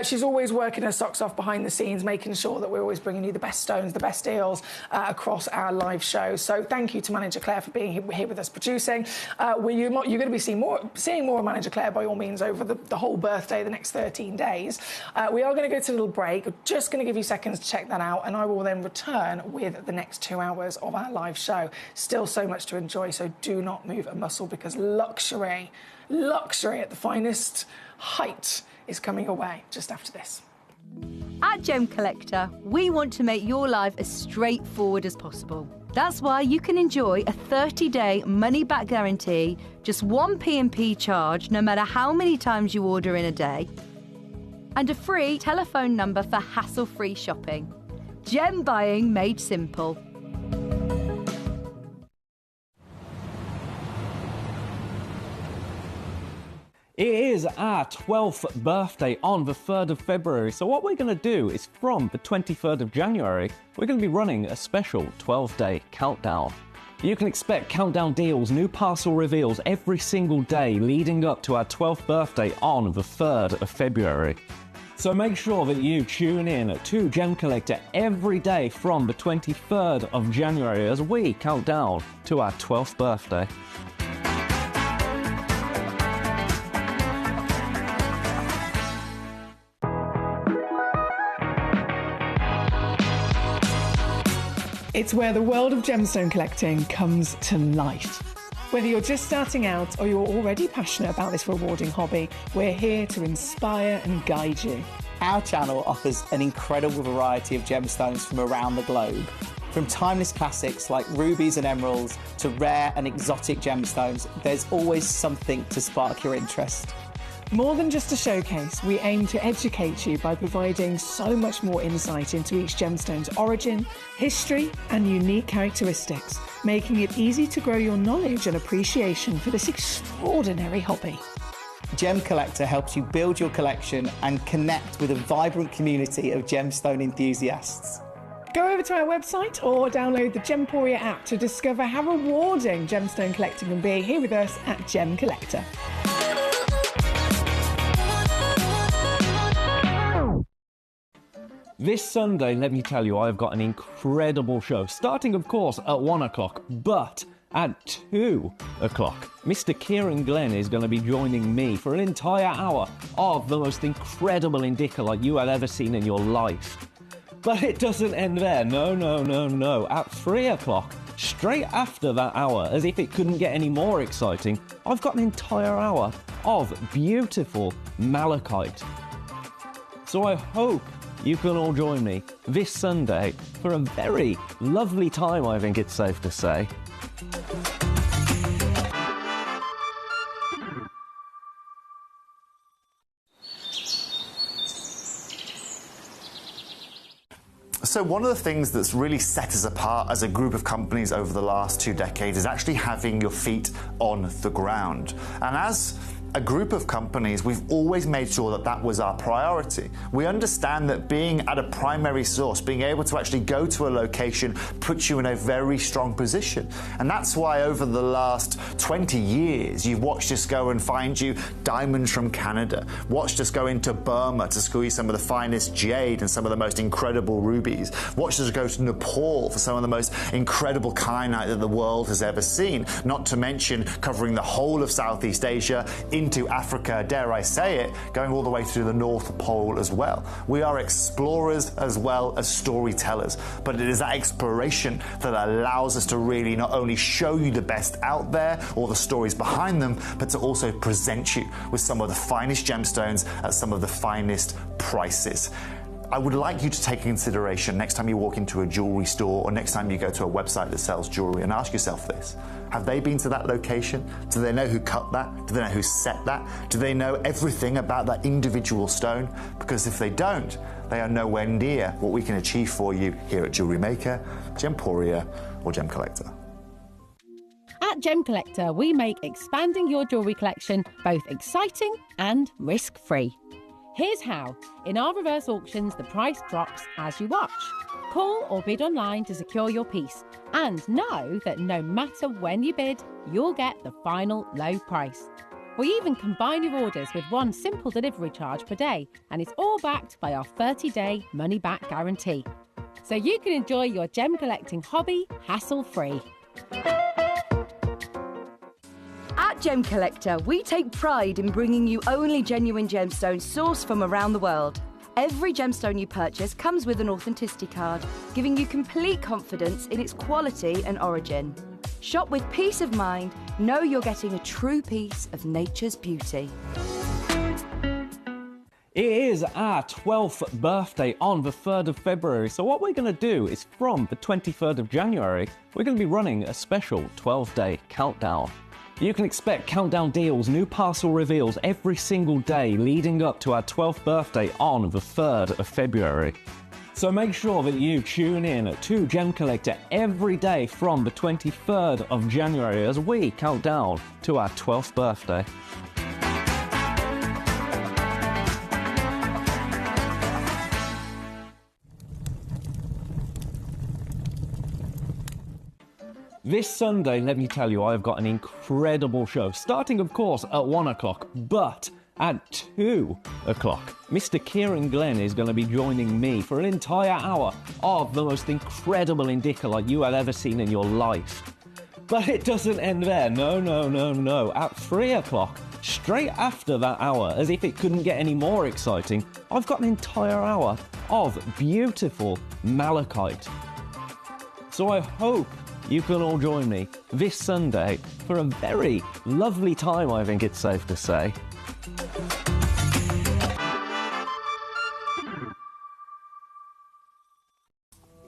She's always working her socks off behind the scenes, making sure that we're always bringing you the best stones, the best deals across our live shows. So thank you to Manager Claire for being here with us producing. You're going to be seeing more of Manager Claire by all means over the whole birthday, the next 13 days. We are going to go to a little break. I'm just going to give you seconds to check that out, and I will then return with the next 2 hours of our live show. Still so much to enjoy, so do not move a muscle because luxury at the finest height is coming your way just after this. At Gem Collector, we want to make your life as straightforward as possible. That's why you can enjoy a 30-day money-back guarantee, just one P&P charge, no matter how many times you order in a day, and a free telephone number for hassle-free shopping. Gem buying made simple. It is our 12th birthday on the 3rd of February, so what we're going to do is from the 23rd of January, we're going to be running a special 12-day countdown. You can expect countdown deals, new parcel reveals every single day leading up to our 12th birthday on the 3rd of February. So make sure that you tune in to Gem Collector every day from the 23rd of January as we count down to our 12th birthday. It's where the world of gemstone collecting comes to life. Whether you're just starting out or you're already passionate about this rewarding hobby, we're here to inspire and guide you. Our channel offers an incredible variety of gemstones from around the globe. From timeless classics like rubies and emeralds to rare and exotic gemstones, there's always something to spark your interest. More than just a showcase, we aim to educate you by providing so much more insight into each gemstone's origin, history, and unique characteristics, making it easy to grow your knowledge and appreciation for this extraordinary hobby. Gemcollector helps you build your collection and connect with a vibrant community of gemstone enthusiasts. Go over to our website or download the Gemporia app to discover how rewarding gemstone collecting can be here with us at Gemcollector. This Sunday, let me tell you, I've got an incredible show, starting, of course, at 1 o'clock, but at 2 o'clock, Mr. Kieran Glenn is going to be joining me for an entire hour of the most incredible Indica you have ever seen in your life. But it doesn't end there. No. At 3 o'clock, straight after that hour, as if it couldn't get any more exciting, I've got an entire hour of beautiful malachite. So I hope you can all join me this Sunday for a very lovely time, I think it's safe to say. So one of the things that's really set us apart as a group of companies over the last 2 decades is actually having your feet on the ground. And as a group of companies, we've always made sure that that was our priority. We understand that being at a primary source, being able to actually go to a location, puts you in a very strong position. And that's why over the last 20 years, you've watched us go and find you diamonds from Canada, watched us go into Burma to squeeze some of the finest jade and some of the most incredible rubies, watched us go to Nepal for some of the most incredible kyanite that the world has ever seen, not to mention covering the whole of Southeast Asia, into Africa, dare I say it, going all the way to the North Pole as well. We are explorers as well as storytellers, but it is that exploration that allows us to really not only show you the best out there or the stories behind them, but to also present you with some of the finest gemstones at some of the finest prices. I would like you to take consideration next time you walk into a jewelry store or next time you go to a website that sells jewelry and ask yourself this. Have they been to that location? Do they know who cut that? Do they know who set that? Do they know everything about that individual stone? Because if they don't, they are nowhere near what we can achieve for you here at Jewelry Maker, Gemporia or Gemcollector. At Gemcollector, we make expanding your jewellery collection both exciting and risk-free. Here's how. In our reverse auctions, the price drops as you watch. Call or bid online to secure your piece. And know that no matter when you bid, you'll get the final low price. We even combine your orders with one simple delivery charge per day, and it's all backed by our 30-day money-back guarantee. So you can enjoy your gem collecting hobby hassle-free. At Gemcollector, we take pride in bringing you only genuine gemstones sourced from around the world. Every gemstone you purchase comes with an authenticity card, giving you complete confidence in its quality and origin. Shop with peace of mind, know you're getting a true piece of nature's beauty. It is our 12th birthday on the 3rd of February, so what we're going to do is from the 23rd of January, we're going to be running a special 12-day countdown. You can expect countdown deals, new parcel reveals every single day leading up to our 12th birthday on the 3rd of February. So make sure that you tune in to Gemcollector every day from the 23rd of January as we count down to our 12th birthday. This Sunday, let me tell you, I've got an incredible show, starting, of course, at 1 o'clock, but at 2 o'clock, Mr. Kieran Glenn is going to be joining me for an entire hour of the most incredible Indica you have ever seen in your life. But it doesn't end there. No. At 3 o'clock, straight after that hour, as if it couldn't get any more exciting, I've got an entire hour of beautiful malachite. So I hope you can all join me this Sunday for a very lovely time, I think it's safe to say.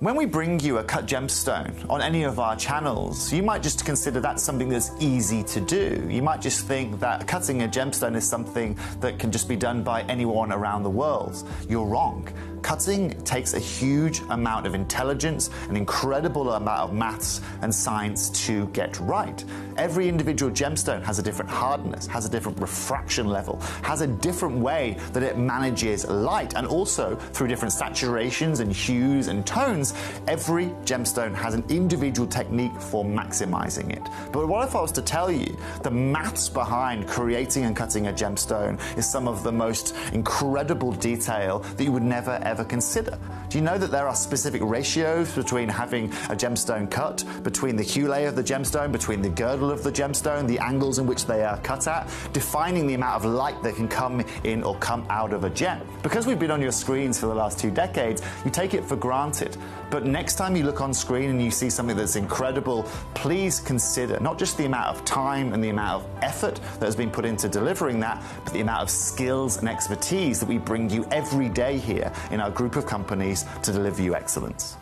When we bring you a cut gemstone on any of our channels, you might just consider that something that's easy to do. You might just think that cutting a gemstone is something that can just be done by anyone around the world. You're wrong. Cutting takes a huge amount of intelligence, an incredible amount of maths and science to get right. Every individual gemstone has a different hardness, has a different refraction level, has a different way that it manages light, and also through different saturations and hues and tones, every gemstone has an individual technique for maximizing it. But what if I was to tell you the maths behind creating and cutting a gemstone is some of the most incredible detail that you would never ever consider? Do you know that there are specific ratios between having a gemstone cut, between the hue layer of the gemstone, between the girdle of the gemstone, the angles in which they are cut at, defining the amount of light that can come in or come out of a gem? Because we've been on your screens for the last 2 decades, you take it for granted. But next time you look on screen and you see something that's incredible, please consider not just the amount of time and the amount of effort that has been put into delivering that, but the amount of skills and expertise that we bring you every day here in our group of companies to deliver you excellence.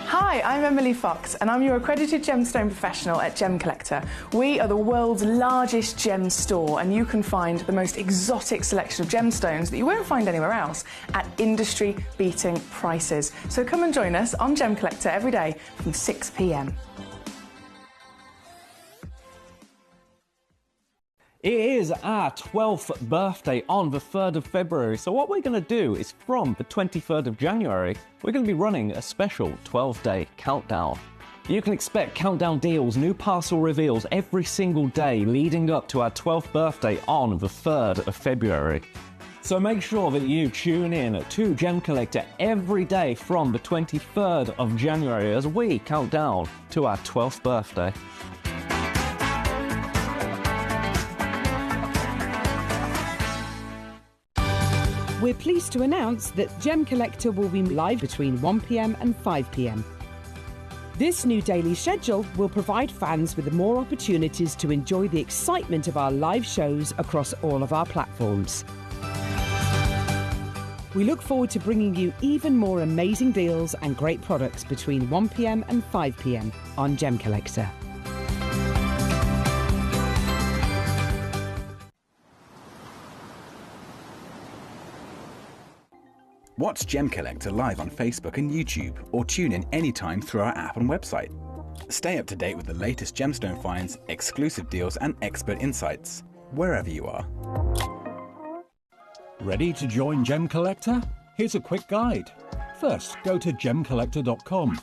Hi, I'm Emily Fox and I'm your accredited gemstone professional at Gemcollector. We are the world's largest gem store and you can find the most exotic selection of gemstones that you won't find anywhere else at industry-beating prices. So come and join us on Gemcollector every day from 6 p.m. It is our 12th birthday on the 3rd of February, so what we're going to do is from the 23rd of January, we're going to be running a special 12-day countdown. You can expect countdown deals, new parcel reveals every single day leading up to our 12th birthday on the 3rd of February. So make sure that you tune in to Gemcollector every day from the 23rd of January as we count down to our 12th birthday. We're pleased to announce that Gemcollector will be live between 1 p.m. and 5 p.m. This new daily schedule will provide fans with more opportunities to enjoy the excitement of our live shows across all of our platforms. We look forward to bringing you even more amazing deals and great products between 1 p.m. and 5 p.m. on Gemcollector. Watch Gemcollector live on Facebook and YouTube, or tune in anytime through our app and website. Stay up to date with the latest gemstone finds, exclusive deals and expert insights, wherever you are. Ready to join Gemcollector? Here's a quick guide. First, go to gemcollector.com.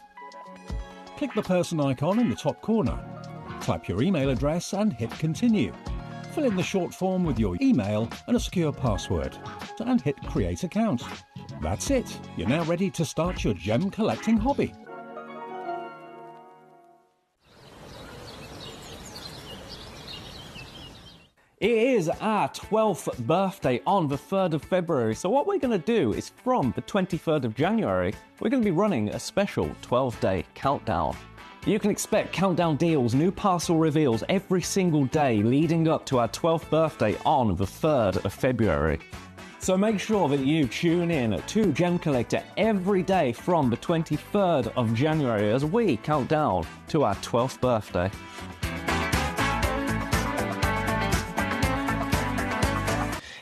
Click the person icon in the top corner. Type your email address and hit continue. Fill in the short form with your email and a secure password, and hit create account. That's it. You're now ready to start your gem collecting hobby. It is our 12th birthday on the 3rd of February, so what we're going to do is from the 23rd of January, we're going to be running a special 12-day countdown. You can expect countdown deals, new parcel reveals every single day leading up to our 12th birthday on the 3rd of February. So make sure that you tune in to Gemcollector every day from the 23rd of January as we count down to our 12th birthday.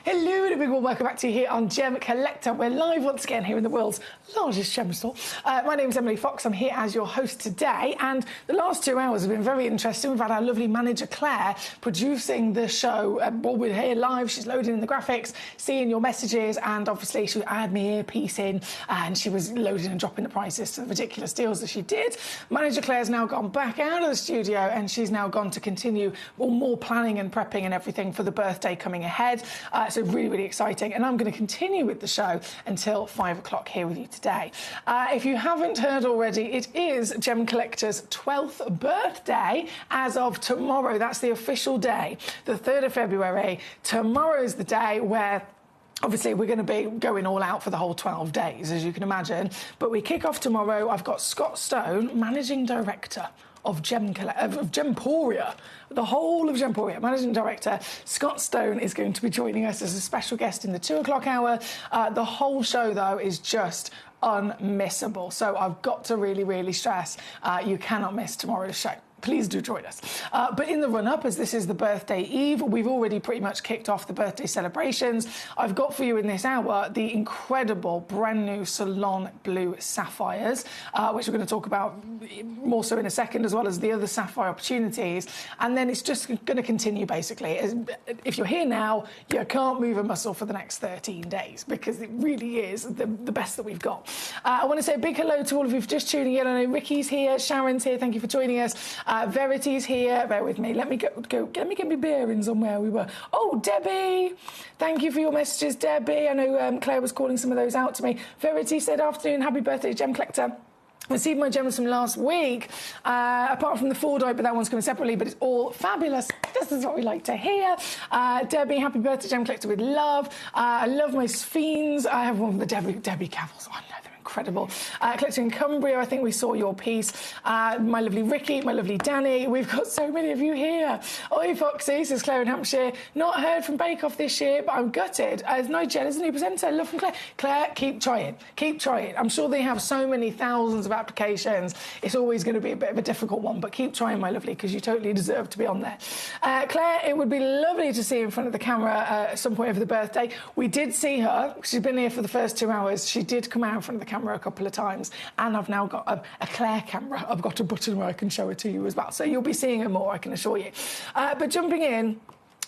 Hello and a big warm welcome back to you here on Gemcollector. We're live once again here in the world's largest gem store. My name is Emily Fox. I'm here as your host today, and the last 2 hours have been very interesting. We've had our lovely manager Claire producing the show. While we're here live, she's loading in the graphics, seeing your messages, and obviously she had me earpiece in, and she was loading and dropping the prices to the ridiculous deals that she did. Manager Claire's now gone back out of the studio, and she's now gone to continue more planning and prepping and everything for the birthday coming ahead. So really, really exciting. And I'm going to continue with the show until 5 o'clock here with you today. If you haven't heard already, it is Gemcollector's 12th birthday as of tomorrow. That's the official day, the 3rd of February. Tomorrow's the day where obviously, we're going to be going all out for the whole 12 days, as you can imagine. But we kick off tomorrow. I've got Scott Stone, Managing Director of Gemporia, the whole of Gemporia. Managing Director Scott Stone is going to be joining us as a special guest in the 2 o'clock hour. The whole show, though, is just unmissable. So I've got to really, really stress you cannot miss tomorrow's show. Please do join us. But in the run-up, as this is the birthday eve, we've already pretty much kicked off the birthday celebrations. I've got for you in this hour the incredible brand new Salon Blue Sapphires, which we're going to talk about more so in a second, as well as the other sapphire opportunities. And then it's just going to continue, basically. If you're here now, you can't move a muscle for the next 13 days, because it really is the best that we've got. I want to say a big hello to all of you for just tuning in. I know Ricky's here, Sharon's here, thank you for joining us. Verity's here. Bear with me. Let me go. Let me get my bearings on where we were. Oh, Debbie. Thank you for your messages, Debbie. I know Claire was calling some of those out to me. Verity said, afternoon, happy birthday, Gem Collector. Received my gems from last week, apart from the Fordite, but that one's coming separately, but it's all fabulous. This is what we like to hear. Debbie, happy birthday, Gem Collector, with love. I love my Sphenes. I have one of the Debbie Cavils. I know they're incredible. Collector in Cumbria, I think we saw your piece. My lovely Ricky, my lovely Danny. We've got so many of you here. Oi, Foxy, says Claire in Hampshire. Not heard from Bake Off this year, but I'm gutted. As Nigel is a new presenter. Love from Claire. Claire, keep trying. Keep trying. I'm sure they have so many thousands of applications. It's always going to be a bit of a difficult one, but keep trying, my lovely, because you totally deserve to be on there. Claire, it would be lovely to see you in front of the camera at some point over the birthday. We did see her. She's been here for the first 2 hours. She did come out in front of the camera a couple of times, and I've now got a Claire camera. I've got a button where I can show it to you as well. So you'll be seeing her more, I can assure you. But jumping in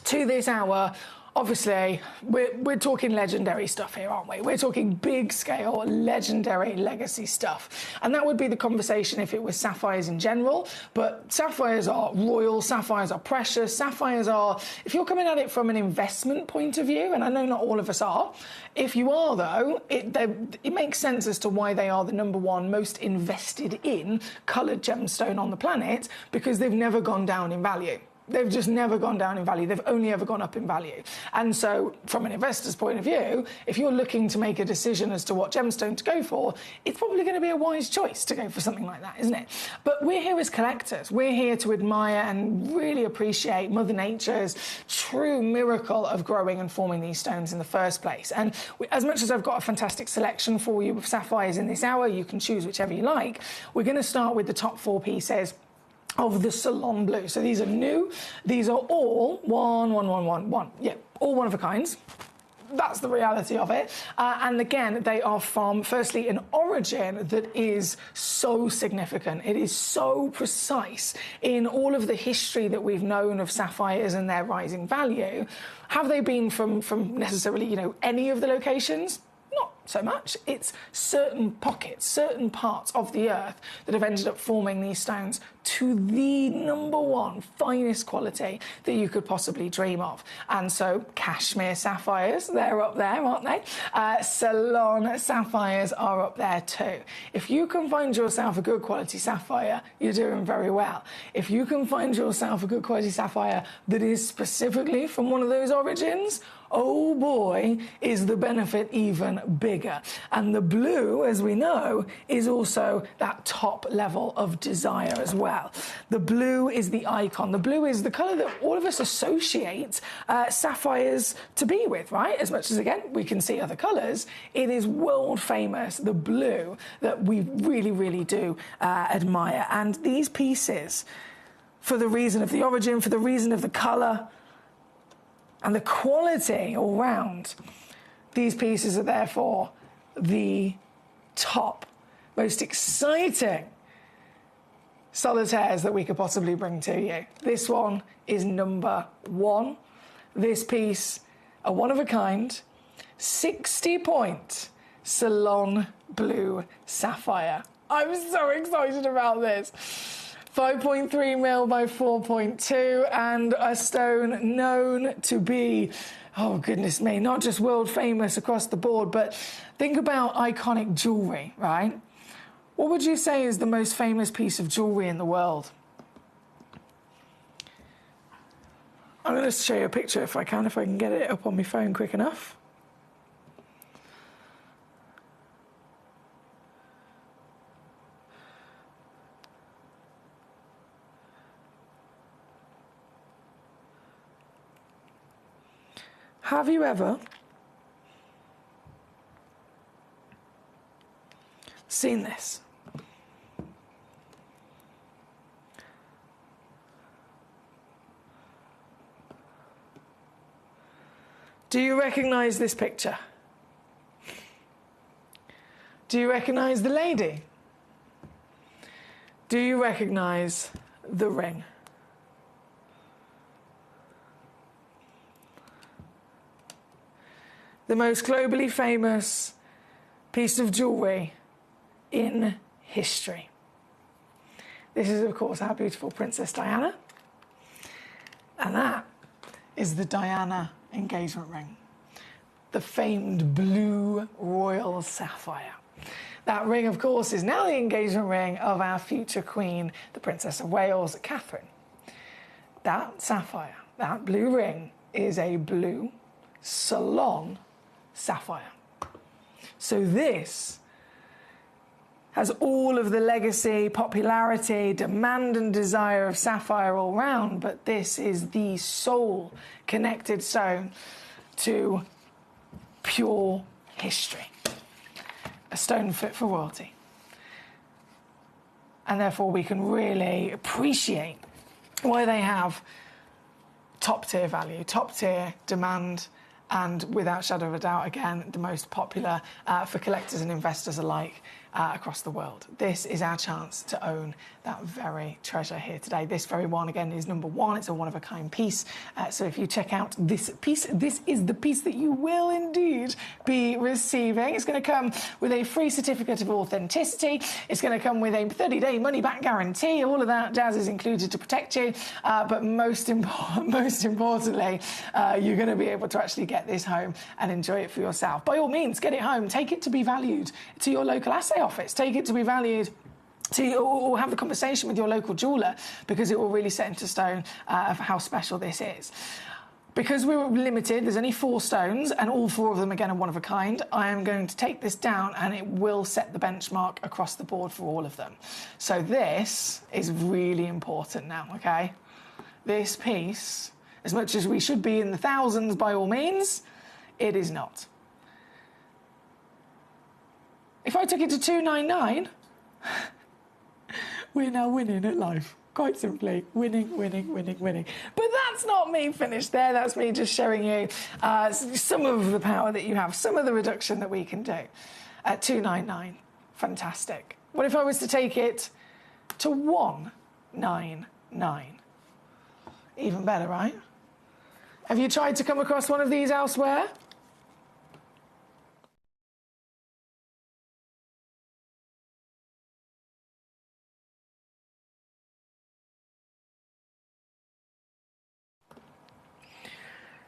to this hour, obviously, we're talking legendary stuff here, aren't we? We're talking big-scale, legendary legacy stuff. And that would be the conversation if it was sapphires in general. But sapphires are royal, sapphires are precious, sapphires are... If you're coming at it from an investment point of view, and I know not all of us are, if you are, though, it makes sense as to why they are the #1 most invested in coloured gemstone on the planet, because they've never gone down in value. They've just never gone down in value. They've only ever gone up in value. And so, from an investor's point of view, if you're looking to make a decision as to what gemstone to go for, it's probably going to be a wise choice to go for something like that, isn't it? But we're here as collectors. We're here to admire and really appreciate Mother Nature's true miracle of growing and forming these stones in the first place. And as much as I've got a fantastic selection for you of sapphires in this hour, you can choose whichever you like. We're going to start with the top 4 pieces of the Salon Blue. So these are new. These are all one. Yeah, all one of a kinds. That's the reality of it. And again, they are from, firstly, an origin that is so significant. It is so precise in all of the history that we've known of sapphires and their rising value. Have they been from necessarily, any of the locations? Not so much. It's certain pockets, certain parts of the earth that have ended up forming these stones to the #1 finest quality that you could possibly dream of. And so cashmere sapphires, they're up there, aren't they? Salon sapphires are up there too. If you can find yourself a good quality sapphire, you're doing very well. If you can find yourself a good quality sapphire that is specifically from one of those origins, oh boy, is the benefit even bigger. And the blue, as we know, is also that top level of desire as well. The blue is the icon. The blue is the colour that all of us associate sapphires to be with, right? As much as, again, we can see other colours, it is world famous, the blue, that we really, really do admire. And these pieces, for the reason of the origin, for the reason of the colour, and the quality all round, these pieces are therefore the top, most exciting solitaires that we could possibly bring to you. This one is #1. This piece, a one-of-a-kind, 60-point Salon Blue Sapphire. I'm so excited about this. 5.3 mil by 4.2, and a stone known to be, oh goodness me, not just world famous across the board, but think about iconic jewellery, right? What would you say is the most famous piece of jewellery in the world? I'm going to show you a picture if I can get it up on my phone quick enough. Have you ever seen this? Do you recognise this picture? Do you recognise the lady? Do you recognise the ring? The most globally famous piece of jewellery in history. This is, of course, our beautiful Princess Diana. And that is the Diana engagement ring. The famed blue royal sapphire. That ring, of course, is now the engagement ring of our future queen, the Princess of Wales, Catherine. That sapphire, that blue ring, is a blue salon sapphire. So this has all of the legacy, popularity, demand and desire of sapphire all round, but this is the sole connected stone to pure history. A stone fit for royalty. And therefore we can really appreciate why they have top tier value, top tier demand, and without shadow of a doubt, again, the most popular for collectors and investors alike across the world. This is our chance to own that very treasure here today. This very one, again, is number one. It's a one-of-a-kind piece. So if you check out this piece, this is the piece that you will indeed be receiving. It's going to come with a free certificate of authenticity. It's going to come with a 30-day money-back guarantee. All of that jazz is included to protect you. But most importantly, you're going to be able to actually get this home and enjoy it for yourself. By all means, get it home. Take it to be valued to your local assay office. Take it to be valued or have the conversation with your local jeweller, because it will really set into stone of how special this is. Because we were limited, there's only 4 stones, and all 4 of them, again, are one of a kind. I am going to take this down, and it will set the benchmark across the board for all of them. So this is really important now, okay? This piece, as much as we should be in the thousands by all means, it is not. If I took it to 299, we're now winning at life. Quite simply, winning, winning, winning, winning. But that's not me finished there. That's me just showing you some of the power that you have, some of the reduction that we can do. At 299, fantastic. What if I was to take it to 199? Even better, right? Have you tried to come across one of these elsewhere?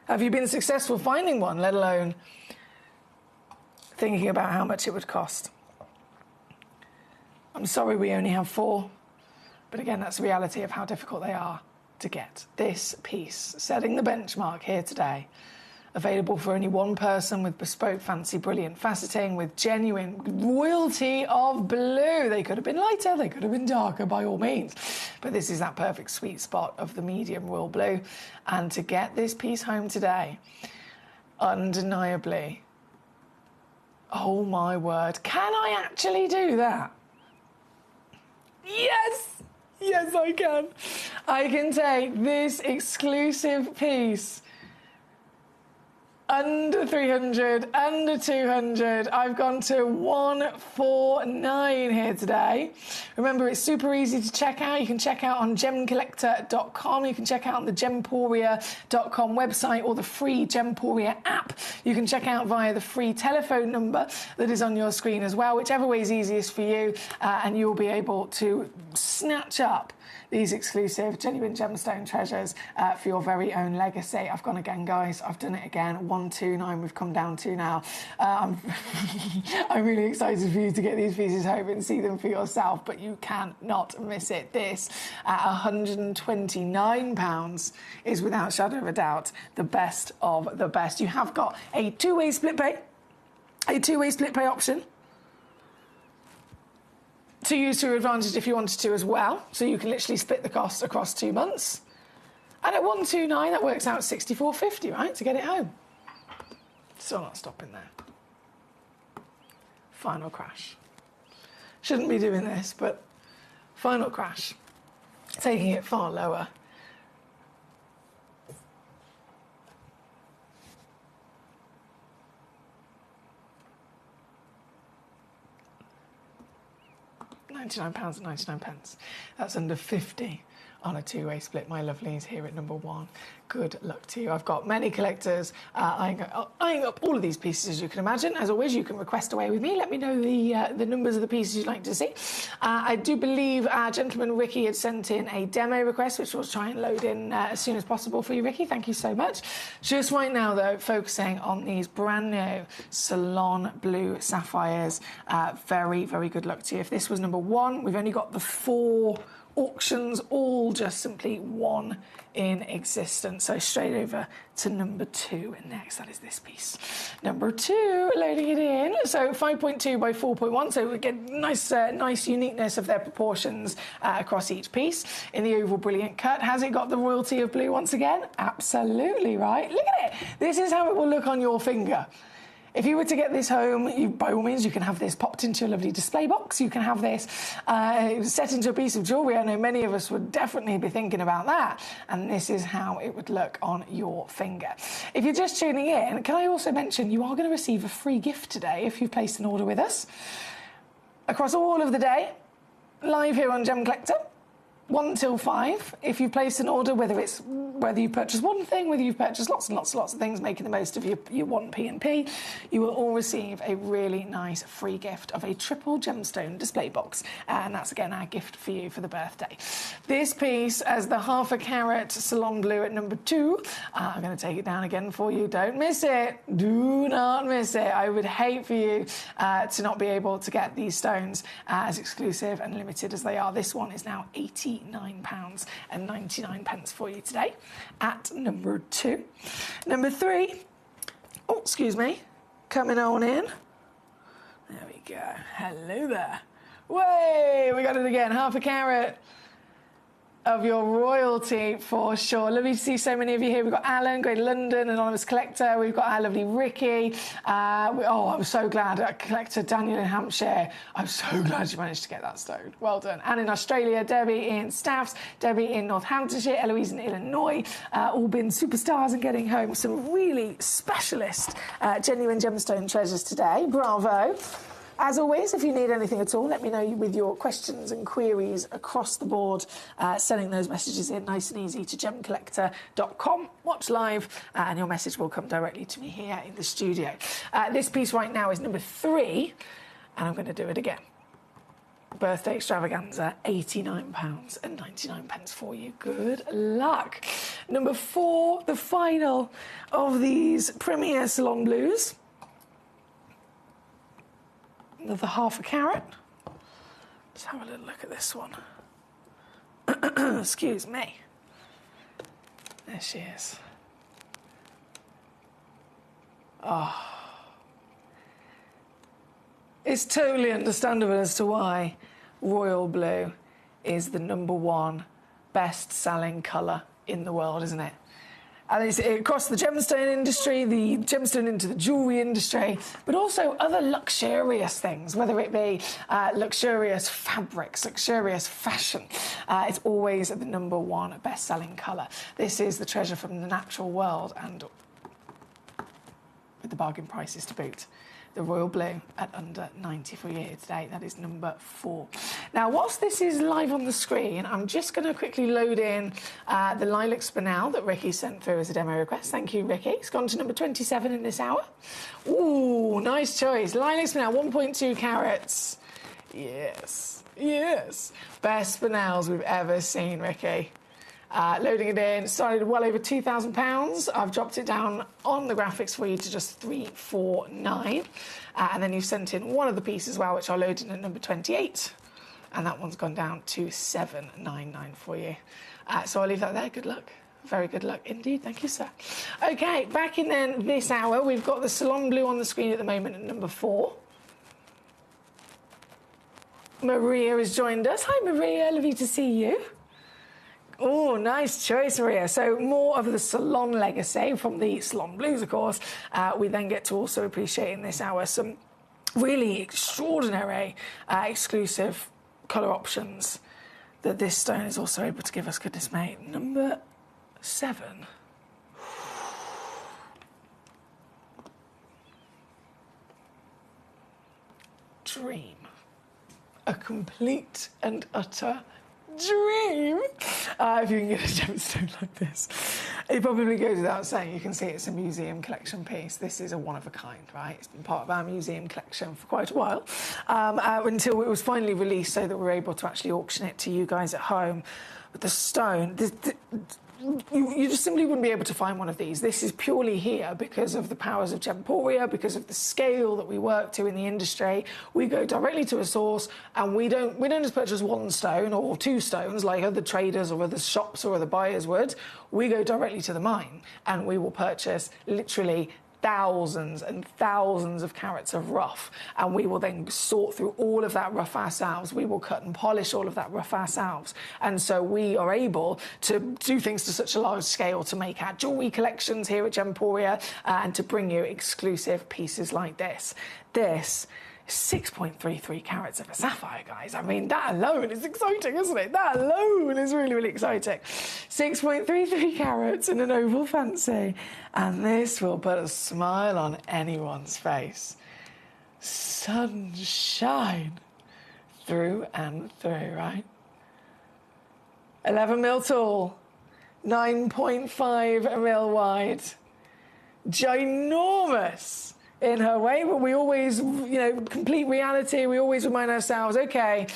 Have you been successful finding one, let alone thinking about how much it would cost? I'm sorry we only have 4, but again, that's the reality of how difficult they are to get. This piece, setting the benchmark here today, available for only one person with bespoke, fancy, brilliant faceting with genuine royalty of blue. They could have been lighter, they could have been darker by all means, but this is that perfect sweet spot of the medium royal blue. And to get this piece home today, undeniably, oh my word, can I actually do that? Yes! Yes, I can. I can take this exclusive piece under 300, under 200. I've gone to 149 here today. Remember, it's super easy to check out. You can check out on gemcollector.com. You can check out on the gemporia.com website or the free Gemporia app. You can check out via the free telephone number that is on your screen as well, whichever way is easiest for you, and you'll be able to snatch up these exclusive genuine gemstone treasures for your very own legacy. I've gone again, guys. I've done it again. 129 we've come down to now. I'm really excited for you to get these pieces home and see them for yourself, but you cannot miss it. This, at £129, is without shadow of a doubt the best of the best. You have got a two-way split pay option to use to your advantage if you wanted to as well. So you can literally split the cost across 2 months. And at 129, that works out £64.50, right, to get it home. Still not stopping there. Final crash. Shouldn't be doing this, but final crash. Taking it far lower. £99.99. That's under 50 on a two-way split, my lovelies, here at number one. Good luck to you. I've got many collectors eyeing up all of these pieces, as you can imagine. As always, you can request away with me. Let me know the numbers of the pieces you'd like to see. I do believe our gentleman Ricky had sent in a demo request, which we'll try and load in as soon as possible for you, Ricky. Thank you so much. Just right now, though, focusing on these brand new Salon Blue Sapphires. Very, very good luck to you. If this was number one, we've only got the 4 auctions, all just simply one in existence. So straight over to number 2 next. That is this piece. Number 2, loading it in. So 5.2 by 4.1. So we get nice uniqueness of their proportions across each piece. In the oval brilliant cut. Has it got the royalty of blue once again? Absolutely right. Look at it. This is how it will look on your finger. If you were to get this home, by all means, you can have this popped into a lovely display box. You can have this set into a piece of jewellery. I know many of us would definitely be thinking about that. And this is how it would look on your finger. If you're just tuning in, can I also mention you are going to receive a free gift today if you've placed an order with us. Across all of the day, live here on Gem Collector. 1 till 5. If you place an order, whether you purchase one thing, whether you've purchased lots and lots of things, making the most of your one P&P, you will all receive a really nice free gift of a triple gemstone display box. And that's, again, our gift for you for the birthday. This piece, as the half a carat Salon Blue at number 2, I'm going to take it down again for you. Don't miss it. Do not miss it. I would hate for you to not be able to get these stones as exclusive and limited as they are. This one is now £89.99 for you today at number 2. Number 3, oh, excuse me, coming on in. There we go. Hello there. Way, we got it again. Half a carat of your royalty for sure. Lovely to see so many of you here. We've got Alan, Great London, Anonymous Collector. We've got our lovely Ricky. I'm so glad. Collector Daniel in Hampshire. I'm so glad you managed to get that stone. Well done. And in Australia, Debbie in Staffs, Debbie in Northamptonshire, Eloise in Illinois. All been superstars and getting home some really specialist genuine gemstone treasures today. Bravo. As always, if you need anything at all, let me know with your questions and queries across the board, sending those messages in nice and easy to gemcollector.com. Watch live, and your message will come directly to me here in the studio. This piece right now is number 3, and I'm going to do it again. Birthday extravaganza, £89.99 for you. Good luck. Number 4, the final of these Premier Salon Blues. Another half a carat. Let's have a little look at this one. Excuse me. There she is. Oh. It's totally understandable as to why royal blue is the number 1 best-selling colour in the world, isn't it? And it's across the gemstone industry, the gemstone into the jewellery industry, but also other luxurious things, whether it be luxurious fabrics, luxurious fashion. It's always the number 1 best-selling colour. This is the treasure from the natural world, and with the bargain prices to boot. The royal blue at under 90 for you here today. That is number 4. Now, whilst this is live on the screen, I'm just going to quickly load in the lilac spinel that Ricky sent through as a demo request. Thank you, Ricky. It's gone to number 27 in this hour. Ooh, nice choice. Lilac spinel, 1.2 carats. Yes, yes. Best spinels we've ever seen, Ricky. Loading it in, started well over £2,000. I've dropped it down on the graphics for you to just £349. And then you've sent in one of the pieces as well, which I'll load in at number 28. And that one's gone down to £799 for you. So I'll leave that there. Good luck. Very good luck indeed. Thank you, sir. OK, back in then this hour, we've got the Salon Blue on the screen at the moment at number 4. Maria has joined us. Hi, Maria. Lovely to see you. Oh, nice choice, Maria. So more of the salon legacy from the salon blues, of course. We then get to also appreciate in this hour some really extraordinary exclusive colour options that this stone is also able to give us. Goodness me. Number 7. Dream. A complete and utter dream. If you can get a gemstone like this. It probably goes without saying, you can see it's a museum collection piece. This is a one of a kind, right? It's been part of our museum collection for quite a while, until it was finally released so that we were able to actually auction it to you guys at home. But the stone, you just simply wouldn't be able to find one of these. This is purely here because of the powers of Gemporia, because of the scale that we work to in the industry. We go directly to a source, and we don't just purchase one stone or 2 stones like other traders or other shops or other buyers would. We go directly to the mine, and we will purchase literally thousands and thousands of carats of rough, and we will then sort through all of that rough ourselves. We will cut and polish all of that rough ourselves, and so we are able to do things to such a large scale to make our jewellery collections here at Gemporia and to bring you exclusive pieces like this. This 6.33 carats of a sapphire, guys. I mean, that alone is exciting, isn't it? That alone is really, really exciting. 6.33 carats in an oval fancy. And this will put a smile on anyone's face. Sunshine through and through, right? 11 mil tall, 9.5 mil wide. Ginormous in her way, but we always, complete reality, we always remind ourselves, okay,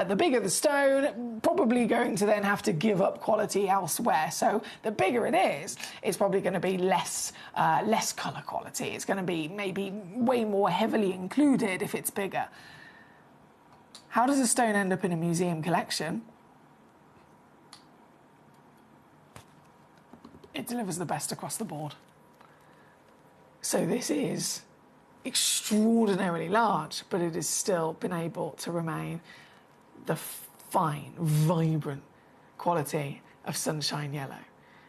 the bigger the stone, probably going to then have to give up quality elsewhere. So the bigger it is, it's probably going to be less colour quality. It's going to be maybe way more heavily included if it's bigger. How does a stone end up in a museum collection? It delivers the best across the board. So this is extraordinarily large, but it has still been able to remain the fine, vibrant quality of sunshine yellow.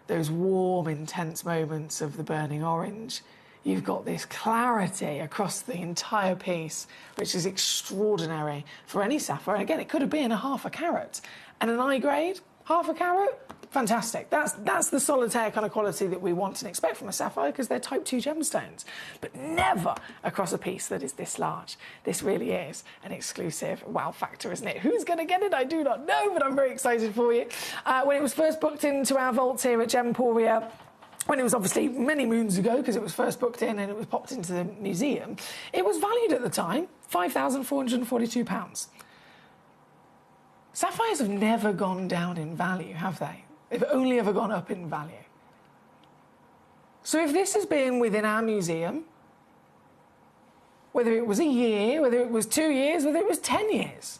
Those warm, intense moments of the burning orange. You've got this clarity across the entire piece, which is extraordinary for any sapphire. And again, it could have been a half a carat. And an I grade, half a carat, fantastic. That's the solitaire kind of quality that we want and expect from a sapphire, because they're type 2 gemstones, but never across a piece that is this large. This really is an exclusive wow factor, isn't it? Who's going to get it? I do not know, but I'm very excited for you. When it was first booked into our vaults here at Gemporia, when it was obviously many moons ago, because it was first booked in and it was popped into the museum, it was valued at the time £5,442. Sapphires have never gone down in value, have they? They've only ever gone up in value. So if this has been within our museum, whether it was a year, whether it was 2 years, whether it was 10 years,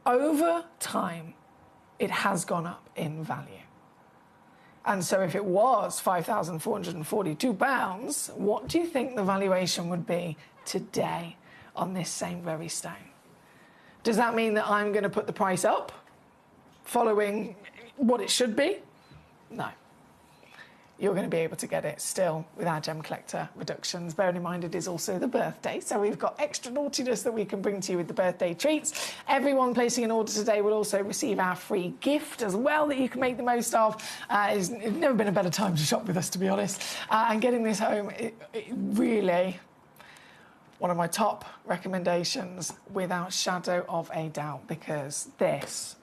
over time, it has gone up in value. And so if it was £5,442, what do you think the valuation would be today on this same very stone? Does that mean that I'm going to put the price up, following what it should be? No. You're going to be able to get it still with our Gem Collector reductions. Bearing in mind it is also the birthday, so we've got extra naughtiness that we can bring to you with the birthday treats. Everyone placing an order today will also receive our free gift as well that you can make the most of. It's never been a better time to shop with us, to be honest. And getting this home, it really, one of my top recommendations, without shadow of a doubt, because this,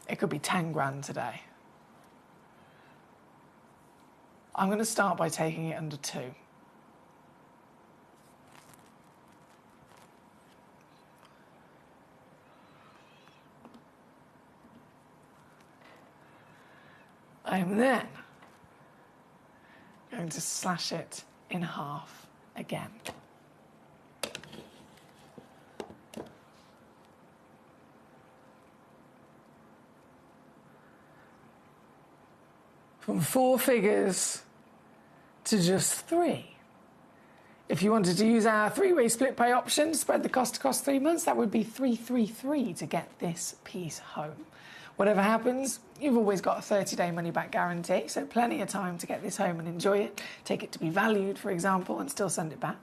it could be 10 grand today. I'm going to start by taking it under 2. I am then going to slash it in half again. From 4 figures to just 3. If you wanted to use our 3-way split pay option to spread the cost across 3 months, that would be 333 to get this piece home. Whatever happens, you've always got a 30-day money-back guarantee, so plenty of time to get this home and enjoy it, take it to be valued, for example, and still send it back.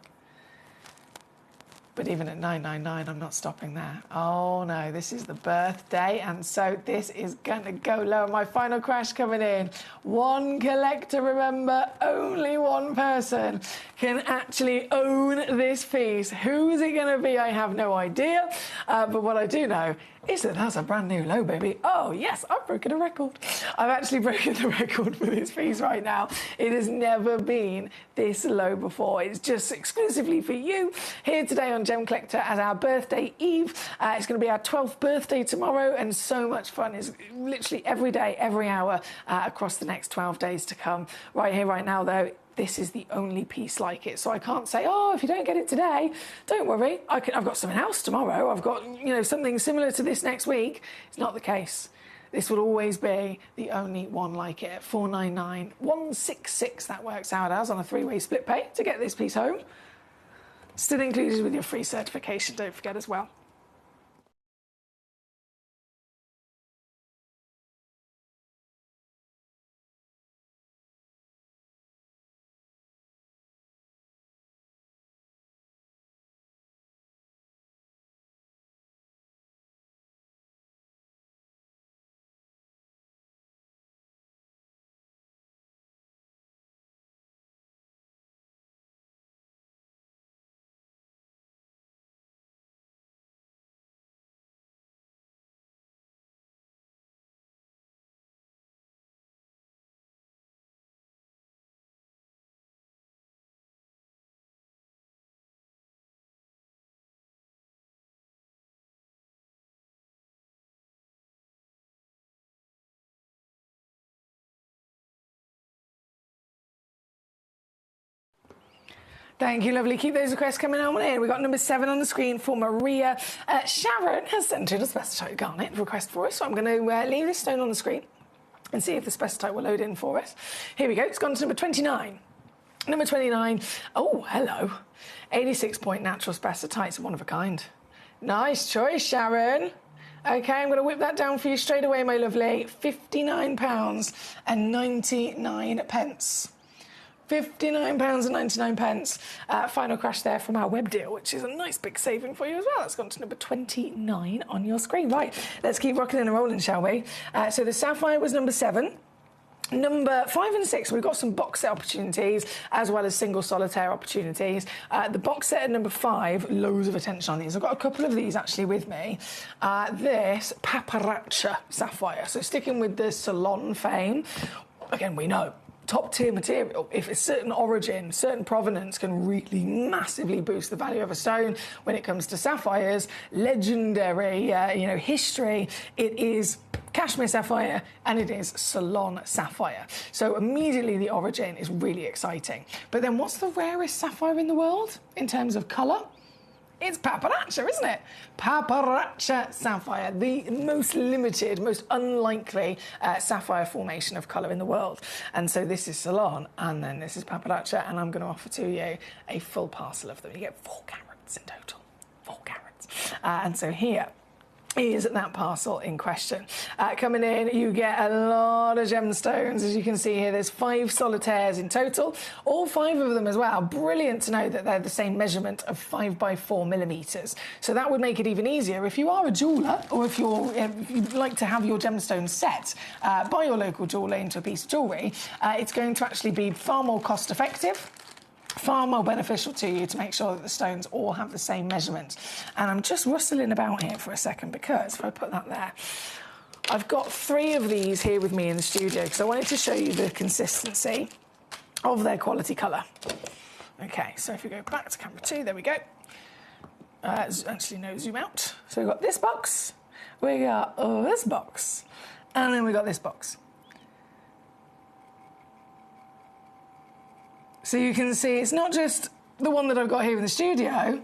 But even at $9.99, I'm not stopping there. Oh no, this is the birthday, and so this is gonna go low. My final crash coming in. One collector, remember, only one person can actually own this piece. Who is it gonna be? I have no idea. But what I do know is that that's a brand new low, baby. Oh yes, I've broken a record. I've actually broken the record for this piece right now. It has never been this low before. It's just exclusively for you here today on Gem Collector as our birthday eve. It's going to be our 12th birthday tomorrow, and so much fun is literally every day, every hour across the next 12 days to come. Right here, right now, though, this is the only piece like it. So I can't say, oh, if you don't get it today, don't worry. I've got something else tomorrow. I've got, something similar to this next week. It's not the case. This will always be the only one like it. $499,166, that works out as on a 3-way split pay to get this piece home. Still included with your free certification, don't forget as well. Thank you, lovely. Keep those requests coming on in. We've got number 7 on the screen for Maria. Sharon has sent in a spectite garnet request for us, so I'm going to leave this stone on the screen and see if the spectite will load in for us. Here we go. It's gone to number 29. Number 29. Oh, hello. 86-point natural spectite. It's one of a kind. Nice choice, Sharon. OK, I'm going to whip that down for you straight away, my lovely. £59.99. £59.99. Final crash there from our web deal, which is a nice big saving for you as well. That's gone to number 29 on your screen. Right, let's keep rocking and rolling, shall we? So the sapphire was number 7. Number 5 and 6, we've got some box set opportunities as well as single solitaire opportunities. The box set at number 5, loads of attention on these. I've got a couple of these actually with me. This Paparazzi sapphire. So sticking with the Salon fame, again, we know top tier material. If a certain origin, certain provenance can really massively boost the value of a stone. When it comes to sapphires, legendary, history, it is cashmere sapphire and it is Salon sapphire. So immediately the origin is really exciting. But then what's the rarest sapphire in the world in terms of colour? It's Paparazzi, isn't it? Paparazzi sapphire, the most limited, most unlikely sapphire formation of colour in the world. And so this is Salon, and then this is Paparazzi, and I'm going to offer to you a full parcel of them. You get 4 carats in total, 4 carats. And so here is that parcel in question. Coming in, you get a lot of gemstones. As you can see here, there's 5 solitaires in total, all 5 of them as well. Brilliant to know that they're the same measurement of 5 by 4 millimetres. So that would make it even easier if you are a jeweller, or if you'd like to have your gemstones set by your local jeweller into a piece of jewellery. It's going to actually be far more cost effective, far more beneficial to you to make sure that the stones all have the same measurement. And I'm just rustling about here for a second because if I put that there, I've got 3 of these here with me in the studio because I wanted to show you the consistency of their quality colour. OK, so if we go back to camera 2, there we go. Actually, no, zoom out. So we've got this box, we got this box, and then we got this box. So you can see it's not just the one that I've got here in the studio.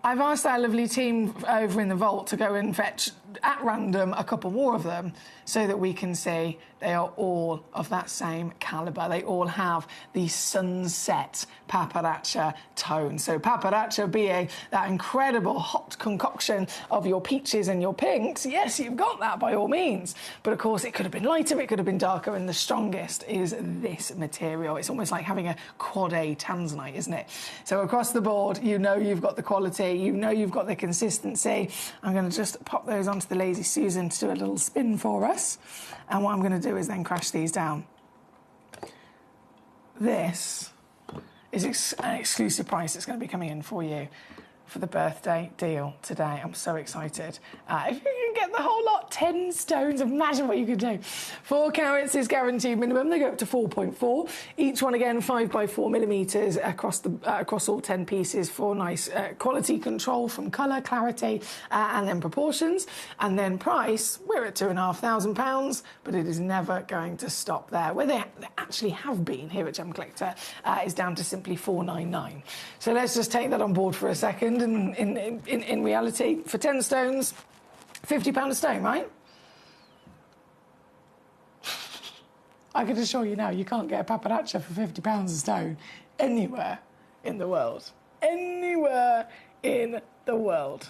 I've asked our lovely team over in the vault to go and fetch at random a couple more of them so that we can see they are all of that same calibre. They all have the sunset paparazza tone. So paparazza being that incredible hot concoction of your peaches and your pinks, yes, you've got that by all means. But of course, it could have been lighter, it could have been darker, and the strongest is this material. It's almost like having a quad A tanzanite, isn't it? So across the board, you know you've got the quality, you know you've got the consistency. I'm going to just pop those onto the Lazy Susan to do a little spin for us. And what I'm going to do is then crash these down. This is an exclusive price that's going to be coming in for you for the birthday deal today. I'm so excited. If you can get the whole lot, 10 stones, imagine what you could do. 4 carats is guaranteed minimum. They go up to 4.4. Each one, again, 5 by 4 millimetres across all 10 pieces for nice quality control from colour, clarity, and then proportions. And then price, we're at £2,500, but it is never going to stop there. Where they actually have been here at Gemcollector is down to simply £499. So let's just take that on board for a second. And in reality, for 10 stones, £50 a stone, right? I can assure you now, you can't get a paparazza for £50 a stone anywhere in the world. Anywhere in the world.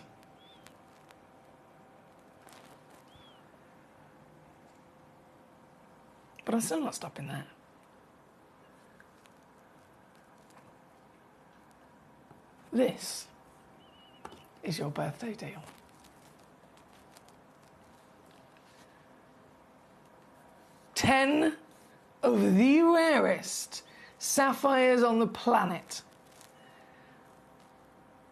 But I'm still not stopping there. This is your birthday deal. 10 of the rarest sapphires on the planet.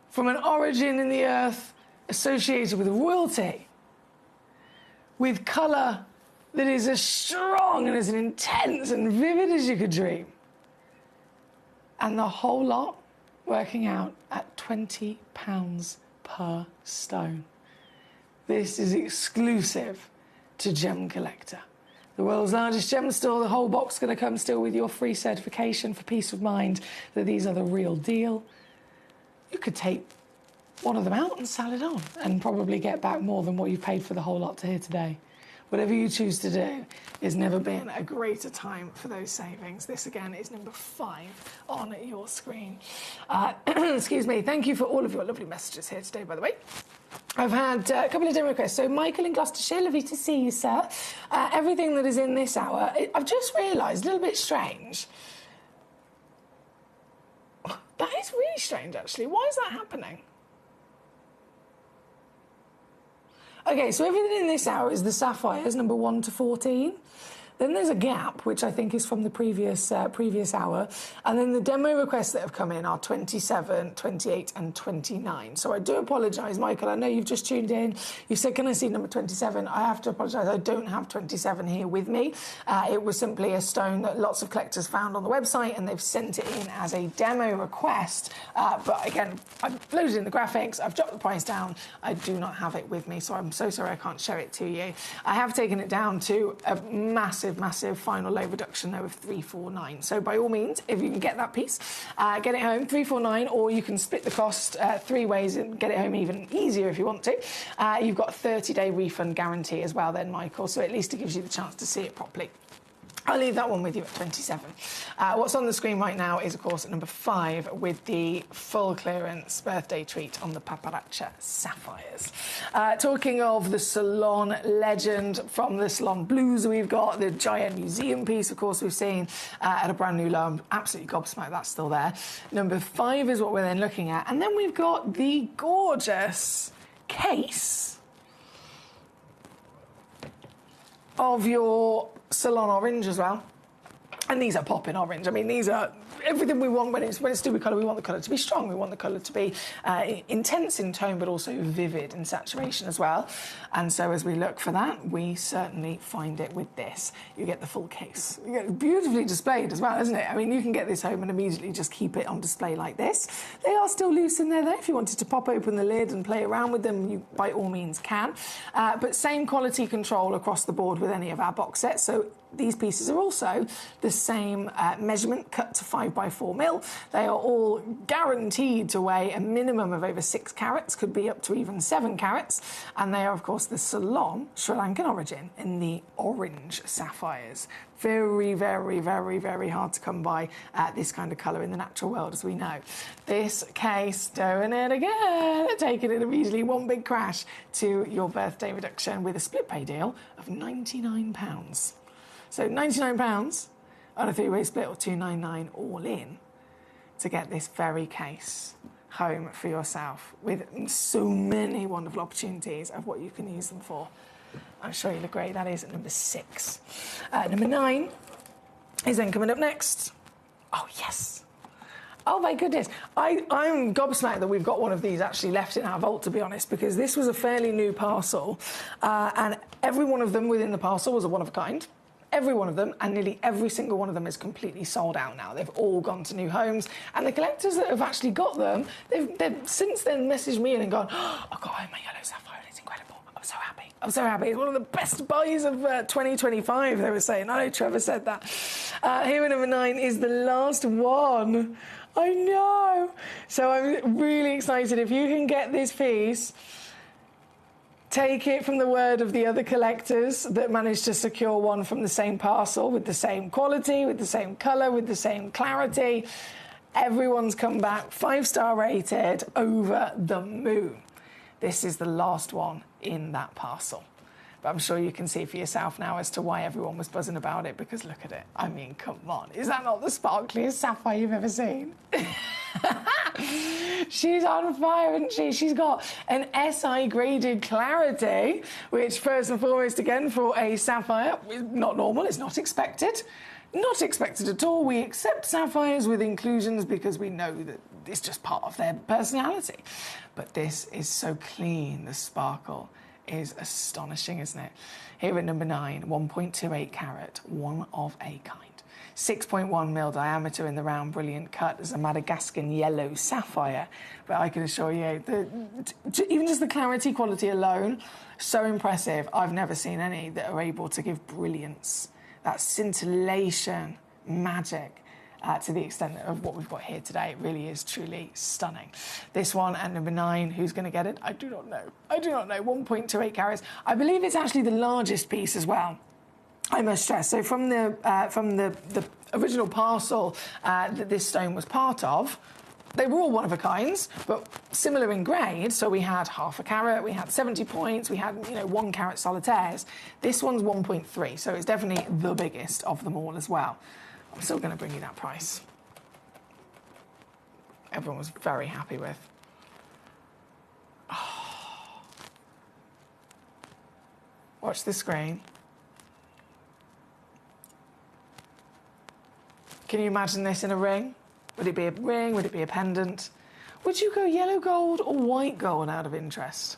From an origin in the earth associated with royalty, with colour that is as strong and as intense and vivid as you could dream. And the whole lot working out at £20 per stone. This is exclusive to Gemcollector, the world's largest gem store. The whole box going to come still with your free certification for peace of mind that these are the real deal. You could take one of them out and sell it on and probably get back more than what you've paid for the whole lot to here today. Whatever you choose to do, there's never been a greater time for those savings. This, again, is number 5 on your screen. Excuse me. Thank you for all of your lovely messages here today, by the way. I've had a couple of demo requests. So, Michael in Gloucestershire, lovely to see you, sir. Everything that is in this hour, I've just realised, a little bit strange. That is really strange, actually. Why is that happening? Okay, so everything in this hour is the sapphires, number 1 to 14. Then there's a gap, which I think is from the previous hour. And then the demo requests that have come in are 27, 28 and 29. So I do apologise, Michael. I know you've just tuned in. You said, can I see number 27? I have to apologise. I don't have 27 here with me. It was simply a stone that lots of collectors found on the website, and they've sent it in as a demo request. But again, I've loaded in the graphics. I've dropped the price down. I do not have it with me, so I'm so sorry I can't show it to you. I have taken it down to a massive final low reduction though of 349. So by all means, if you can get that piece, get it home 349, or you can split the cost 3 ways and get it home even easier if you want to. You've got a 30-day refund guarantee as well then, Michael, so at least it gives you the chance to see it properly. I'll leave that one with you at 27. What's on the screen right now is, of course, at number 5 with the full clearance birthday treat on the paparazza sapphires. Talking of the salon legend from the salon blues, we've got the giant museum piece, of course, we've seen at a brand new low. I'm absolutely gobsmacked that's still there. Number 5 is what we're then looking at. And then we've got the gorgeous case of your salon orange as well, and these are popping orange. I mean, these are everything we want when it's to do with colour. We want the colour to be strong, we want the colour to be intense in tone, but also vivid in saturation as well. And so as we look for that, we certainly find it with this. You get the full case. You get it beautifully displayed as well, isn't it? I mean, you can get this home and immediately just keep it on display like this. They are still loose in there though. If you wanted to pop open the lid and play around with them, you by all means can. But same quality control across the board with any of our box sets. So These pieces are also the same measurement, cut to 5x4 mil. They are all guaranteed to weigh a minimum of over 6 carats, could be up to even 7 carats. And they are, of course, the Ceylon Sri Lankan origin in the orange sapphires. Very, very, very, very hard to come by this kind of colour in the natural world, as we know. This case, doing it again, taking it immediately, one big crash to your birthday reduction with a split pay deal of £99. So £99 on a 3-way split, or £299 all in, to get this very case home for yourself with so many wonderful opportunities of what you can use them for. I'm sure you look great. That is at number 6. Number 9 is then coming up next. Oh, yes. Oh, my goodness. I'm gobsmacked that we've got one of these actually left in our vault, to be honest, because this was a fairly new parcel, and every one of them within the parcel was a one-of-a-kind. Every one of them, and nearly every single one of them is completely sold out now. They've all gone to new homes, and the collectors that have actually got them, they've since then messaged me in and gone, oh, I've got home my yellow sapphire, and it's incredible. I'm so happy. I'm so happy. It's one of the best buys of 2025, they were saying. I know Trevor said that. Here at number 9 is the last one. I know. So I'm really excited. If you can get this piece, take it from the word of the other collectors that managed to secure one from the same parcel with the same quality, with the same colour, with the same clarity. Everyone's come back 5-star rated, over the moon. This is the last one in that parcel. But I'm sure you can see for yourself now as to why everyone was buzzing about it, because look at it. I mean, come on. Is that not the sparkliest sapphire you've ever seen? She's on fire, isn't she? She's got an SI graded clarity, which first and foremost, again, for a sapphire, is not normal, it's not expected. Not expected at all. We accept sapphires with inclusions because we know that it's just part of their personality. But this is so clean, the sparkle is astonishing, isn't it? Here at number 9, 1.28 carat, one of a kind. 6.1 mil diameter in the round, brilliant cut. There's a Madagascan yellow sapphire. But I can assure you, even just the clarity quality alone, so impressive. I've never seen any that are able to give brilliance, that scintillation, magic, to the extent of what we've got here today. It really is truly stunning. This one at number 9, who's going to get it? I do not know. I do not know. 1.28 carats. I believe it's actually the largest piece as well, I must stress. So from the original parcel that this stone was part of, they were all one-of-a-kinds, but similar in grade. So we had half a carat, we had 70 points, we had 1 carat solitaires. This one's 1.3, so it's definitely the biggest of them all as well. I'm still going to bring you that price. Everyone was very happy with. Oh. Watch the screen. Can you imagine this in a ring? Would it be a ring? Would it be a pendant? Would you go yellow gold or white gold out of interest?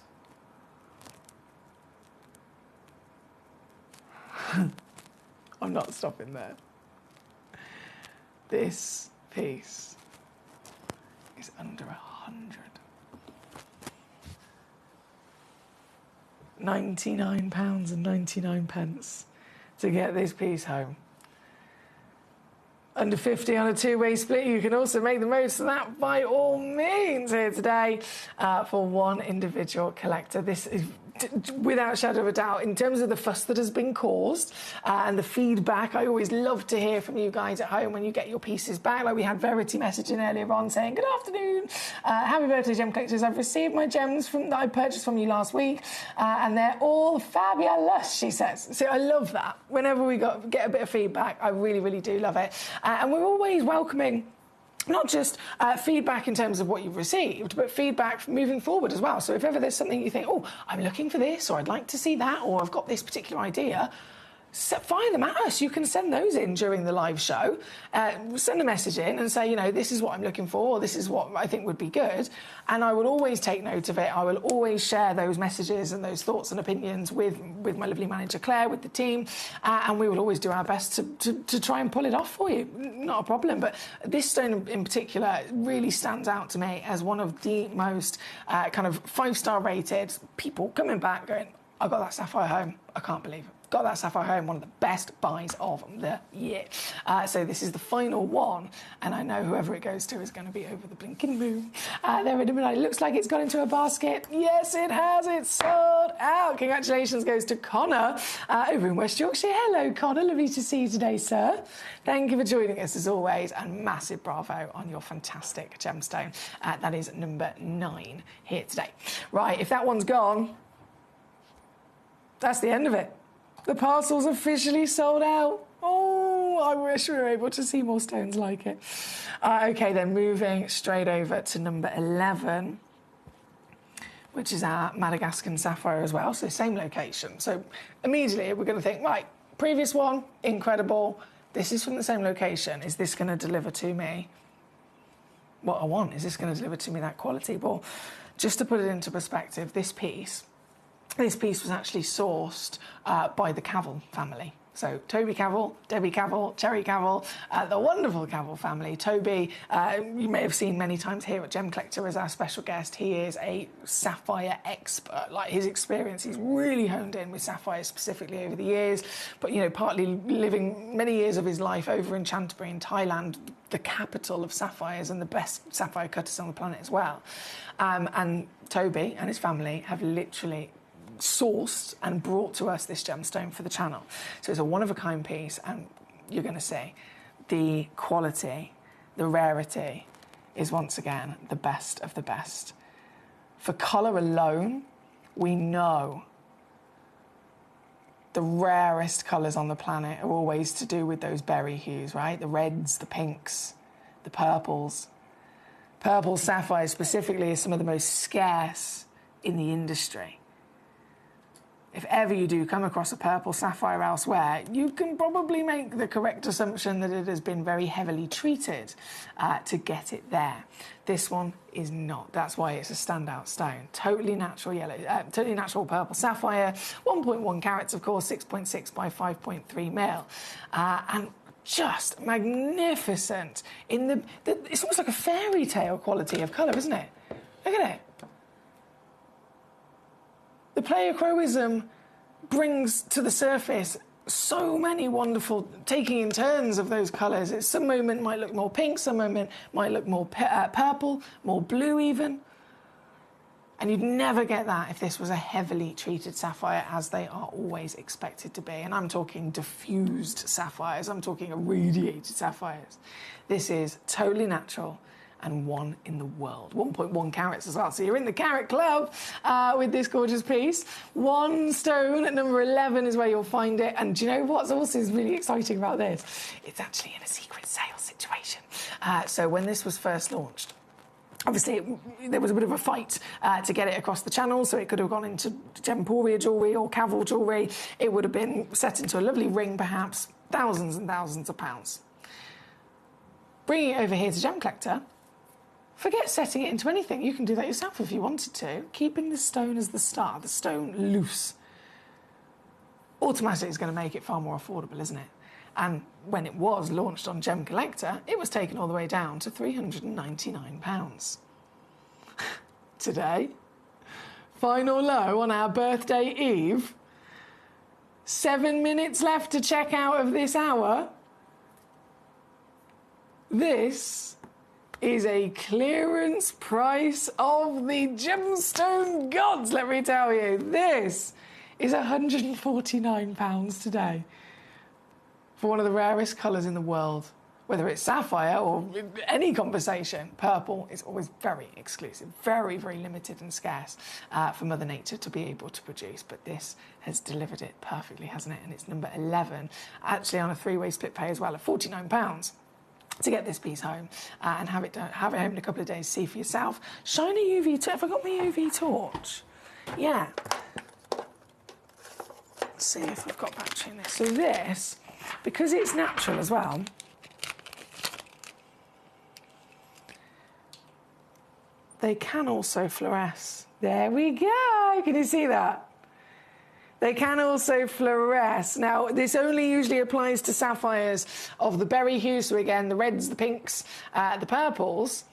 I'm not stopping there. This piece is under 100. £99.99 to get this piece home. Under 50 on a 2-way split. You can also make the most of that by all means here today for one individual collector. This is, without shadow of a doubt, in terms of the fuss that has been caused and the feedback, I always love to hear from you guys at home when you get your pieces back. Like we had Verity messaging earlier on saying, good afternoon, happy birthday, Gem Collectors. I've received my gems that I purchased from you last week and they're all fabulous, she says. So I love that. Whenever we get a bit of feedback, I really, really do love it. And we're always welcoming not just feedback in terms of what you've received, but feedback moving forward as well. So if ever there's something you think, oh, I'm looking for this, or I'd like to see that, or I've got this particular idea, fire them at us. You can send those in during the live show. Send a message in and say, this is what I'm looking for, or this is what I think would be good. And I will always take note of it. I will always share those messages and those thoughts and opinions with my lovely manager, Claire, with the team. And we will always do our best to try and pull it off for you. Not a problem. But this stone in particular really stands out to me as one of the most kind of 5-star rated people coming back going, I got that sapphire home. I can't believe it. Got that sapphire home, one of the best buys of the year. So this is the final one, and I know whoever it goes to is going to be over the blinking moon. There it is. It looks like it's got into a basket. Yes, it has. It's sold out. Congratulations goes to Connor over in West Yorkshire. Hello, Connor. Lovely to see you today, sir. Thank you for joining us as always, and massive bravo on your fantastic gemstone. That is number 9 here today. Right, if that one's gone, that's the end of it. The parcel's officially sold out. Oh, I wish we were able to see more stones like it. OK, then moving straight over to number 11, which is our Madagascan sapphire as well. So same location. So immediately we're going to think, right, previous one, incredible. This is from the same location. Is this going to deliver to me what I want? Is this going to deliver to me that quality? Well, just to put it into perspective, this piece was actually sourced by the Cavell family. So Toby Cavell, Debbie Cavell, Cherry Cavell, the wonderful Cavell family. Toby, you may have seen many times here at Gemcollector as our special guest. He is a sapphire expert. Like, his experience, he's really honed in with sapphires specifically over the years. But, you know, partly living many years of his life over in Chantaburi in Thailand, the capital of sapphires and the best sapphire cutters on the planet as well. And Toby and his family have literally sourced and brought to us this gemstone for the channel. So it's a one-of-a-kind piece, and you're going to see the quality, the rarity is once again the best of the best. For colour alone, we know the rarest colours on the planet are always to do with those berry hues, right? The reds, the pinks, the purples. Purple sapphire specifically is some of the most scarce in the industry. If ever you do come across a purple sapphire elsewhere, you can probably make the correct assumption that it has been very heavily treated to get it there. This one is not. That's why it's a standout stone. Totally natural yellow, totally natural purple sapphire. 1.1 carats, of course, 6.6 by 5.3 mil, and just magnificent. It's almost like a fairy tale quality of colour, isn't it? Look at it. The pleochroism brings to the surface so many wonderful taking in turns of those colours. Some moment might look more pink, some moment might look more purple, more blue even. And you'd never get that if this was a heavily treated sapphire, as they are always expected to be. And I'm talking diffused sapphires, I'm talking irradiated sapphires. This is totally natural and one in the world. 1.1 carats as well. So you're in the carat club with this gorgeous piece. One stone at number 11 is where you'll find it. And do you know what's also really exciting about this? It's actually in a secret sale situation. So when this was first launched, obviously, there was a bit of a fight to get it across the channel, so it could have gone into Gemporia jewellery or Cavell jewellery. It would have been set into a lovely ring, perhaps, thousands and thousands of pounds. Bringing it over here to Gemcollector, forget setting it into anything. You can do that yourself if you wanted to. Keeping the stone as the star, the stone loose, automatically is going to make it far more affordable, isn't it? And when it was launched on Gemcollector, it was taken all the way down to £399. Today, final low on our birthday eve, 7 minutes left to check out of this hour. This is a clearance price of the gemstone gods, let me tell you. This is £149 today for one of the rarest colours in the world. Whether it's sapphire or any conversation, purple is always very exclusive, very, very limited and scarce for Mother Nature to be able to produce. But this has delivered it perfectly, hasn't it? And it's number 11, actually on a 3-way split pay as well, at £49. To get this piece home and have it home in a couple of days, see for yourself. Shine a UV torch. Have I got my UV torch? Yeah. Let's see if I've got battery in this. So this, because it's natural as well, they can also fluoresce. There we go. Can you see that? They can also fluoresce. Now, this only usually applies to sapphires of the berry hue, so again, the reds, the pinks, the purples.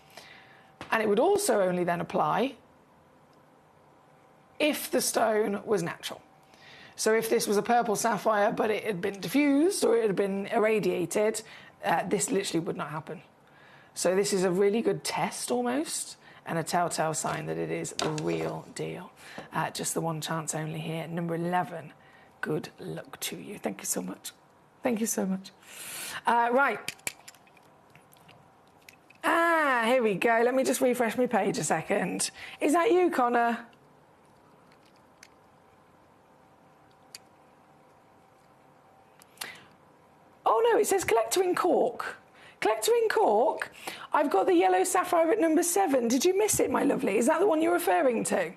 And it would also only then apply if the stone was natural. So if this was a purple sapphire, but it had been diffused or it had been irradiated, this literally would not happen. So this is a really good test almost, and a telltale sign that it is the real deal. Just the one chance only here. Number 11, good luck to you. Thank you so much. Thank you so much. Right. Here we go. Let me just refresh my page a second. Is that you, Connor? Oh no, it says Collector in Cork. Collector in Cork. I've got the yellow sapphire at number 7. Did you miss it, my lovely? Is that the one you're referring to?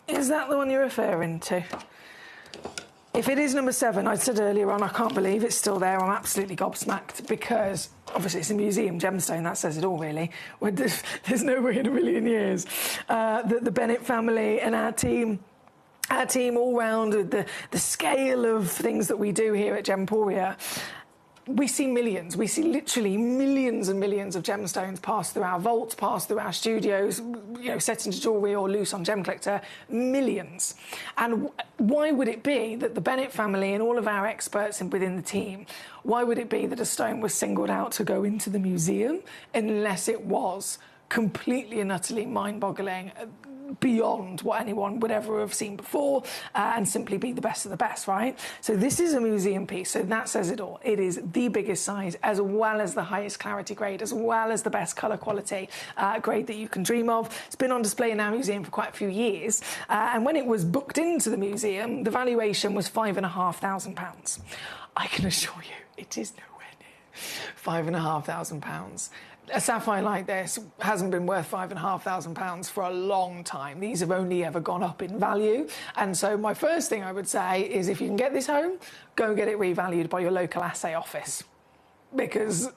Is that the one you're referring to? If it is number 7, I said earlier on, I can't believe it's still there. I'm absolutely gobsmacked because obviously it's a museum gemstone. That says it all, really. There's no way in a million years that the Bennett family and our team all round, the scale of things that we do here at Gemporia, we see millions. We see literally millions and millions of gemstones pass through our vaults, pass through our studios, you know, set into jewellery or loose on Gemcollector, millions. And why would it be that the Bennett family and all of our experts within the team, why would it be that a stone was singled out to go into the museum unless it was completely and utterly mind-boggling, beyond what anyone would ever have seen before, and simply be the best of the best, right? So this is a museum piece, so that says it all. It is the biggest size, as well as the highest clarity grade, as well as the best colour quality grade that you can dream of. It's been on display in our museum for quite a few years, and when it was booked into the museum, the valuation was £5,500. I can assure you, it is nowhere near £5,500. A sapphire like this hasn't been worth £5,500 for a long time. These have only ever gone up in value. And so my first thing I would say is if you can get this home, go get it revalued by your local assay office. Because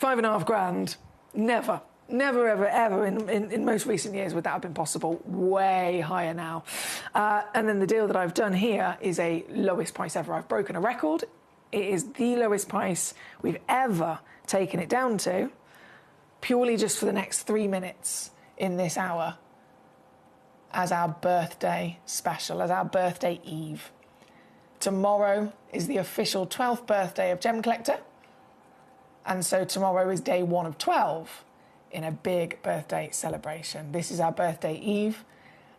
£5,500, never, ever in most recent years would that have been possible. Way higher now. And then the deal that I've done here is a lowest price ever. I've broken a record. It is the lowest price we've ever taken it down to, purely just for the next 3 minutes in this hour as our birthday special, as our birthday eve. Tomorrow is the official 12th birthday of Gemcollector, and so tomorrow is day 1 of 12 in a big birthday celebration. This is our birthday eve.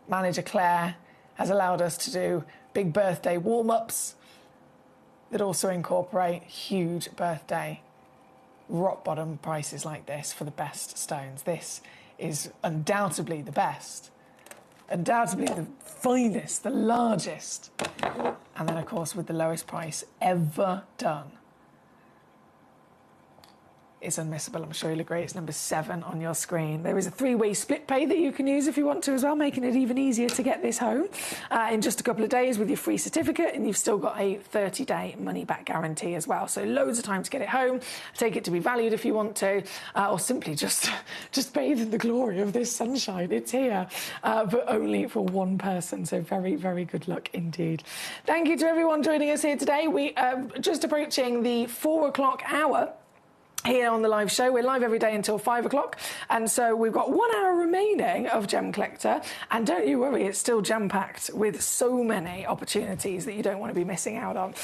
Manager Claire has allowed us to do big birthday warm-ups that also incorporate huge birthday rock bottom prices like this for the best stones. This is undoubtedly the best, undoubtedly the finest, the largest, and then of course with the lowest price ever done. It's unmissable, I'm sure you'll agree. It's number 7 on your screen. There is a 3-way split pay that you can use if you want to as well, making it even easier to get this home in just a couple of days with your free certificate, and you've still got a 30-day money-back guarantee as well. So loads of time to get it home, take it to be valued if you want to, or simply just bathe in the glory of this sunshine. It's here, but only for one person. So very, very good luck indeed. Thank you to everyone joining us here today. We are just approaching the 4 o'clock hour here on the live show. We're live every day until 5 o'clock, and so we've got 1 hour remaining of Gemcollector, and don't you worry, it's still jam-packed with so many opportunities that you don't want to be missing out on.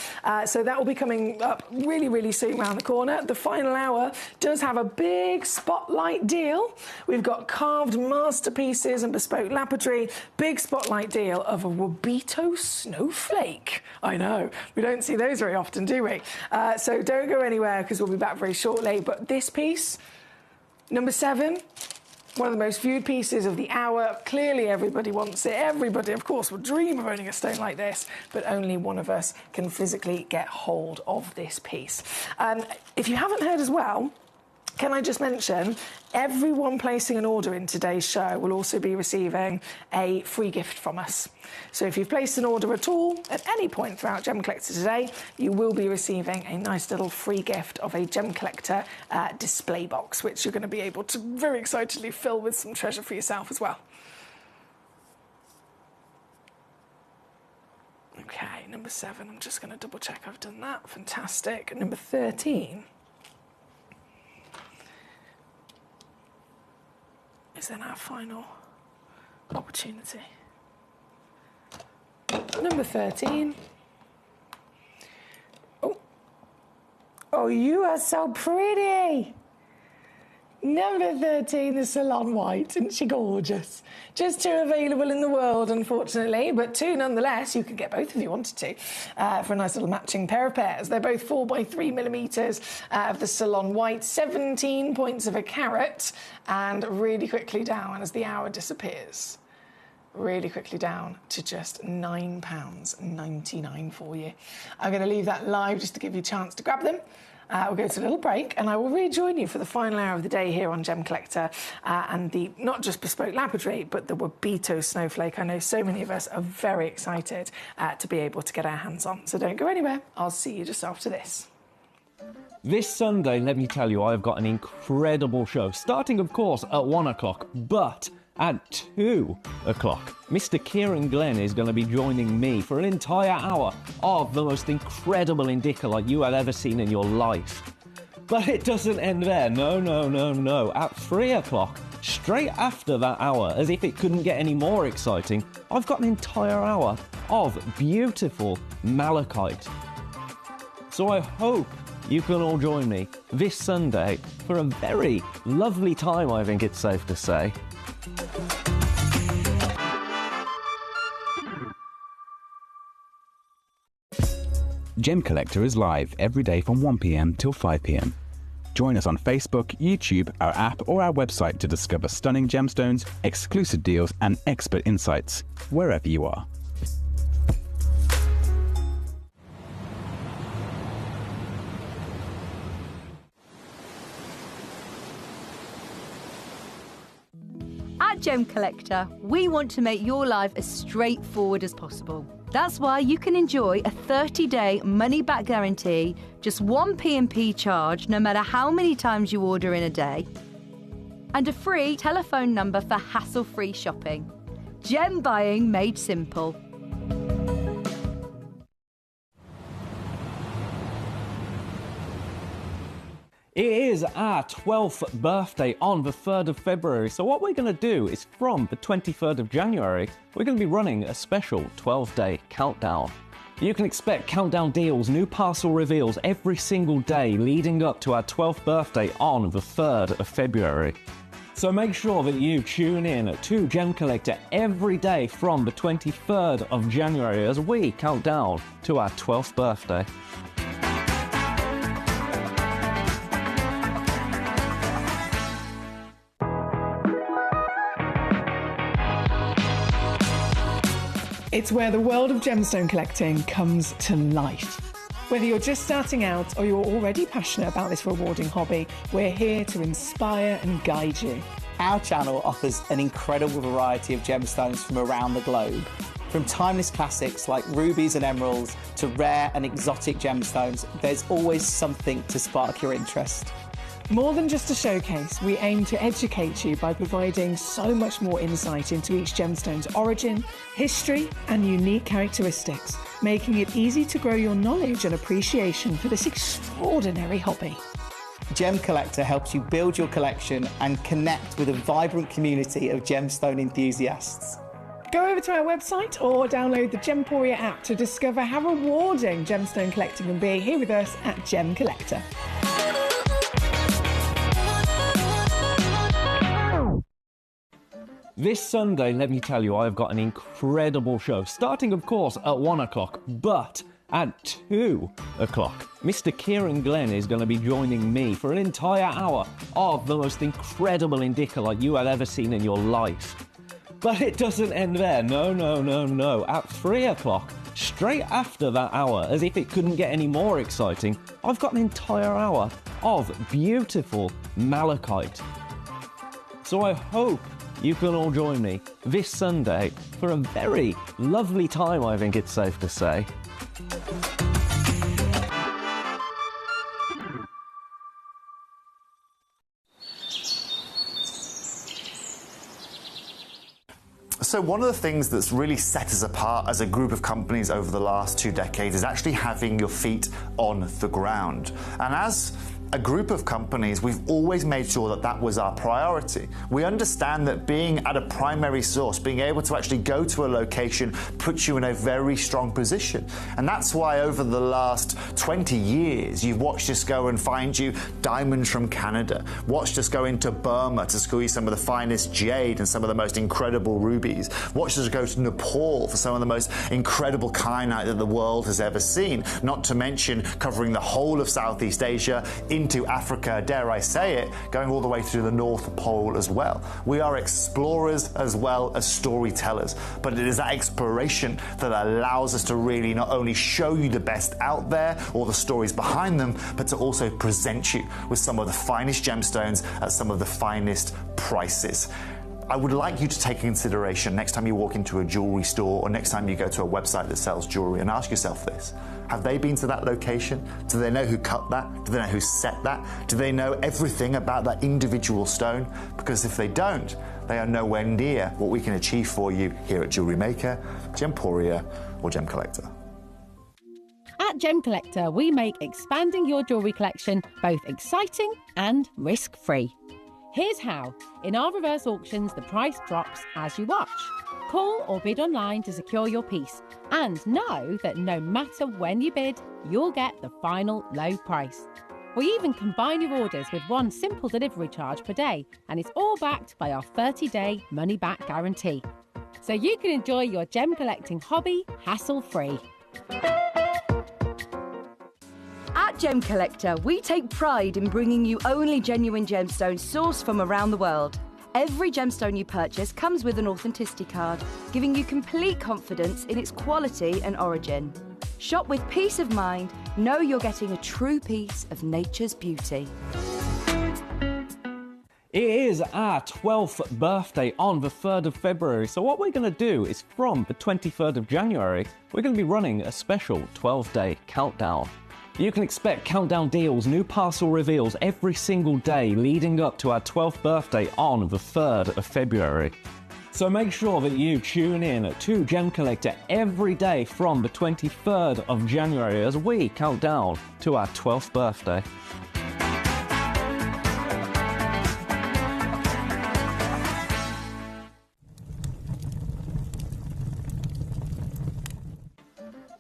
So that will be coming up really, really soon around the corner. The final hour does have a big spotlight deal. We've got carved masterpieces and bespoke lapidary, big spotlight deal of a Wabito snowflake. I know, we don't see those very often, do we? So don't go anywhere, because we'll be back very shortly. But this piece, number 7, one of the most viewed pieces of the hour. Clearly everybody wants it. Everybody, of course, would dream of owning a stone like this, but only one of us can physically get hold of this piece. If you haven't heard as well, can I just mention, everyone placing an order in today's show will also be receiving a free gift from us. So if you've placed an order at all, at any point throughout Gemcollector today, you will be receiving a nice little free gift of a Gemcollector display box, which you're going to be able to very excitedly fill with some treasure for yourself as well. Okay, number 7, I'm just going to double check I've done that. Fantastic. Number 13. Is then our final opportunity. Number 13. Oh, you are so pretty. Number 13, the Salon White. Isn't she gorgeous? Just 2 available in the world, unfortunately, but 2 nonetheless. You could get both if you wanted to for a nice little matching pair of pairs. They're both 4 by 3 millimetres of the Salon White, 17 points of a carat, and really quickly down as the hour disappears. Really quickly down to just £9.99 for you. I'm going to leave that live just to give you a chance to grab them. We'll go to a little break and I will rejoin you for the final hour of the day here on Gem Collector and the not just bespoke lapidary but the Wabito snowflake. I know so many of us are very excited to be able to get our hands on. So don't go anywhere. I'll see you just after this. This Sunday, let me tell you, I've got an incredible show, starting of course at 1 o'clock, but at 2 o'clock, Mr. Kieran Glenn is going to be joining me for an entire hour of the most incredible Indicalite you have ever seen in your life. But it doesn't end there. No. At 3 o'clock, straight after that hour, as if it couldn't get any more exciting, I've got an entire hour of beautiful malachite. So I hope you can all join me this Sunday for a very lovely time, I think it's safe to say. Gem Collector is live every day from 1 p.m. till 5 p.m. Join us on Facebook, YouTube, our app or our website to discover stunning gemstones, exclusive deals and expert insights wherever you are. At Gem Collector, we want to make your life as straightforward as possible. That's why you can enjoy a 30-day money-back guarantee, just 1 P&P charge no matter how many times you order in a day, and a free telephone number for hassle-free shopping. Gem buying made simple. It is our 12th birthday on the 3rd of February, so what we're going to do is from the 23rd of January, we're going to be running a special 12-day countdown. You can expect countdown deals, new parcel reveals every single day leading up to our 12th birthday on the 3rd of February. So make sure that you tune in to Gem Collector every day from the 23rd of January as we count down to our 12th birthday. It's where the world of gemstone collecting comes to life. Whether you're just starting out or you're already passionate about this rewarding hobby, we're here to inspire and guide you. Our channel offers an incredible variety of gemstones from around the globe. From timeless classics like rubies and emeralds to rare and exotic gemstones, there's always something to spark your interest. More than just a showcase, we aim to educate you by providing so much more insight into each gemstone's origin, history, and unique characteristics, making it easy to grow your knowledge and appreciation for this extraordinary hobby. Gem Collector helps you build your collection and connect with a vibrant community of gemstone enthusiasts. Go over to our website or download the Gemporia app to discover how rewarding gemstone collecting can be here with us at Gem Collector. This Sunday, let me tell you, I've got an incredible show, starting of course at 1 o'clock, but at 2 o'clock, Mr. Kieran Glenn is going to be joining me for an entire hour of the most incredible Indicalite you have ever seen in your life. But it doesn't end there, no. At 3 o'clock, straight after that hour, as if it couldn't get any more exciting, I've got an entire hour of beautiful malachite. So I hope you can all join me this Sunday for a very lovely time, I think it's safe to say. So one of the things that's really set us apart as a group of companies over the last 2 decades is actually having your feet on the ground. And as a group of companies, we've always made sure that that was our priority. We understand that being at a primary source, being able to actually go to a location, puts you in a very strong position. And that's why over the last 20 years, you've watched us go and find you diamonds from Canada, watched us go into Burma to squeeze some of the finest jade and some of the most incredible rubies, watched us go to Nepal for some of the most incredible kyanite that the world has ever seen, not to mention covering the whole of Southeast Asia into Africa, dare I say it, going all the way to the North Pole as well. We are explorers as well as storytellers, but it is that exploration that allows us to really not only show you the best out there or the stories behind them, but to also present you with some of the finest gemstones at some of the finest prices. I would like you to take into consideration next time you walk into a jewelry store or next time you go to a website that sells jewelry and ask yourself this. Have they been to that location? Do they know who cut that? Do they know who set that? Do they know everything about that individual stone? Because if they don't, they are nowhere near what we can achieve for you here at Jewelry Maker, Gemporia, or Gemcollector. At Gemcollector, we make expanding your jewellery collection both exciting and risk-free. Here's how. In our reverse auctions, the price drops as you watch. Call or bid online to secure your piece. And know that no matter when you bid, you'll get the final low price. We even combine your orders with one simple delivery charge per day, and it's all backed by our 30-day money-back guarantee. So you can enjoy your gem collecting hobby hassle-free. At Gemcollector, we take pride in bringing you only genuine gemstones sourced from around the world. Every gemstone you purchase comes with an authenticity card, giving you complete confidence in its quality and origin. Shop with peace of mind, know you're getting a true piece of nature's beauty. It is our 12th birthday on the 3rd of February, so what we're going to do is from the 23rd of January, we're going to be running a special 12-day countdown. You can expect countdown deals, new parcel reveals every single day leading up to our 12th birthday on the 3rd of February. So make sure that you tune in to Gemcollector every day from the 23rd of January as we count down to our 12th birthday.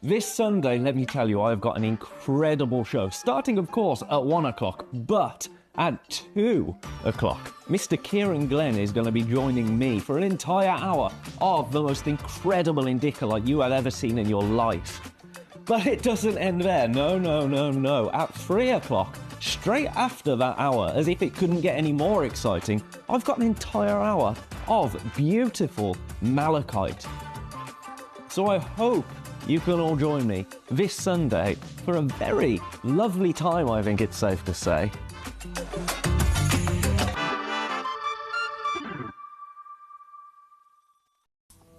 This Sunday, let me tell you, I've got an incredible show, starting of course at 1 o'clock, but at 2 o'clock, Mr. Kieran Glenn is going to be joining me for an entire hour of the most incredible indica like you have ever seen in your life. But it doesn't end there, no. At 3 o'clock, straight after that hour, as if it couldn't get any more exciting, I've got an entire hour of beautiful malachite. So I hope you can all join me this Sunday for a very lovely time, I think it's safe to say.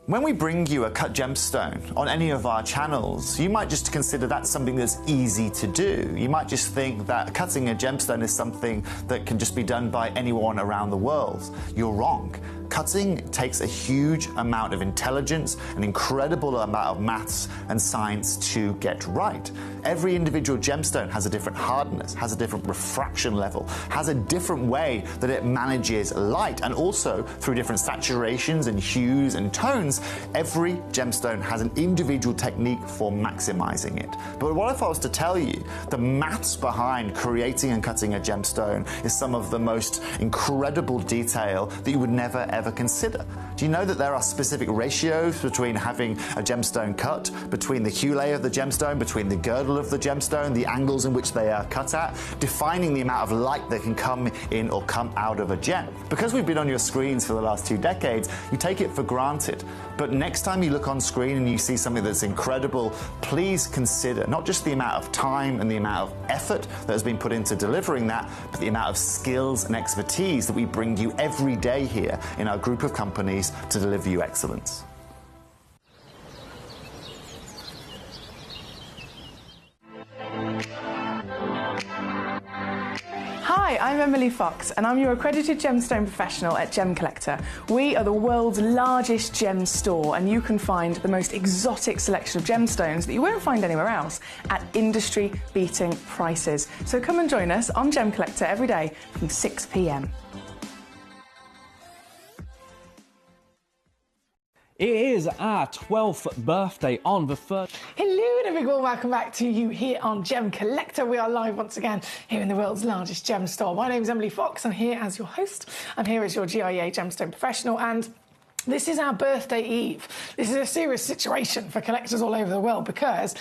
When we bring you a cut gemstone on any of our channels, you might just consider that something that's easy to do. You might just think that cutting a gemstone is something that can just be done by anyone around the world. You're wrong. Cutting takes a huge amount of intelligence, an incredible amount of maths and science to get right. Every individual gemstone has a different hardness, has a different refraction level, has a different way that it manages light, and also through different saturations and hues and tones, every gemstone has an individual technique for maximizing it. But what if I was to tell you the maths behind creating and cutting a gemstone is some of the most incredible detail that you would never ever consider? Do you know that there are specific ratios between having a gemstone cut, between the hue layer of the gemstone, between the girdle of the gemstone, the angles in which they are cut at, defining the amount of light that can come in or come out of a gem? Because we've been on your screens for the last 2 decades, you take it for granted. But next time you look on screen and you see something that's incredible, please consider not just the amount of time and the amount of effort that has been put into delivering that, but the amount of skills and expertise that we bring you every day here in our group of companies to deliver you excellence. Hi, I'm Emily Fox, and I'm your accredited gemstone professional at Gemcollector. We are the world's largest gem store, and you can find the most exotic selection of gemstones that you won't find anywhere else at industry-beating prices. So come and join us on Gemcollector every day from 6 p.m. It is our 12th birthday on the 3rd. Hello and a big warm welcome back to you here on Gemcollector. We are live once again here in the world's largest gem store. My name is Emily Fox. I'm here as your host. I'm here as your GIA gemstone professional, and this is our birthday eve. This is a serious situation for collectors all over the world because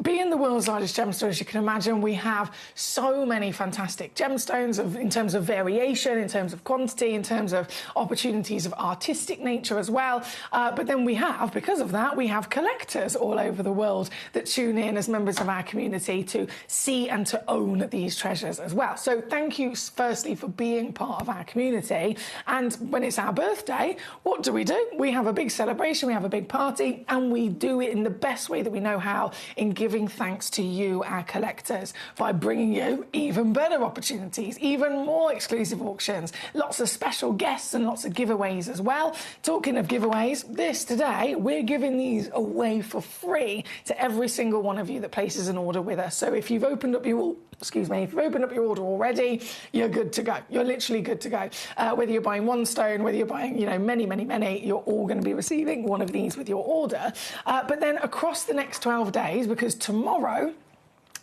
being the world's largest gemstone, as you can imagine, we have so many fantastic gemstones in terms of variation, in terms of quantity, in terms of opportunities of artistic nature as well. But then we have, because of that, we have collectors all over the world that tune in as members of our community to see and to own these treasures as well. So thank you firstly for being part of our community. And when it's our birthday, what do? We have a big celebration, we have a big party, and we do it in the best way that we know how, in giving thanks to you, our collectors, by bringing you even better opportunities, even more exclusive auctions, lots of special guests and lots of giveaways as well. Talking of giveaways, today, we're giving these away for free to every single one of you that places an order with us. So if you've opened up your if you've opened up your order already, you're good to go. You're literally good to go. Whether you're buying one stone, whether you're buying, many, you're all going to be receiving one of these with your order. But then across the next 12 days, because tomorrow,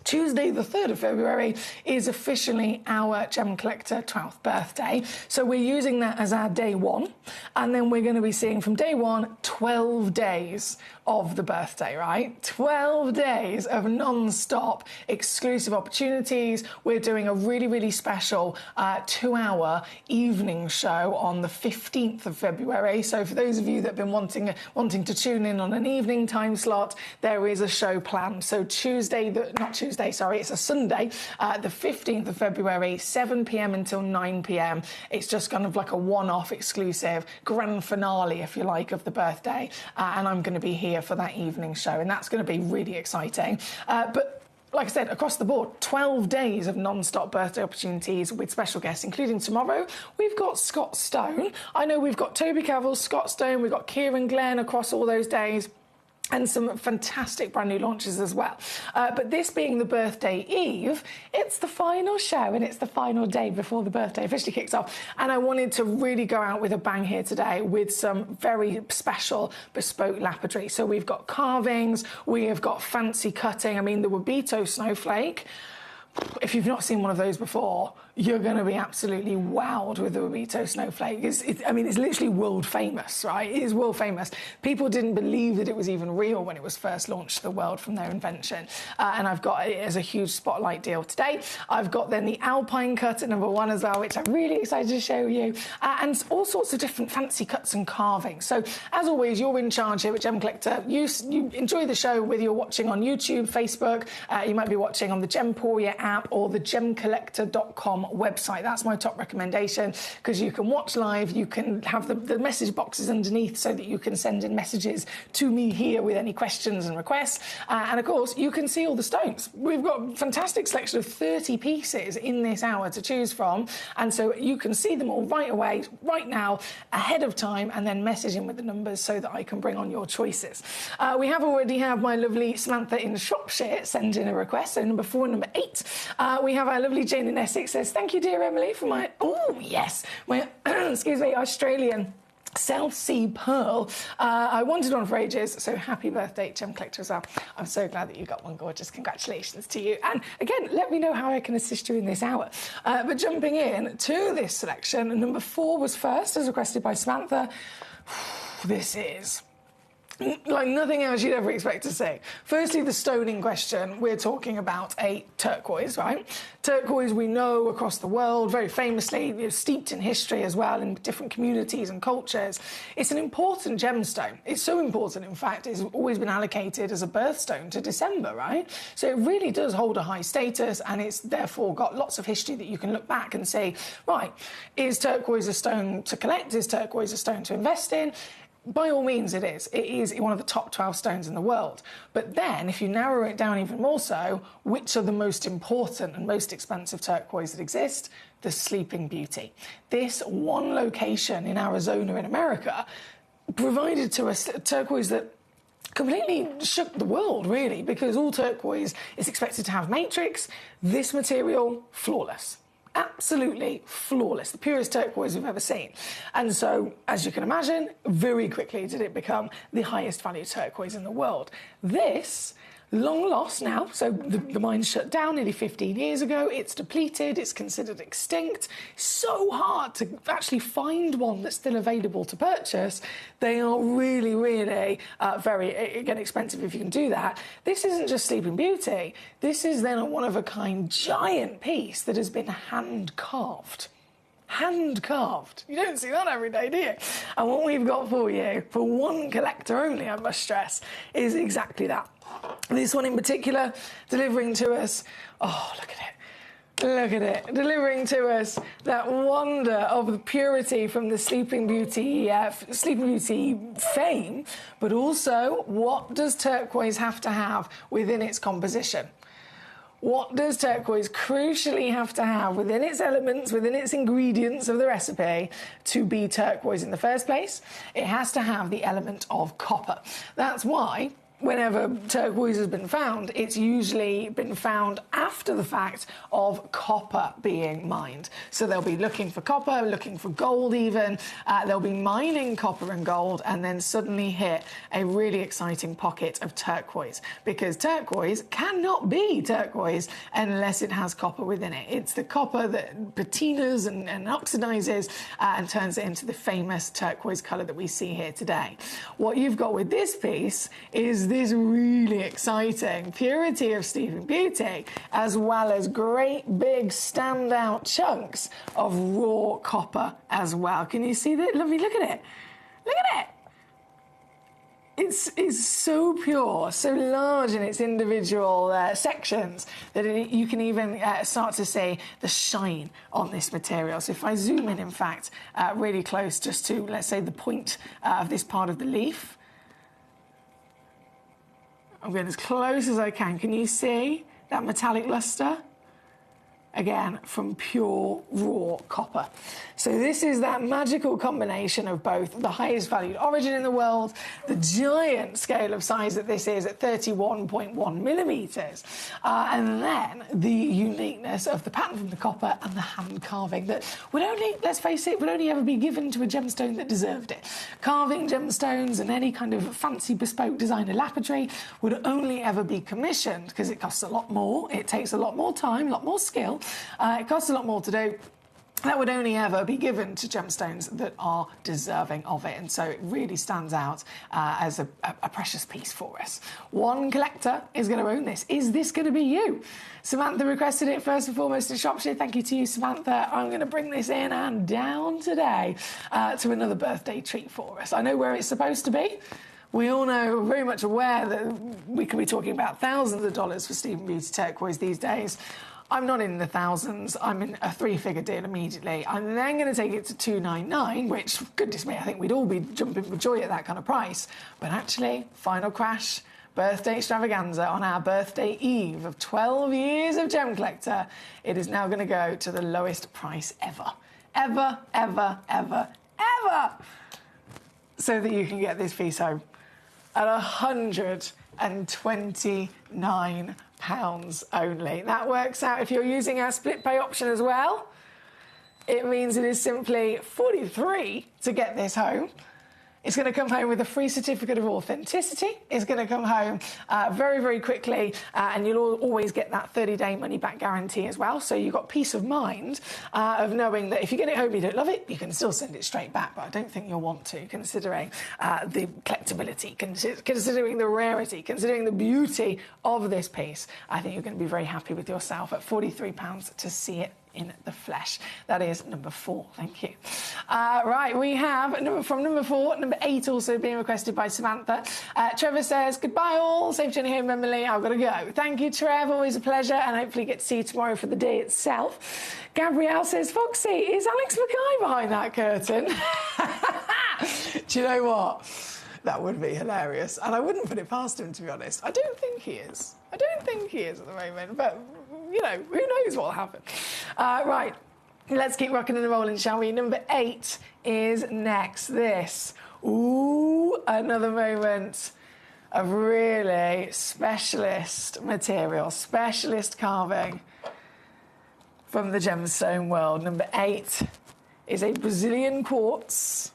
Tuesday, the 3rd of February, is officially our Gemcollector 12th birthday. So we're using that as our day one. And then we're going to be seeing from day one, 12 days of the birthday, right? 12 days of non-stop exclusive opportunities. We're doing a really, really special 2-hour evening show on the 15th of February. So for those of you that have been wanting to tune in on an evening time slot, there is a show planned. So it's a Sunday, the 15th of February, 7 p.m. until 9 p.m. It's just kind of like a one-off exclusive grand finale, if you like, of the birthday. And I'm going to be here for that evening show, and that's going to be really exciting. But like I said, across the board, 12 days of non-stop birthday opportunities with special guests, including tomorrow. We've got Scott Stone. I know we've got Toby Cavell, Scott Stone, we've got Kieran Glenn across all those days, and some fantastic brand new launches as well. But this being the birthday eve, it's the final show and it's the final day before the birthday officially kicks off. And I wanted to really go out with a bang here today with some very special bespoke lapidary. So we've got carvings, we have got fancy cutting. I mean, the Wabito snowflake, if you've not seen one of those before, you're going to be absolutely wowed with the Wabito snowflake. It's literally world famous, right? It is world famous. People didn't believe that it was even real when it was first launched to the world from their invention. And I've got it as a huge spotlight deal today. I've got then the Alpine cut at #1 as well, which I'm really excited to show you. And all sorts of different fancy cuts and carvings. So as always, you're in charge here at Gemcollector. You enjoy the show whether you're watching on YouTube, Facebook, you might be watching on the Gemporia app or the gemcollector.com website. That's my top recommendation, because you can watch live, you can have the message boxes underneath so that you can send in messages to me here with any questions and requests. And of course, you can see all the stones. We've got a fantastic selection of 30 pieces in this hour to choose from. And so you can see them all right away, right now, ahead of time, and then message in with the numbers so that I can bring on your choices. We have already had my lovely Samantha in Shropshire send in a request. So number 4 and number 8. We have our lovely Jane in Essex says, thank you, dear Emily, for my, excuse me, Australian South Sea Pearl. I wanted one for ages, so happy birthday, Gemcollector as well. I'm so glad that you got one, gorgeous. Congratulations to you. And again, let me know how I can assist you in this hour. But jumping in to this selection, number 4 was first, as requested by Samantha. This is like nothing else you'd ever expect to see. Firstly, the stone in question, we're talking about a turquoise, right? Turquoise, we know across the world, very famously, steeped in history as well, in different communities and cultures. It's an important gemstone. It's so important, in fact, it's always been allocated as a birthstone to December, right? So it really does hold a high status, and it's therefore got lots of history that you can look back and say, right, is turquoise a stone to collect? Is turquoise a stone to invest in? by all means it is. It is one of the top 12 stones in the world. But then, if you narrow it down even more so, which are the most important and most expensive turquoise that exist? The Sleeping Beauty. This one location in Arizona in America provided to us turquoise that completely shook the world, really, because all turquoise is expected to have matrix. This material, flawless. Absolutely flawless, the purest turquoise we've ever seen. And so, as you can imagine, very quickly did it become the highest value turquoise in the world. This, long lost now, so the mine shut down nearly 15 years ago, it's depleted, it's considered extinct. So hard to actually find one that's still available to purchase. They are really, really very, again, expensive if you can do that. This isn't just Sleeping Beauty, this is then a one-of-a-kind giant piece that has been hand-carved. Hand-carved. You don't see that every day, do you? And what we've got for you, for one collector only, I must stress, is exactly that. This one in particular, delivering to us, oh, look at it. Look at it, delivering to us that wonder of the purity from the Sleeping Beauty fame, but also what does turquoise have to have within its composition? What does turquoise crucially have to have within its elements, within its ingredients of the recipe to be turquoise in the first place? It has to have the element of copper. That's why whenever turquoise has been found, it's usually been found after the fact of copper being mined. So they'll be looking for copper, looking for gold even. They'll be mining copper and gold and then suddenly hit a really exciting pocket of turquoise, because turquoise cannot be turquoise unless it has copper within it. It's the copper that patinas and oxidizes and turns it into the famous turquoise colour that we see here today. What you've got with this piece is this really exciting purity of Sleeping Beauty, as well as great big standout chunks of raw copper as well. Can you see that? Lovely, look at it. Look at it. It's so pure, so large in its individual sections that you can even start to see the shine on this material. So if I zoom in fact, really close just to, let's say, the point of this part of the leaf, I'm going as close as I can. Can you see that metallic luster? Again, from pure raw copper. So this is that magical combination of both the highest valued origin in the world, the giant scale of size that this is at 31.1 millimetres, and then the uniqueness of the pattern from the copper and the hand carving that would only, let's face it, would only ever be given to a gemstone that deserved it. Carving gemstones and any kind of fancy bespoke designer lapidary would only ever be commissioned because it costs a lot more, it takes a lot more time, a lot more skill. It costs a lot more to do. That would only ever be given to gemstones that are deserving of it, and so it really stands out as a precious piece for us. One collector is going to own this. Is this going to be you? Samantha requested it first and foremost in Shropshire. Thank you to you, Samantha. I'm going to bring this in and down today to another birthday treat for us. I know where it's supposed to be. We all know, we're very much aware that we could be talking about thousands of dollars for Sleeping Beauty turquoise these days. I'm not in the thousands, I'm in a three-figure deal immediately. I'm then going to take it to $299, which, goodness me, I think we'd all be jumping for joy at that kind of price. But actually, final crash, birthday extravaganza on our birthday eve of 12 years of Gem Collector, it is now going to go to the lowest price ever. Ever, ever, ever, ever! So that you can get this piece home at £129 only. That works out, if you're using our split pay option as well, it means it is simply $43 to get this home. It's going to come home with a free certificate of authenticity. It's going to come home very, very quickly, and you'll always get that 30-day money-back guarantee as well. So you've got peace of mind of knowing that if you get it home and you don't love it, you can still send it straight back. But I don't think you'll want to, considering the collectability, considering the rarity, considering the beauty of this piece. I think you're going to be very happy with yourself at £43 to see it in the flesh. That is number 4. Thank you. Right, we have from number 4, number 8 also being requested by Samantha. Trevor says, goodbye all, safe journey home, Emily, I've got to go. Thank you, Trev, always a pleasure, and hopefully get to see you tomorrow for the day itself. Gabrielle says, Foxy, is Alex Mackay behind that curtain? Do you know what? That would be hilarious. And I wouldn't put it past him, to be honest. I don't think he is. I don't think he is at the moment. But, you know, who knows what will happen. Right. Let's keep rocking and rolling, shall we? Number 8 is next. This. Ooh, another moment of really specialist material, specialist carving from the gemstone world. Number 8 is a Brazilian quartz.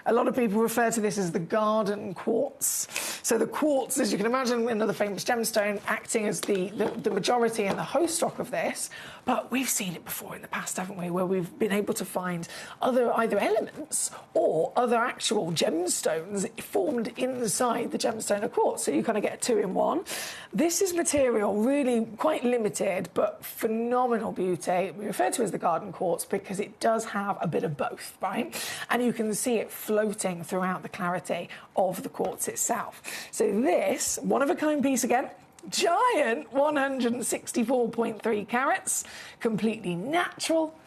A lot of people refer to this as the garden quartz. So the quartz, as you can imagine, another famous gemstone, acting as the majority and the host rock of this. But we've seen it before in the past, haven't we, where we've been able to find either elements or other actual gemstones formed inside the gemstone of quartz. So you kind of get a 2-in-1. This is material really quite limited, but phenomenal beauty. We refer to it as the garden quartz because it does have a bit of both, right? And you can see it floating throughout the clarity of the quartz itself. So this, one-of-a-kind piece again, giant 164.3 carats, completely natural,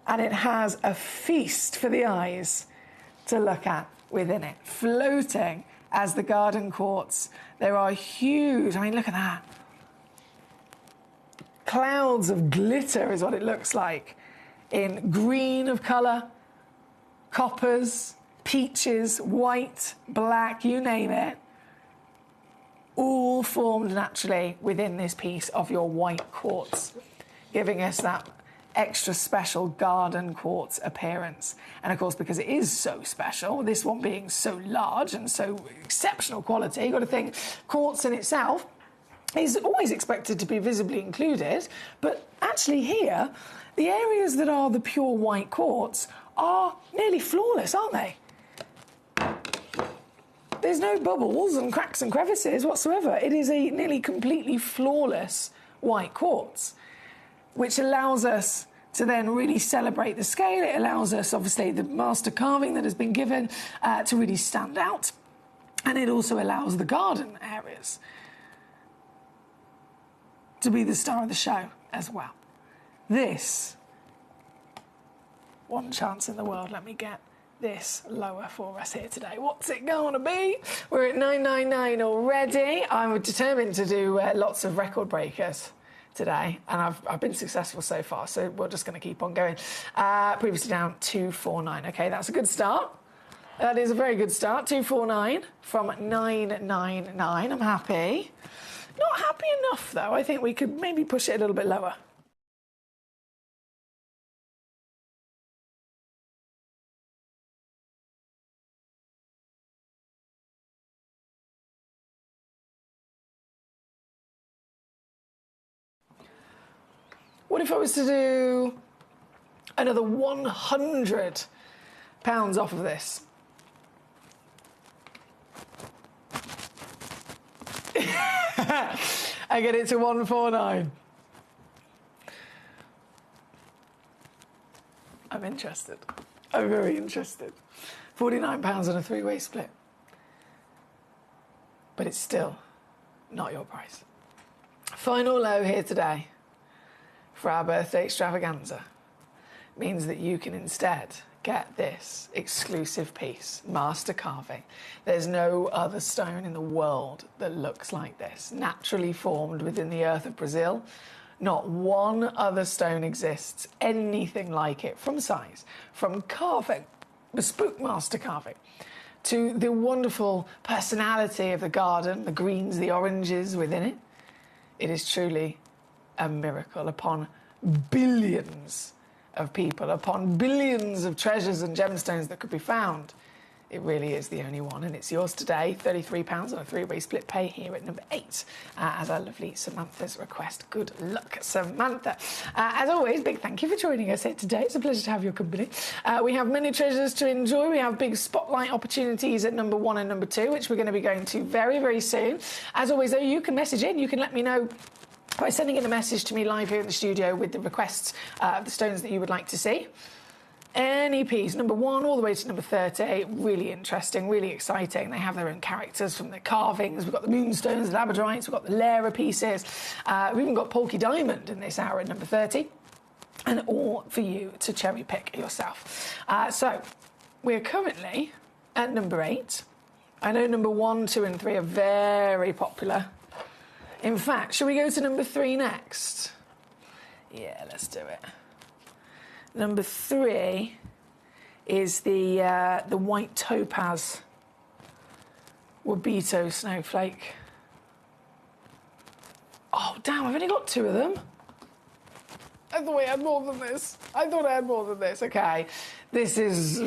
and it has a feast for the eyes to look at within it, floating as the garden quartz. There are huge, I mean, look at that. Clouds of glitter is what it looks like, in green of colour, coppers, peaches, white, black, you name it, all formed naturally within this piece of your white quartz, giving us that extra special garden quartz appearance. And of course, because it is so special, this one being so large and so exceptional quality, you've got to think quartz in itself is always expected to be visibly included, but actually here, the areas that are the pure white quartz are nearly flawless, aren't they? There's no bubbles and cracks and crevices whatsoever. It is a nearly completely flawless white quartz, which allows us to then really celebrate the scale. It allows us, obviously, the master carving that has been given to really stand out. And it also allows the garden areas to be the star of the show as well. This, one chance in the world, let me get this lower for us here today. What's it going to be? We're at 999 already. I'm determined to do lots of record breakers today, and I've been successful so far, so we're just going to keep on going. Previously down 249. Okay, that's a good start. That is a very good start. 249 from 999. I'm happy. Not happy enough, though. I think we could maybe push it a little bit lower. What if I was to do another £100 off of this? I get it to 149. I'm interested. I'm very interested. £49 on a 3-way split. But it's still not your price. Final low here today for our birthday extravaganza means that you can instead get this exclusive piece, master carving. There's no other stone in the world that looks like this, naturally formed within the earth of Brazil. Not one other stone exists anything like it, from size, from carving, bespoke master carving, to the wonderful personality of the garden, the greens, the oranges within it. It is truly a miracle upon billions of people, upon billions of treasures and gemstones that could be found. It really is the only one, and it's yours today. £33 on a 3-way split pay here at number 8, as our lovely Samantha's request. Good luck, Samantha. As always, big thank you for joining us here today. It's a pleasure to have your company. We have many treasures to enjoy. We have big spotlight opportunities at number 1 and number 2, which we're going to be going to very, very soon. As always, though, you can message in. You can let me know by sending in a message to me live here in the studio with the requests of the stones that you would like to see. Any piece, number 1 all the way to number 30, really interesting, really exciting. They have their own characters from the carvings. We've got the moonstones, the labradorites, we've got the Lara pieces. We've even got Polky Diamond in this hour at number 30. And all for you to cherry pick yourself. So we're currently at number 8. I know number 1, 2 and 3 are very popular. In fact, shall we go to number 3 next? Yeah, let's do it. Number 3 is the white topaz Wabito snowflake. Oh, damn, I've only got 2 of them. I thought I had more than this. Okay, this is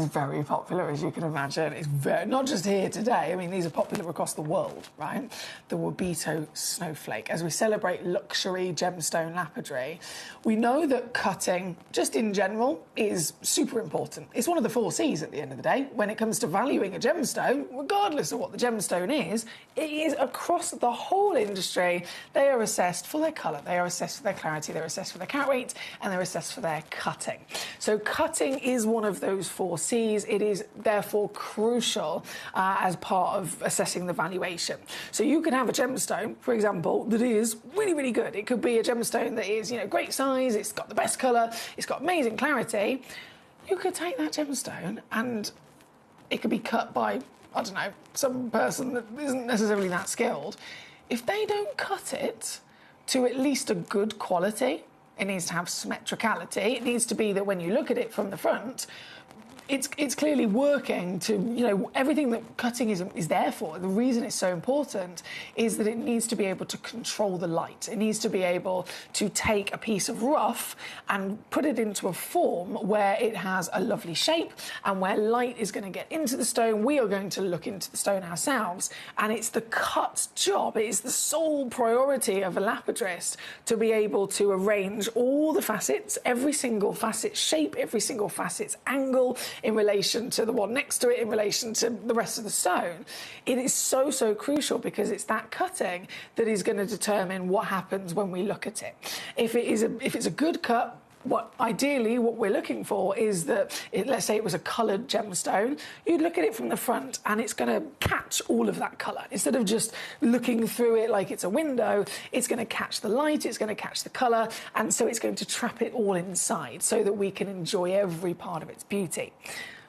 very popular, as you can imagine. It's very, not just here today. I mean, these are popular across the world, right? The Wabito snowflake. As we celebrate luxury gemstone lapidary, we know that cutting, just in general, is super important. It's one of the 4 C's at the end of the day. When it comes to valuing a gemstone, regardless of what the gemstone is, it is across the whole industry. They are assessed for their colour, they are assessed for their clarity, they're assessed for their carat weight, and they're assessed for their cutting. So cutting is one of those 4 C's. It is therefore crucial as part of assessing the valuation. So you can have a gemstone, for example, that is really, really good. It could be a gemstone that is, great size, it's got the best colour, it's got amazing clarity. You could take that gemstone and it could be cut by, I don't know, some person that isn't necessarily that skilled. If they don't cut it to at least a good quality, it needs to have symmetricality. It needs to be that when you look at it from the front, it's clearly working to, everything that cutting is there for. The reason it's so important is that it needs to be able to control the light. It needs to be able to take a piece of rough and put it into a form where it has a lovely shape and where light is going to get into the stone. We are going to look into the stone ourselves, and it's the cut's job. It is the sole priority of a lapidrist to be able to arrange all the facets, every single facet's shape, every single facet's angle, in relation to the one next to it, in relation to the rest of the stone. It is so, so crucial because it's that cutting that is going to determine what happens when we look at it. If it's a good cut, ideally what we're looking for is that, let's say it was a coloured gemstone, you'd look at it from the front and it's going to catch all of that colour. Instead of just looking through it like it's a window, it's going to catch the light, it's going to catch the colour, and so it's going to trap it all inside so that we can enjoy every part of its beauty.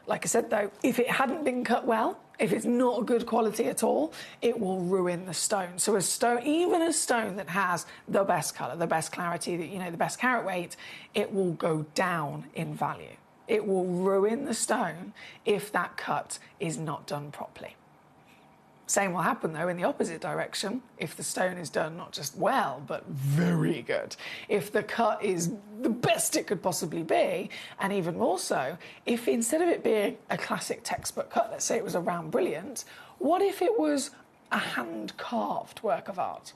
Like I said though, if it hadn't been cut well, if it's not good quality at all, it will ruin the stone. So even a stone that has the best colour, the best clarity, the best carat weight, it will go down in value. It will ruin the stone if that cut is not done properly. Same will happen, though, in the opposite direction, if the stone is done not just well, but very good. If the cut is the best it could possibly be, and even more so, if instead of it being a classic textbook cut, let's say it was a round brilliant, what if it was a hand-carved work of art?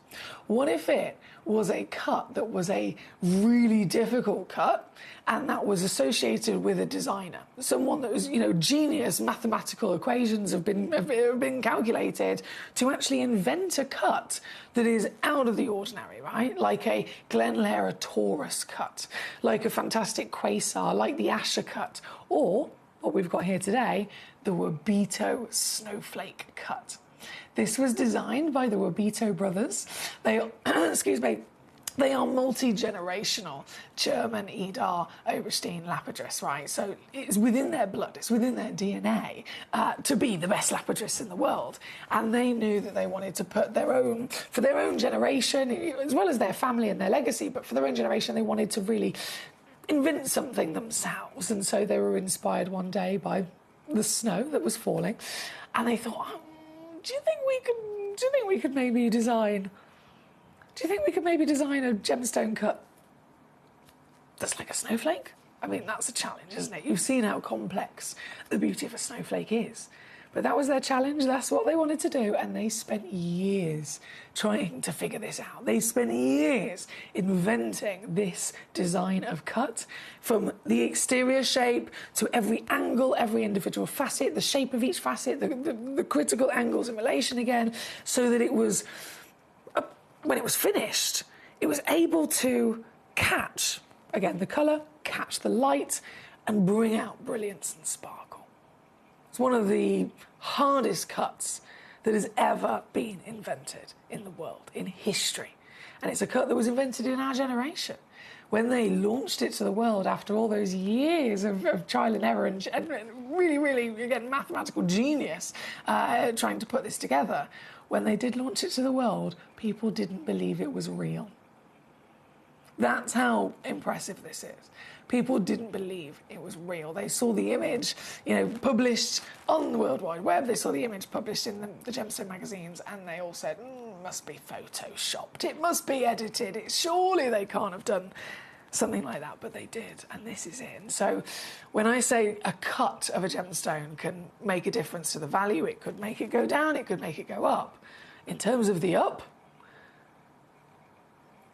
What if it was a cut that was a really difficult cut and that was associated with a designer, someone that was, genius mathematical equations have been calculated to actually invent a cut that is out of the ordinary, right? Like a Glenlera Taurus cut, like a fantastic quasar, like the Asher cut, or what we've got here today, the Wabito snowflake cut. This was designed by the Wabito brothers. They are multi-generational German Idar Oberstein lapidarists, right? So it's within their blood, it's within their DNA to be the best lapidarists in the world. And they knew that they wanted to put for their own generation, as well as their family and their legacy, but for their own generation, they wanted to really invent something themselves. And so they were inspired one day by the snow that was falling. And they thought, do you think we could maybe design a gemstone cut that's like a snowflake? I mean, that's a challenge, isn't it? You've seen how complex the beauty of a snowflake is. But that was their challenge, that's what they wanted to do, and they spent years trying to figure this out. They spent years inventing this design of cut, from the exterior shape to every angle, every individual facet, the shape of each facet, the critical angles in relation again, so that it was, when it was finished, it was able to catch, again, the colour, catch the light, and bring out brilliance and sparkle. It's one of the hardest cuts that has ever been invented in the world, in history. And it's a cut that was invented in our generation. when they launched it to the world after all those years of trial and error and really, really, again, mathematical genius trying to put this together, when they did launch it to the world, people didn't believe it was real. That's how impressive this is. People didn't believe it was real. They saw the image, published on the World Wide Web. They saw the image published in the Gemstone magazines, and they all said, must be photoshopped. It must be edited. Surely they can't have done something like that, but they did, and this is it. And so when I say a cut of a gemstone can make a difference to the value, it could make it go down, it could make it go up. In terms of the up,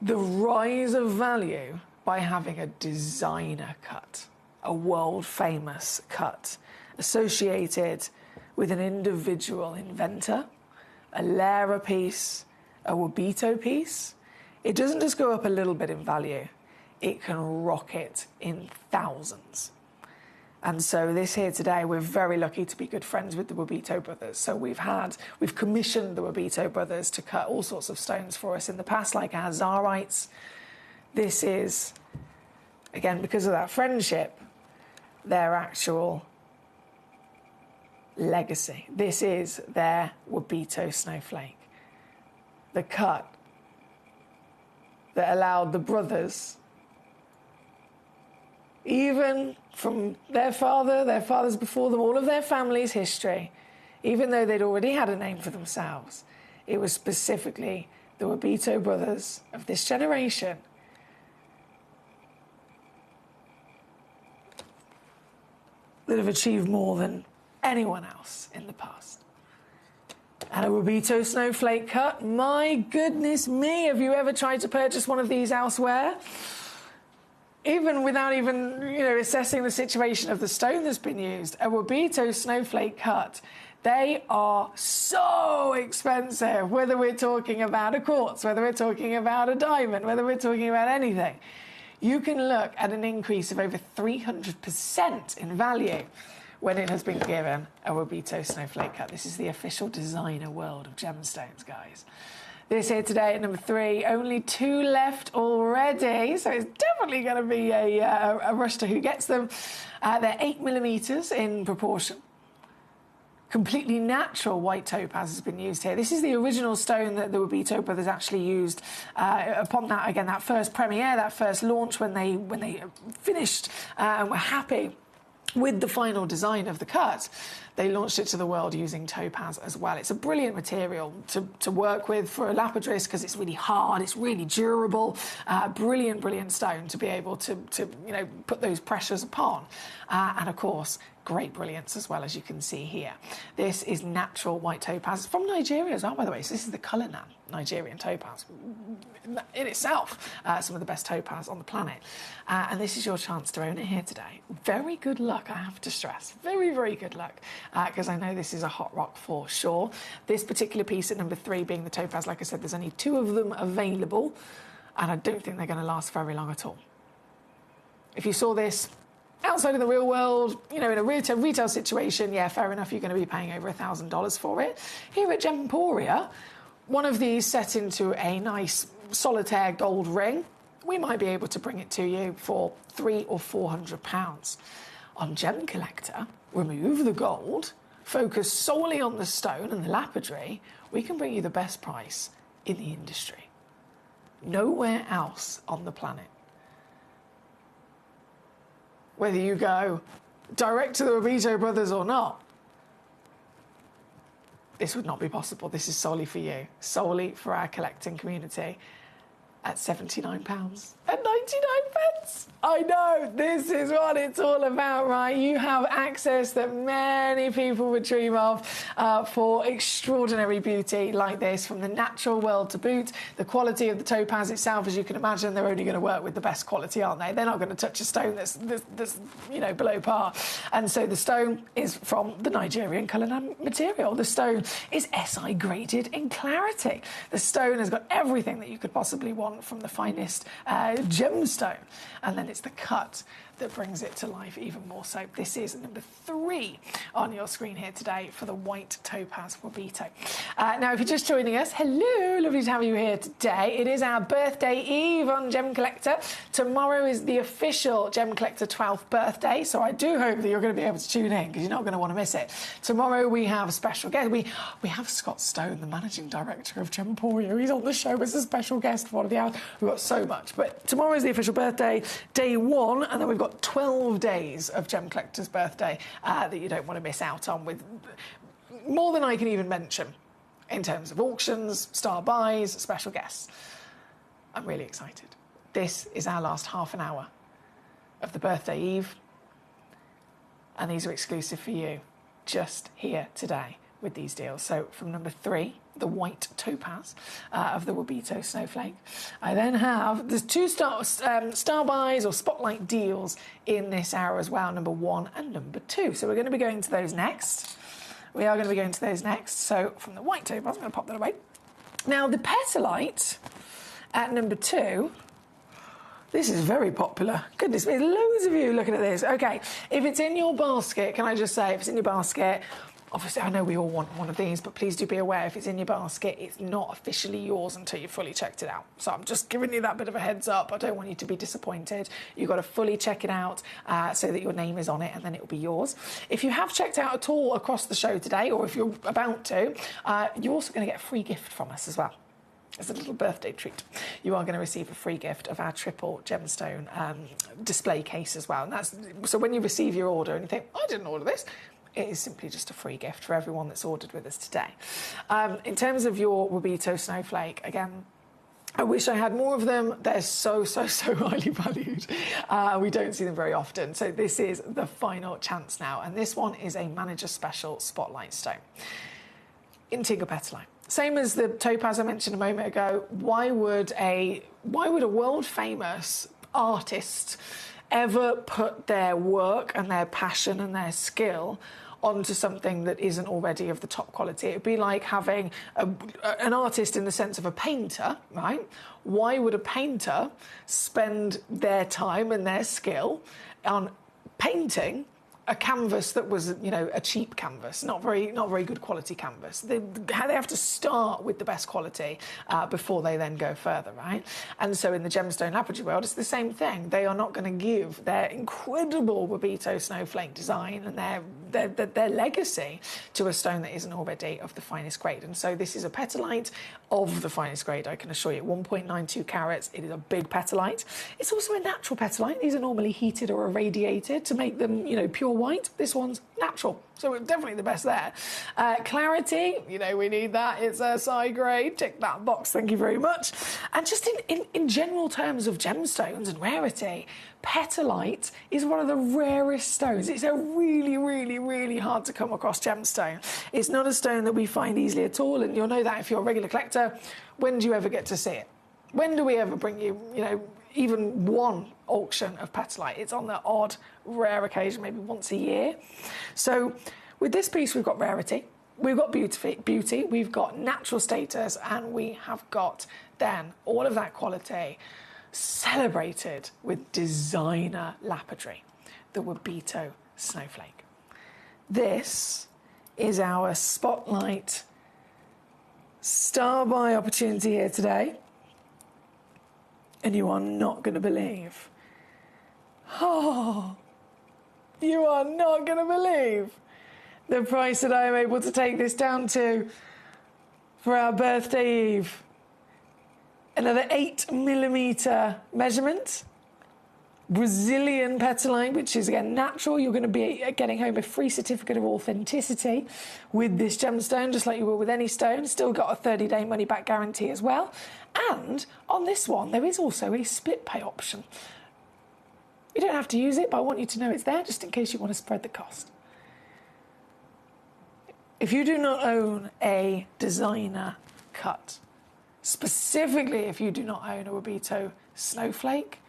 the rise of value by having a designer cut, a world-famous cut, associated with an individual inventor, a Lera piece, a Wabito piece, it doesn't just go up a little bit in value, it can rocket in thousands. And so this here today, we're very lucky to be good friends with the Wabito brothers. So we've commissioned the Wabito brothers to cut all sorts of stones for us in the past, like our Zarites. This is, again, because of that friendship, their actual legacy. This is their Wabito snowflake. The cut that allowed the brothers, even from their fathers before them, all of their family's history, even though they'd already had a name for themselves, it was specifically the Wabito brothers of this generation that have achieved more than anyone else in the past. And a Wabito snowflake cut, my goodness me, have you ever tried to purchase one of these elsewhere? Even without assessing the situation of the stone that's been used, a Wabito snowflake cut, they are so expensive, whether we're talking about a quartz, whether we're talking about a diamond, whether we're talking about anything. You can look at an increase of over 300% in value when it has been given a Wabito snowflake cut. This is the official designer world of gemstones, guys. This here today at number 3, only 2 left already, so it's definitely going to be a rush to who gets them. They're 8mm in proportion. Completely natural white topaz has been used here. This is the original stone that the Wabito brothers actually used upon that, again, that first premiere, that first launch when they finished and were happy with the final design of the cut. They launched it to the world using topaz as well. It's a brilliant material to work with for a lapidus because it's really hard, it's really durable. Brilliant stone to be able to put those pressures upon. And of course, great brilliance as well, as you can see here. This is natural white topaz. It's from Nigeria as well, by the way. So this is the Cullinan Nigerian topaz. In itself, some of the best topaz on the planet. And this is your chance to own it here today. Very good luck, I have to stress. Very good luck, because I know this is a hot rock for sure. This particular piece at number 3 being the topaz, like I said, there's only 2 of them available, and I don't think they're going to last very long at all. If you saw this outside of the real world, in a retail situation, yeah, fair enough, you're going to be paying over $1,000 for it. Here at Gemporia, one of these set into a nice solitaire gold ring, we might be able to bring it to you for £300 or £400. On Gemcollector, remove the gold, focus solely on the stone and the lapidary, we can bring you the best price in the industry. Nowhere else on the planet. Whether you go direct to the Wabito brothers or not, this would not be possible. This is solely for you, solely for our collecting community at £79.99. I know, this is what it's all about, right? You have access that many people would dream of for extraordinary beauty like this, from the natural world to boot. The quality of the topaz itself, as you can imagine, they're only going to work with the best quality, aren't they? They're not going to touch a stone that's below par. And so the stone is from the Nigerian Cullinan material. The stone is SI graded in clarity. The stone has got everything that you could possibly want from the finest gemstone. And then it's the cut that brings it to life even more so. This is number 3 on your screen here today for the white topaz Wabito. Now, if you're just joining us, hello, lovely to have you here today. It is our birthday eve on Gem Collector. Tomorrow is the official Gem Collector 12th birthday, so I do hope that you're going to be able to tune in because you're not going to want to miss it. Tomorrow we have a special guest. We have Scott Stone, the managing director of Gemporio. He's on the show as a special guest for one of the hours. We've got so much, but tomorrow is the official birthday, day 1, and then we've got 12 days of Gem Collector's birthday that you don't want to miss out on, with more than I can even mention in terms of auctions, star buys, special guests. I'm really excited. This is our last half an hour of the birthday eve, and these are exclusive for you just here today with these deals. So from number 3, the white topaz of the Wabito Snowflake, I then have, there's 2 star buys or spotlight deals in this hour as well, number 1 and number 2. So we're going to be going to those next. We are going to be going to those next. So from the white topaz, I'm going to pop that away. Now the petalite at number 2, this is very popular. Goodness me, loads of you looking at this. Okay, if it's in your basket, can I just say, if it's in your basket, obviously I know we all want one of these, but please do be aware, if it's in your basket, it's not officially yours until you've fully checked it out. So I'm just giving you that bit of a heads up. I don't want you to be disappointed. You've got to fully check it out so that your name is on it, and then it will be yours. If you have checked out at all across the show today, or if you're about to, you're also going to get a free gift from us as well. As a little birthday treat, you are going to receive a free gift of our triple gemstone display case as well. And that's so when you receive your order and you think, I didn't order this, it is simply just a free gift for everyone that's ordered with us today. In terms of your Wabito Snowflake, again, I wish I had more of them. They're so highly valued. We don't see them very often. So this is the final chance now. And this one is a manager special spotlight stone in Tingle Petalite. Same as the topaz I mentioned a moment ago, why would a world-famous artist ever put their work and their passion and their skill onto something that isn't already of the top quality? It would be like having an artist in the sense of a painter, right? Why would a painter spend their time and their skill on painting a canvas that was, you know, a cheap canvas, not very good quality canvas? They have to start with the best quality before they then go further, right? And so in the gemstone lapidary world, it's the same thing. They are not going to give their incredible Wabito Snowflake design and their legacy to a stone that isn't already of the finest grade. And so this is a petalite of the finest grade, I can assure you. 1.92 carats. It is a big petalite. It's also a natural petalite. These are normally heated or irradiated to make them, you know, pure white. This one's natural, so definitely the best there. Clarity, you know, we need that. It's a side grade. Tick that box, thank you very much. And just in general terms of gemstones and rarity, petalite is one of the rarest stones. It's a really hard to come across gemstone. It's not a stone that we find easily at all, and you'll know that if you're a regular collector. When do you ever get to see it? When do we ever bring you, you know, even one auction of petalite? It's on the odd, rare occasion, maybe once a year. So with this piece, we've got rarity, we've got beauty, we've got natural status, and we have got then all of that quality celebrated with designer lapidary, the Wabito Snowflake. This is our spotlight star buy opportunity here today. And you are not going to believe. Oh, you are not going to believe the price that I am able to take this down to for our birthday eve. Another 8mm measurement. Brazilian petalite, which is again natural. You're going to be getting home a free certificate of authenticity with this gemstone, just like you will with any stone. Still got a 30-day money-back guarantee as well. And on this one, there is also a split pay option. You don't have to use it, but I want you to know it's there just in case you want to spread the cost. If you do not own a designer cut, specifically if you do not own a Wabito Snowflake,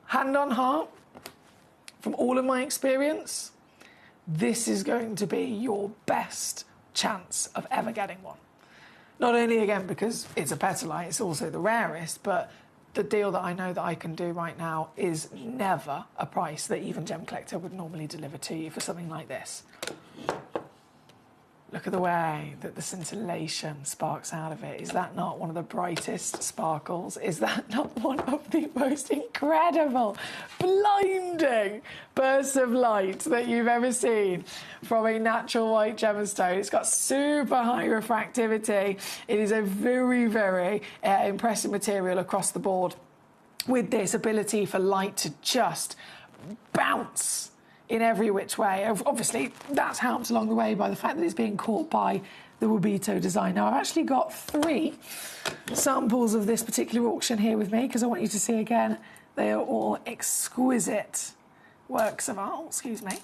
hand on heart, from all of my experience, this is going to be your best chance of ever getting one. Not only, again, because it's a petalite, it's also the rarest, but the deal that I know that I can do right now is never a price that even Gem Collector would normally deliver to you for something like this. Look at the way that the scintillation sparks out of it. Is that not one of the brightest sparkles? Is that not one of the most incredible, blinding bursts of light that you've ever seen from a natural white gemstone? It's got super high refractivity. It is a very, very impressive material across the board with this ability for light to just bounce in every which way. Obviously, that's helped along the way by the fact that it's being caught by the Wabito design. Now, I've actually got 3 samples of this particular auction here with me because I want you to see again, they are all exquisite works of art, excuse me.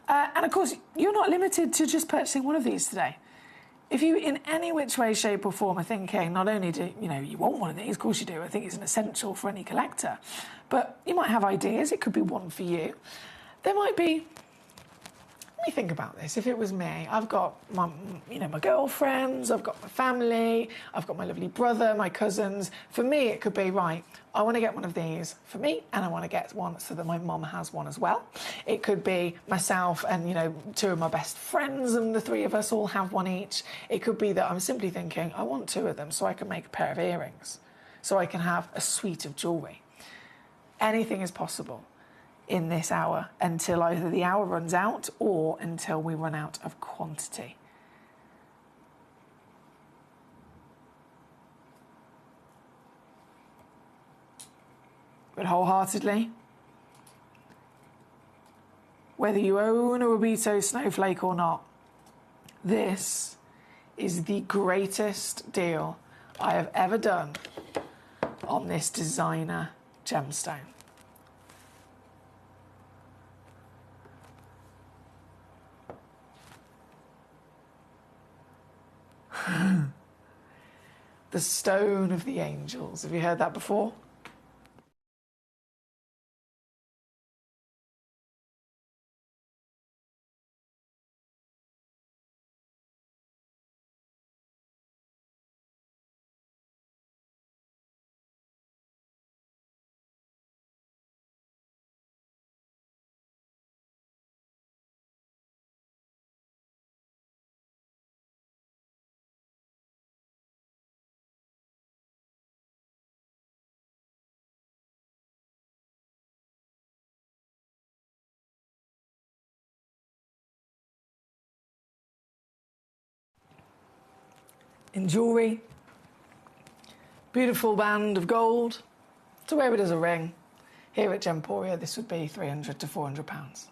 And of course, you're not limited to just purchasing one of these today. If you, in any which way, shape or form, are thinking not only do you want one of these, of course you do, I think it's an essential for any collector, but you might have ideas, it could be one for you. There might be, let me think about this. If it was me, I've got my girlfriends, I've got my family, I've got my lovely brother, my cousins. For me, it could be, right, I want to get one of these for me, and I want to get one so that my mum has one as well. It could be myself and, 2 of my best friends, and the 3 of us all have one each. It could be that I'm simply thinking, I want 2 of them so I can make a pair of earrings, so I can have a suite of jewellery. Anything is possible in this hour until either the hour runs out or until we run out of quantity. But wholeheartedly, whether you own a Wabito snowflake or not, this is the greatest deal I have ever done on this designer gemstone. The stone of the angels. Have you heard that before? In jewellery, beautiful band of gold to wear it as a ring. Here at Gemporia, this would be £300 to £400.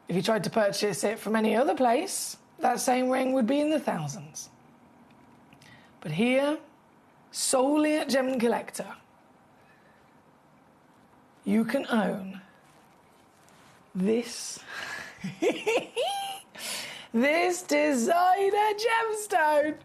If you tried to purchase it from any other place, that same ring would be in the thousands. But here, solely at Gem Collector, you can own this this designer gemstone.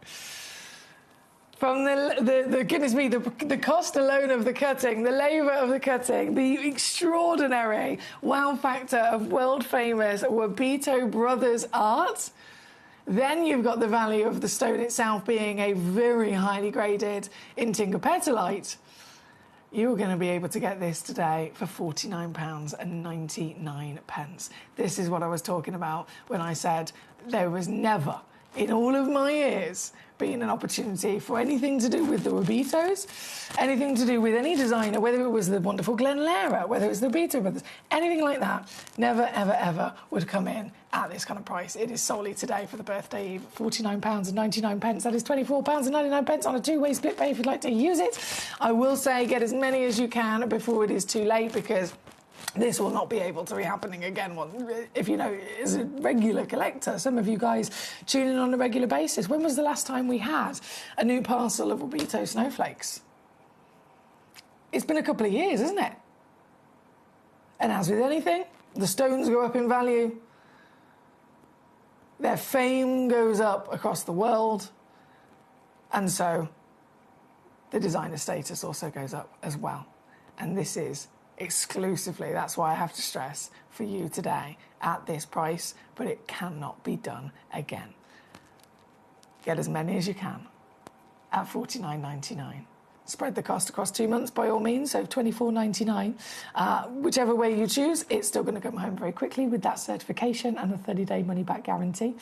From the goodness me, the cost alone of the cutting, the labour of the cutting, the extraordinary wow factor of world famous Wabito Brothers art. Then you've got the value of the stone itself being a very highly graded intingopetalite. You're going to be able to get this today for £49.99. This is what I was talking about when I said there was never, in all of my years, been an opportunity for anything to do with the Wabitos, anything to do with any designer, whether it was the wonderful Glenn Lara, whether it was the Wabito brothers, anything like that, never, ever, ever would come in at this kind of price. It is solely today for the birthday eve, £49.99. That is £24.99 on a 2-way split pay if you'd like to use it. I will say get as many as you can before it is too late, because this will not be able to be happening again. If you know, as a regular collector, some of you guys tune in on a regular basis. When was the last time we had a new parcel of Wabito snowflakes? It's been a couple of years, isn't it? And as with anything, the stones go up in value. Their fame goes up across the world. And so the designer status also goes up as well. And this is exclusively, that's why I have to stress, for you today at this price, but it cannot be done again. Get as many as you can at £49.99. Spread the cost across 2 months by all means, so $24.99. Whichever way you choose, it's still going to come home very quickly with that certification and a 30-day money-back guarantee.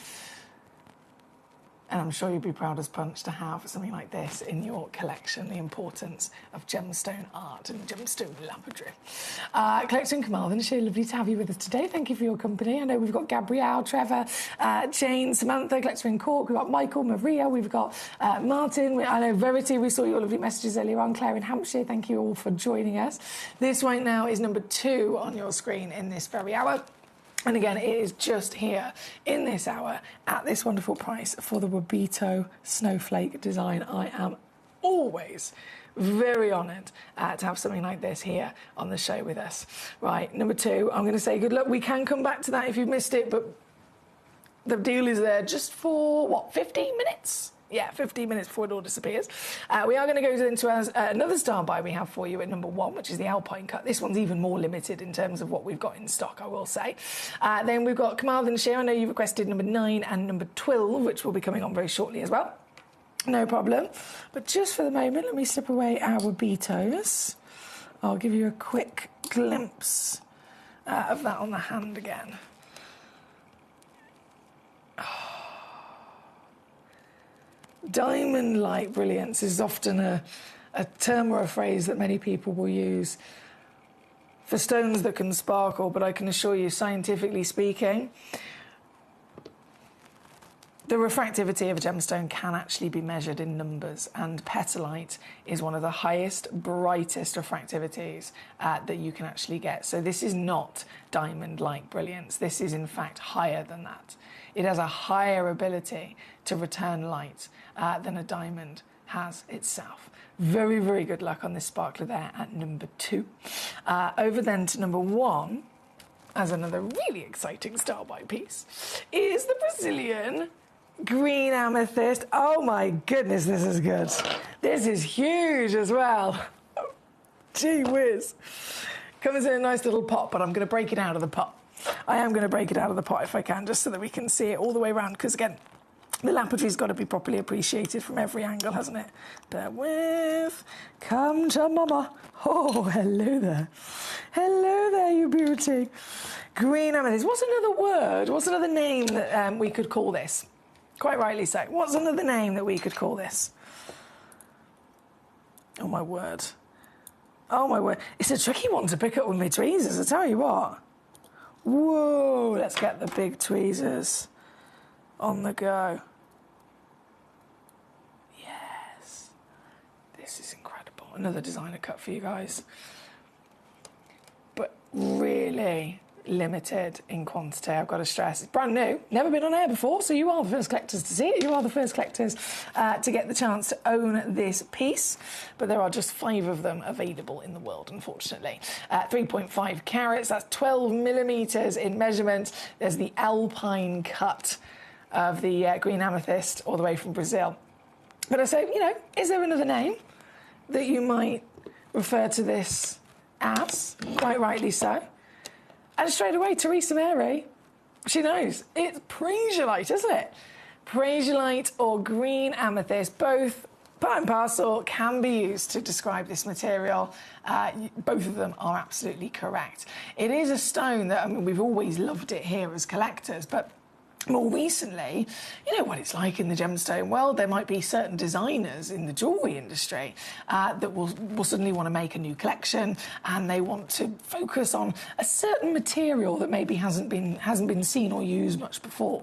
And I'm sure you'd be proud as punch to have something like this in your collection, the importance of gemstone art and gemstone lapidary. Collector in Carmarthenshire, lovely to have you with us today. Thank you for your company. I know we've got Gabrielle, Trevor, Jane, Samantha, Collector in Cork. We've got Michael, Maria, we've got Martin. I know Verity, we saw your lovely messages earlier on. Claire in Hampshire, thank you all for joining us. This right now is number 2 on your screen in this very hour. And again, it is just here in this hour at this wonderful price for the Wabito Snowflake design. I am always very honoured to have something like this here on the show with us. Right, number 2, I'm going to say good luck. We can come back to that if you've missed it, but the deal is there just for, what, 15 minutes? Yeah, 15 minutes before it all disappears. We are going to go into another star buy we have for you at number 1, which is the Alpine Cut. This one's even more limited in terms of what we've got in stock, I will say. Then we've got Carmarthenshire. I know you requested number 9 and number 12, which will be coming on very shortly as well. No problem. But just for the moment, let me slip away our Wabitos. I'll give you a quick glimpse of that on the hand again. Diamond-like brilliance is often a term or a phrase that many people will use for stones that can sparkle, but I can assure you, scientifically speaking, the refractivity of a gemstone can actually be measured in numbers, and petalite is one of the highest, brightest refractivities that you can actually get. So this is not diamond-like brilliance. This is, in fact, higher than that. It has a higher ability to return light than a diamond has itself. Very, very good luck on this sparkler there at number 2. Over then to number 1, as another really exciting star buy piece, is the Brazilian green amethyst. Oh my goodness, this is good. This is huge as well. Gee whiz. Comes in a nice little pot, but I'm going to break it out of the pot. I am going to break it out of the pot if I can, just so that we can see it all the way around, because again, the lapidary's got to be properly appreciated from every angle, hasn't it? Bear with. Come to mama. Oh, hello there. Hello there, you beauty. Green amethyst. What's another word? What's another name that we could call this? Quite rightly so. What's another name that we could call this? Oh, my word. Oh, my word. It's a tricky one to pick up with my tweezers, I tell you what. Whoa, let's get the big tweezers on the go. Yes. This is incredible. Another designer cut for you guys. But really limited in quantity, I've got to stress. It's brand new, never been on air before, so you are the first collectors to see it. You are the first collectors to get the chance to own this piece. But there are just 5 of them available in the world, unfortunately. 3.5 carats, that's 12 millimetres in measurement. There's the Alpine Cut of the green amethyst all the way from Brazil. But I say, you know, is there another name that you might refer to this as? Quite rightly so. And straight away, Theresa Mary, she knows. It's prasiolite, isn't it? Prasiolite or green amethyst, both part and parcel, can be used to describe this material. Both of them are absolutely correct. It is a stone that, I mean, we've always loved it here as collectors, but more recently, you know what it's like in the gemstone world. There might be certain designers in the jewellery industry that will suddenly want to make a new collection, and they want to focus on a certain material that maybe hasn't been seen or used much before.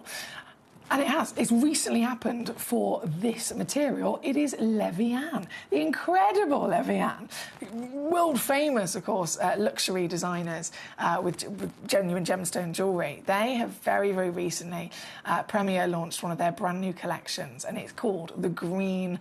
And it has. It's recently happened for this material. It is Levian, the incredible Levian. World famous, of course, luxury designers with genuine gemstone jewellery. They have very, very recently, Premier launched one of their brand new collections, and it's called the Green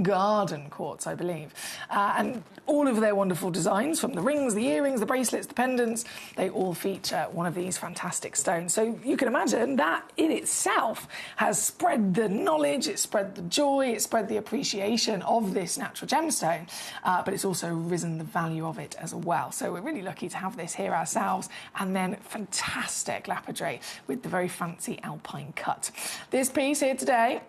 Garden Quartz, I believe. And all of their wonderful designs, from the rings, the earrings, the bracelets, the pendants, they all feature one of these fantastic stones. So you can imagine that in itself has spread the knowledge, it's spread the joy, it's spread the appreciation of this natural gemstone, but it's also risen the value of it as well. So we're really lucky to have this here ourselves, and then fantastic lapidary with the very fancy alpine cut. This piece here today,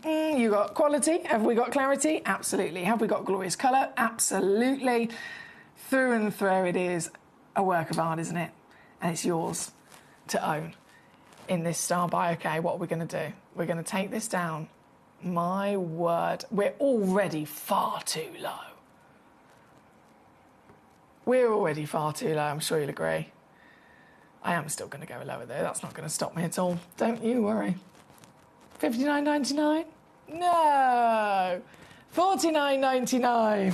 you got quality. Have we got clarity? Absolutely. Have we got glorious colour? Absolutely. Through and through, it is a work of art, isn't it? And it's yours to own in this star by. Okay, what are we going to do? We're going to take this down. My word, we're already far too low. We're already far too low, I'm sure you'll agree. I am still going to go lower though, that's not going to stop me at all. Don't you worry. $59.99? No! $49.99.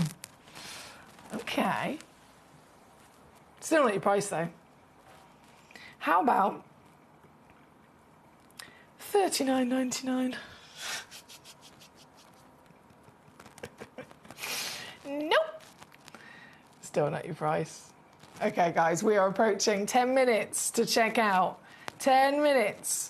Okay. Still not your price though. How about $39.99? Nope. Still not your price. Okay, guys, we are approaching 10 minutes to check out. 10 minutes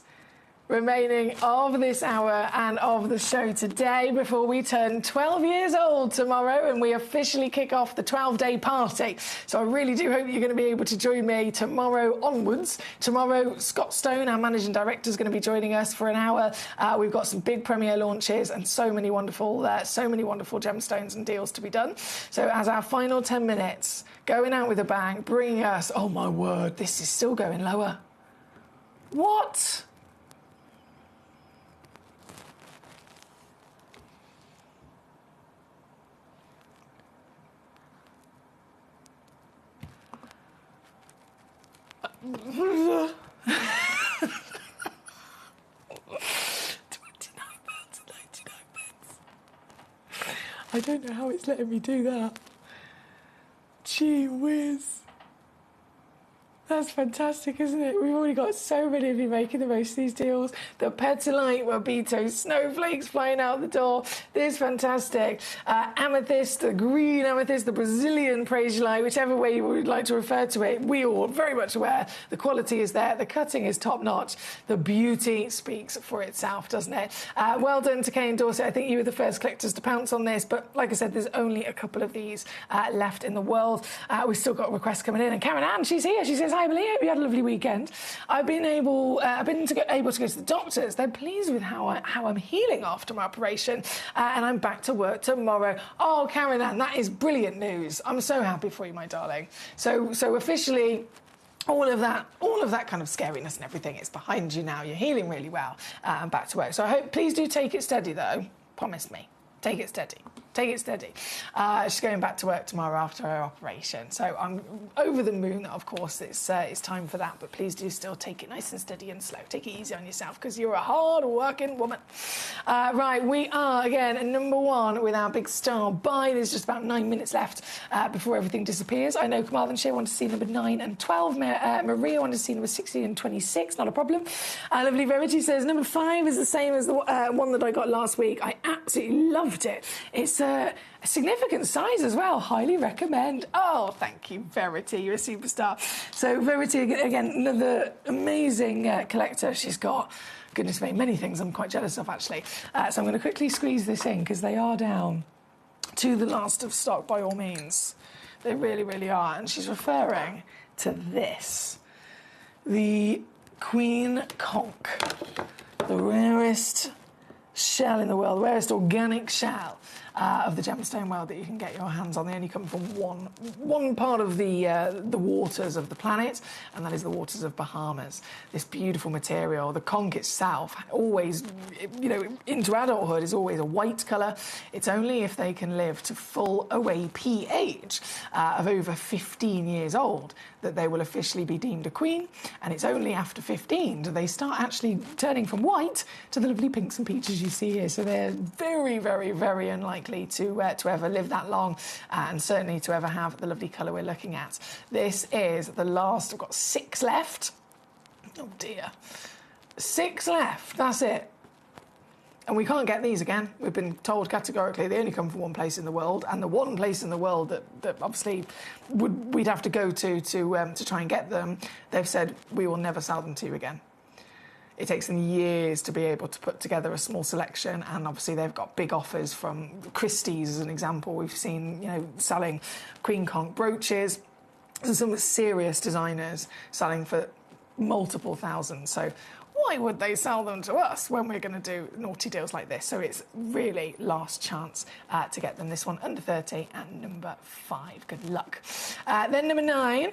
remaining of this hour and of the show today before we turn 12 years old tomorrow and we officially kick off the 12-day party. So I really do hope you're going to be able to join me tomorrow onwards. Tomorrow, Scott Stone, our managing director, is going to be joining us for an hour. We've got some big premiere launches and so many wonderful gemstones and deals to be done. So as our final 10 minutes, going out with a bang, bringing us, oh my word, this is still going lower. What? £29.99. I don't know how it's letting me do that. Gee whiz. That's fantastic, isn't it? We've already got so many of you making the most of these deals. The Petalite Wabito snowflakes flying out the door. This is fantastic. Amethyst, the green amethyst, the Brazilian praisiolite, whichever way you would like to refer to it. We are very much aware the quality is there. The cutting is top notch. The beauty speaks for itself, doesn't it? Well done to Kay and Dorset. I think you were the first collectors to pounce on this, but like I said, there's only a couple of these left in the world. We've still got requests coming in, and Karen Ann, she's here. She says, hi, Billy, hope you had a lovely weekend. I've been able to go to the doctors. They're pleased with how I'm healing after my operation, and I'm back to work tomorrow. Oh, Karen Ann, that is brilliant news. I'm so happy for you, my darling. So officially, all of that kind of scariness and everything is behind you now. You're healing really well and back to work. So I hope, please do take it steady, though. Promise me. Take it steady. Take it steady. She's going back to work tomorrow after her operation. So I'm over the moon, of course, it's time for that. But please do still take it nice and steady and slow. Take it easy on yourself because you're a hard-working woman. Right, we are, again, at number one with our big star buy. There's just about 9 minutes left before everything disappears. I know Kamal and Shay want to see number 9 and 12. Maria wanted to see number 16 and 26. Not a problem. Lovely Verity says number 5 is the same as the one that I got last week. I absolutely loved it. It's a significant size as well. Highly recommend. Oh, thank you, Verity. You're a superstar. So Verity, again, another amazing collector. She's got, goodness me, many things I'm quite jealous of, actually. So I'm going to quickly squeeze this in because they are down to the last of stock by all means. They really, really are. And she's referring to this. The Queen Conch. The rarest shell in the world, the rarest organic shell of the gemstone world that you can get your hands on. They only come from one part of the waters of the planet, and that is the waters of Bahamas. This beautiful material, the conch itself, always, into adulthood is always a white colour. It's only if they can live to full OAP age of over 15 years old that they will officially be deemed a queen, and it's only after 15 do they start actually turning from white to the lovely pinks and peaches you see here. So they're very, very, very unlikely to ever live that long, and certainly to ever have the lovely colour we're looking at. This is the last. I've got 6 left. Oh dear, 6 left. That's it. And we can't get these again. We've been told categorically they only come from one place in the world, and the one place in the world that obviously we'd have to go to try and get them, they've said we will never sell them to you again. It takes them years to be able to put together a small selection, and obviously they've got big offers from Christie's, as an example. We've seen, you know, selling queen conch brooches. So some serious designers selling for multiple thousands. So why would they sell them to us when we're going to do naughty deals like this? So it's really last chance to get them. This one under 30 and number 5. Good luck. Then number 9,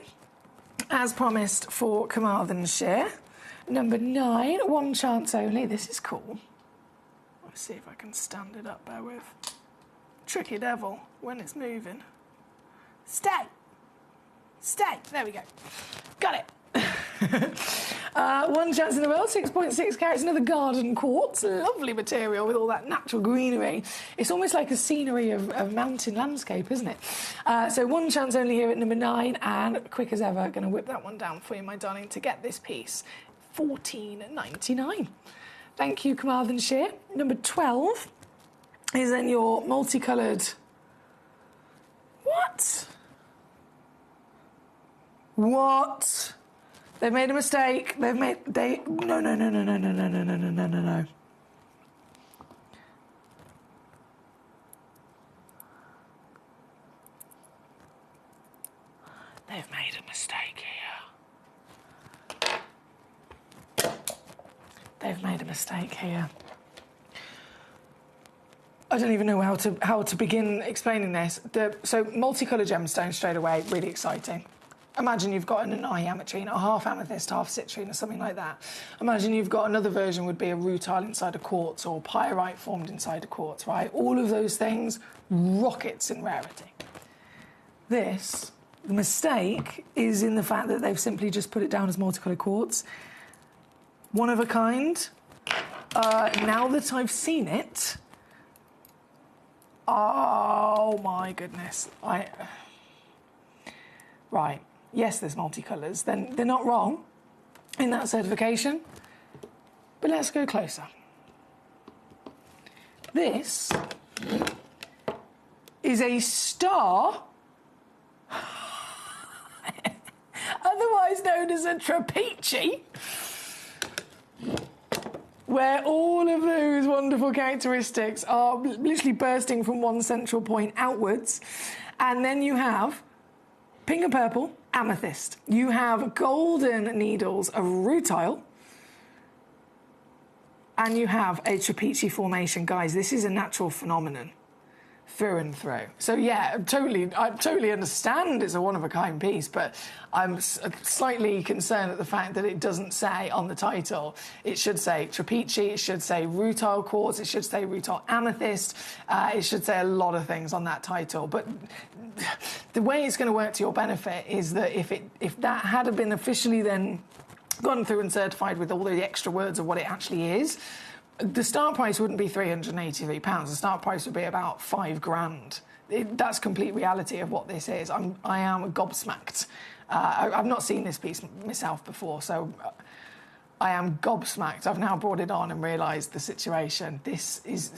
as promised for Carmarthenshire. Number 9, one chance only. This is cool. Let's see if I can stand it up. Bear with. Tricky devil when it's moving. Stay. Stay. There we go. Got it. One chance in the world, 6.6 carats, another garden quartz, lovely material with all that natural greenery. It's almost like a scenery of mountain landscape, isn't it? So one chance only here at number 9, and quick as ever, going to whip that one down for you, my darling, to get this piece, $14.99. Thank you, Carmarthenshire. Number 12 is then your multicoloured... What? They've made a mistake. No. They've made a mistake here. They've made a mistake here. I don't even know how to begin explaining this. So multicoloured gemstones straight away, really exciting. Imagine you've got an amethyst, a half amethyst, half citrine, or something like that. Imagine you've got another version would be a rutile inside a quartz, or pyrite formed inside a quartz, right? All of those things, rockets in rarity. This, the mistake is in the fact that they've simply just put it down as multicoloured quartz. One of a kind. Now that I've seen it, oh my goodness. Right. Yes, there's multicolours. Then they're not wrong in that certification. But let's go closer. This is a star, otherwise known as a trapezie, where all of those wonderful characteristics are literally bursting from one central point outwards. And then you have pink and purple amethyst. You have golden needles of rutile. And you have a trapezie formation. Guys, this is a natural phenomenon through and through. So yeah, I totally understand it's a one-of-a-kind piece, but I'm slightly concerned at the fact that it doesn't say on the title. It should say trapezie, it should say rutile quartz, it should say rutile amethyst, it should say a lot of things on that title. But the way it's going to work to your benefit is that if that had been officially then gone through and certified with all the extra words of what it actually is, the start price wouldn't be £383. The start price would be about £5,000. That's complete reality of what this is. I am gobsmacked. I've not seen this piece myself before, so I am gobsmacked. I've now brought it on and realised the situation. This is...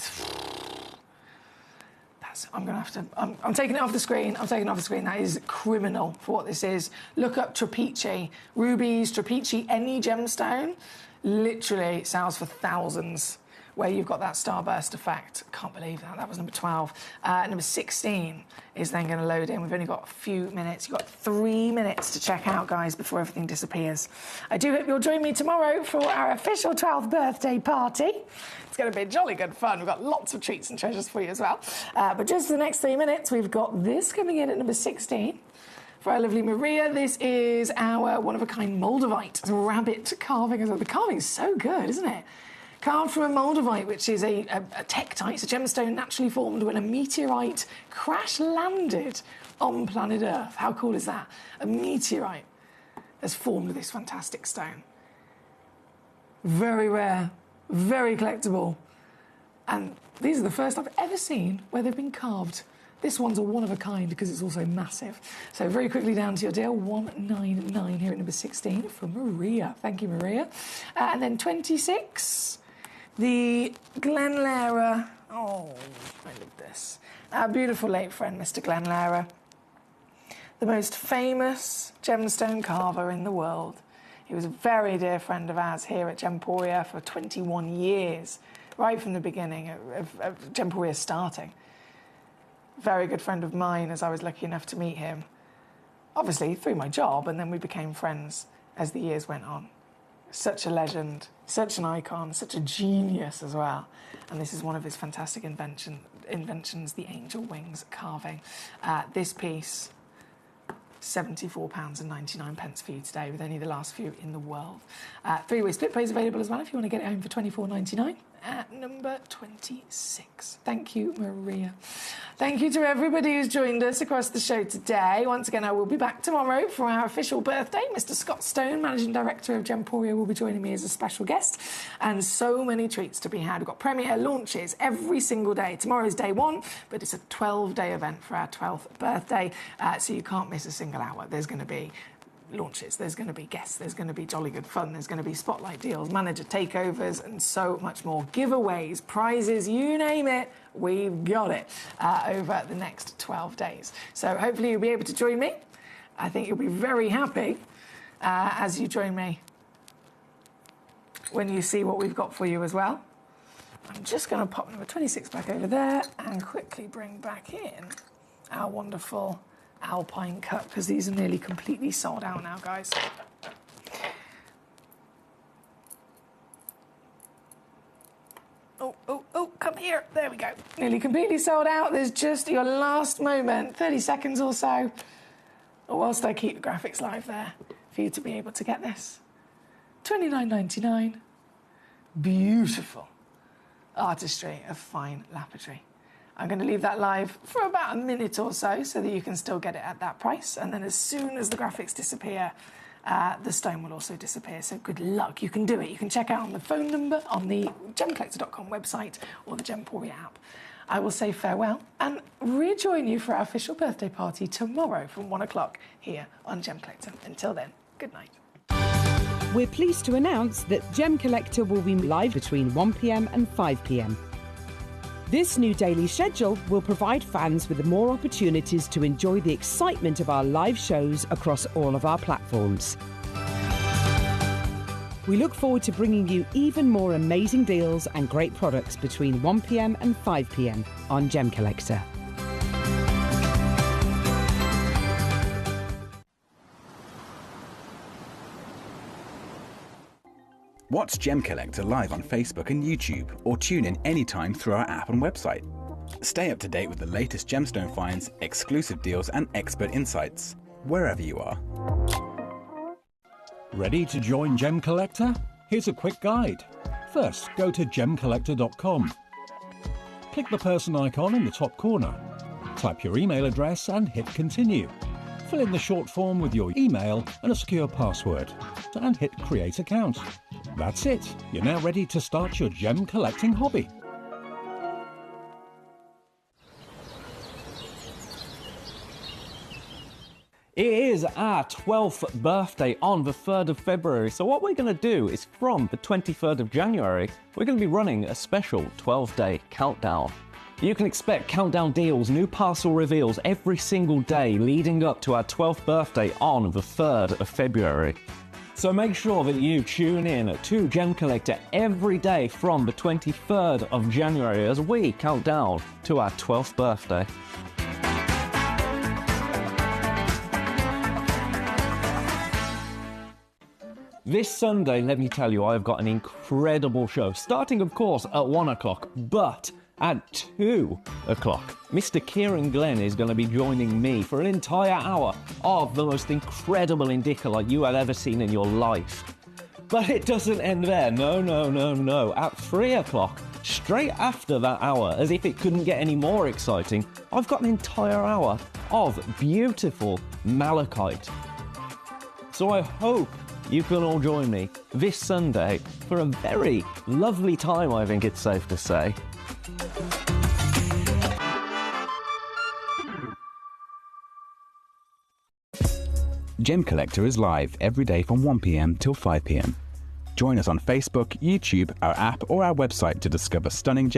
I'm going to have to... I'm taking it off the screen. I'm taking it off the screen. That is criminal for what this is. Look up trapezie. Rubies, trapezie, any gemstone literally sells for thousands, where you've got that starburst effect. Can't believe that. That was number 12. Number 16 is then going to load in. We've only got a few minutes. You've got 3 minutes to check out, guys, before everything disappears. I do hope you'll join me tomorrow for our official 12th birthday party. It's going to be jolly good fun. We've got lots of treats and treasures for you as well. But just for the next 3 minutes, we've got this coming in at number 16. For our lovely Maria, this is our one-of-a-kind Moldavite rabbit carving. The carving's so good, isn't it? Carved from a Moldavite, which is a tektite. It's a gemstone naturally formed when a meteorite crash-landed on planet Earth. How cool is that? A meteorite has formed this fantastic stone. Very rare, very collectible. And these are the first I've ever seen where they've been carved. This one's a one-of-a-kind because it's also massive. So very quickly down to your deal, 199 here at number 16 from Maria. Thank you, Maria. And then 26, the Glenlara. Oh, I love this. Our beautiful late friend, Mr. Glenlara. The most famous gemstone carver in the world. He was a very dear friend of ours here at Gemporia for 21 years, right from the beginning of Gemporia starting. Very good friend of mine, as I was lucky enough to meet him, obviously through my job, and then we became friends as the years went on. Such a legend, such an icon, such a genius as well. And this is one of his fantastic inventions, the angel wings carving. This piece, £74.99 for you today, with only the last few in the world. Three-way split pays available as well if you want to get it home for £24.99 at number 26. Thank you, Maria. Thank you to everybody who's joined us across the show today. Once again, I will be back tomorrow for our official birthday. Mr. Scott Stone, Managing Director of Gemporia, will be joining me as a special guest. And so many treats to be had. We've got premiere launches every single day. Tomorrow's day one, but it's a 12-day event for our 12th birthday, so you can't miss a single hour. There's going to be launches, there's going to be guests, there's going to be jolly good fun, there's going to be spotlight deals, manager takeovers, and so much more. Giveaways, prizes, you name it, we've got it over the next 12 days. So hopefully you'll be able to join me. I think you'll be very happy as you join me when you see what we've got for you as well. I'm just going to pop number 26 back over there and quickly bring back in our wonderful Alpine Cup, because these are nearly completely sold out now, guys. Oh, come here. There we go. Nearly completely sold out. There's just your last moment, 30 seconds or so, whilst I keep the graphics live there, for you to be able to get this. $29.99. Beautiful artistry of fine lapidary. I'm going to leave that live for about a minute or so that you can still get it at that price. And then as soon as the graphics disappear, the stone will also disappear. So good luck. You can do it. You can check out on the phone number on the gemcollector.com website or the Gemporia app. I will say farewell and rejoin you for our official birthday party tomorrow from 1 o'clock here on Gemcollector. Until then, good night. We're pleased to announce that Gemcollector will be live between 1 p.m. and 5 p.m. This new daily schedule will provide fans with more opportunities to enjoy the excitement of our live shows across all of our platforms. We look forward to bringing you even more amazing deals and great products between 1 p.m. and 5 p.m. on Gemcollector. Watch Gemcollector live on Facebook and YouTube, or tune in anytime through our app and website. Stay up to date with the latest gemstone finds, exclusive deals and expert insights, wherever you are. Ready to join Gemcollector? Here's a quick guide. First, go to gemcollector.com. Click the person icon in the top corner. Type your email address and hit continue. Fill in the short form with your email and a secure password, and hit create account. That's it. You're now ready to start your gem collecting hobby. It is our 12th birthday on the 3rd of February, so what we're going to do is from the 23rd of January, we're going to be running a special 12-day countdown. You can expect countdown deals, new parcel reveals every single day leading up to our 12th birthday on the 3rd of February. So make sure that you tune in to Gemcollector every day from the 23rd of January as we count down to our 12th birthday. This Sunday, let me tell you, I've got an incredible show, starting of course at 1 o'clock, but at 2 o'clock, Mr. Kieran Glenn is going to be joining me for an entire hour of the most incredible Indicolite you have ever seen in your life. But it doesn't end there. No. At 3 o'clock, straight after that hour, as if it couldn't get any more exciting, I've got an entire hour of beautiful malachite. So I hope you can all join me this Sunday for a very lovely time, I think it's safe to say. Gemcollector is live every day from 1 p.m. till 5 p.m. Join us on Facebook, YouTube, our app or our website to discover stunning gems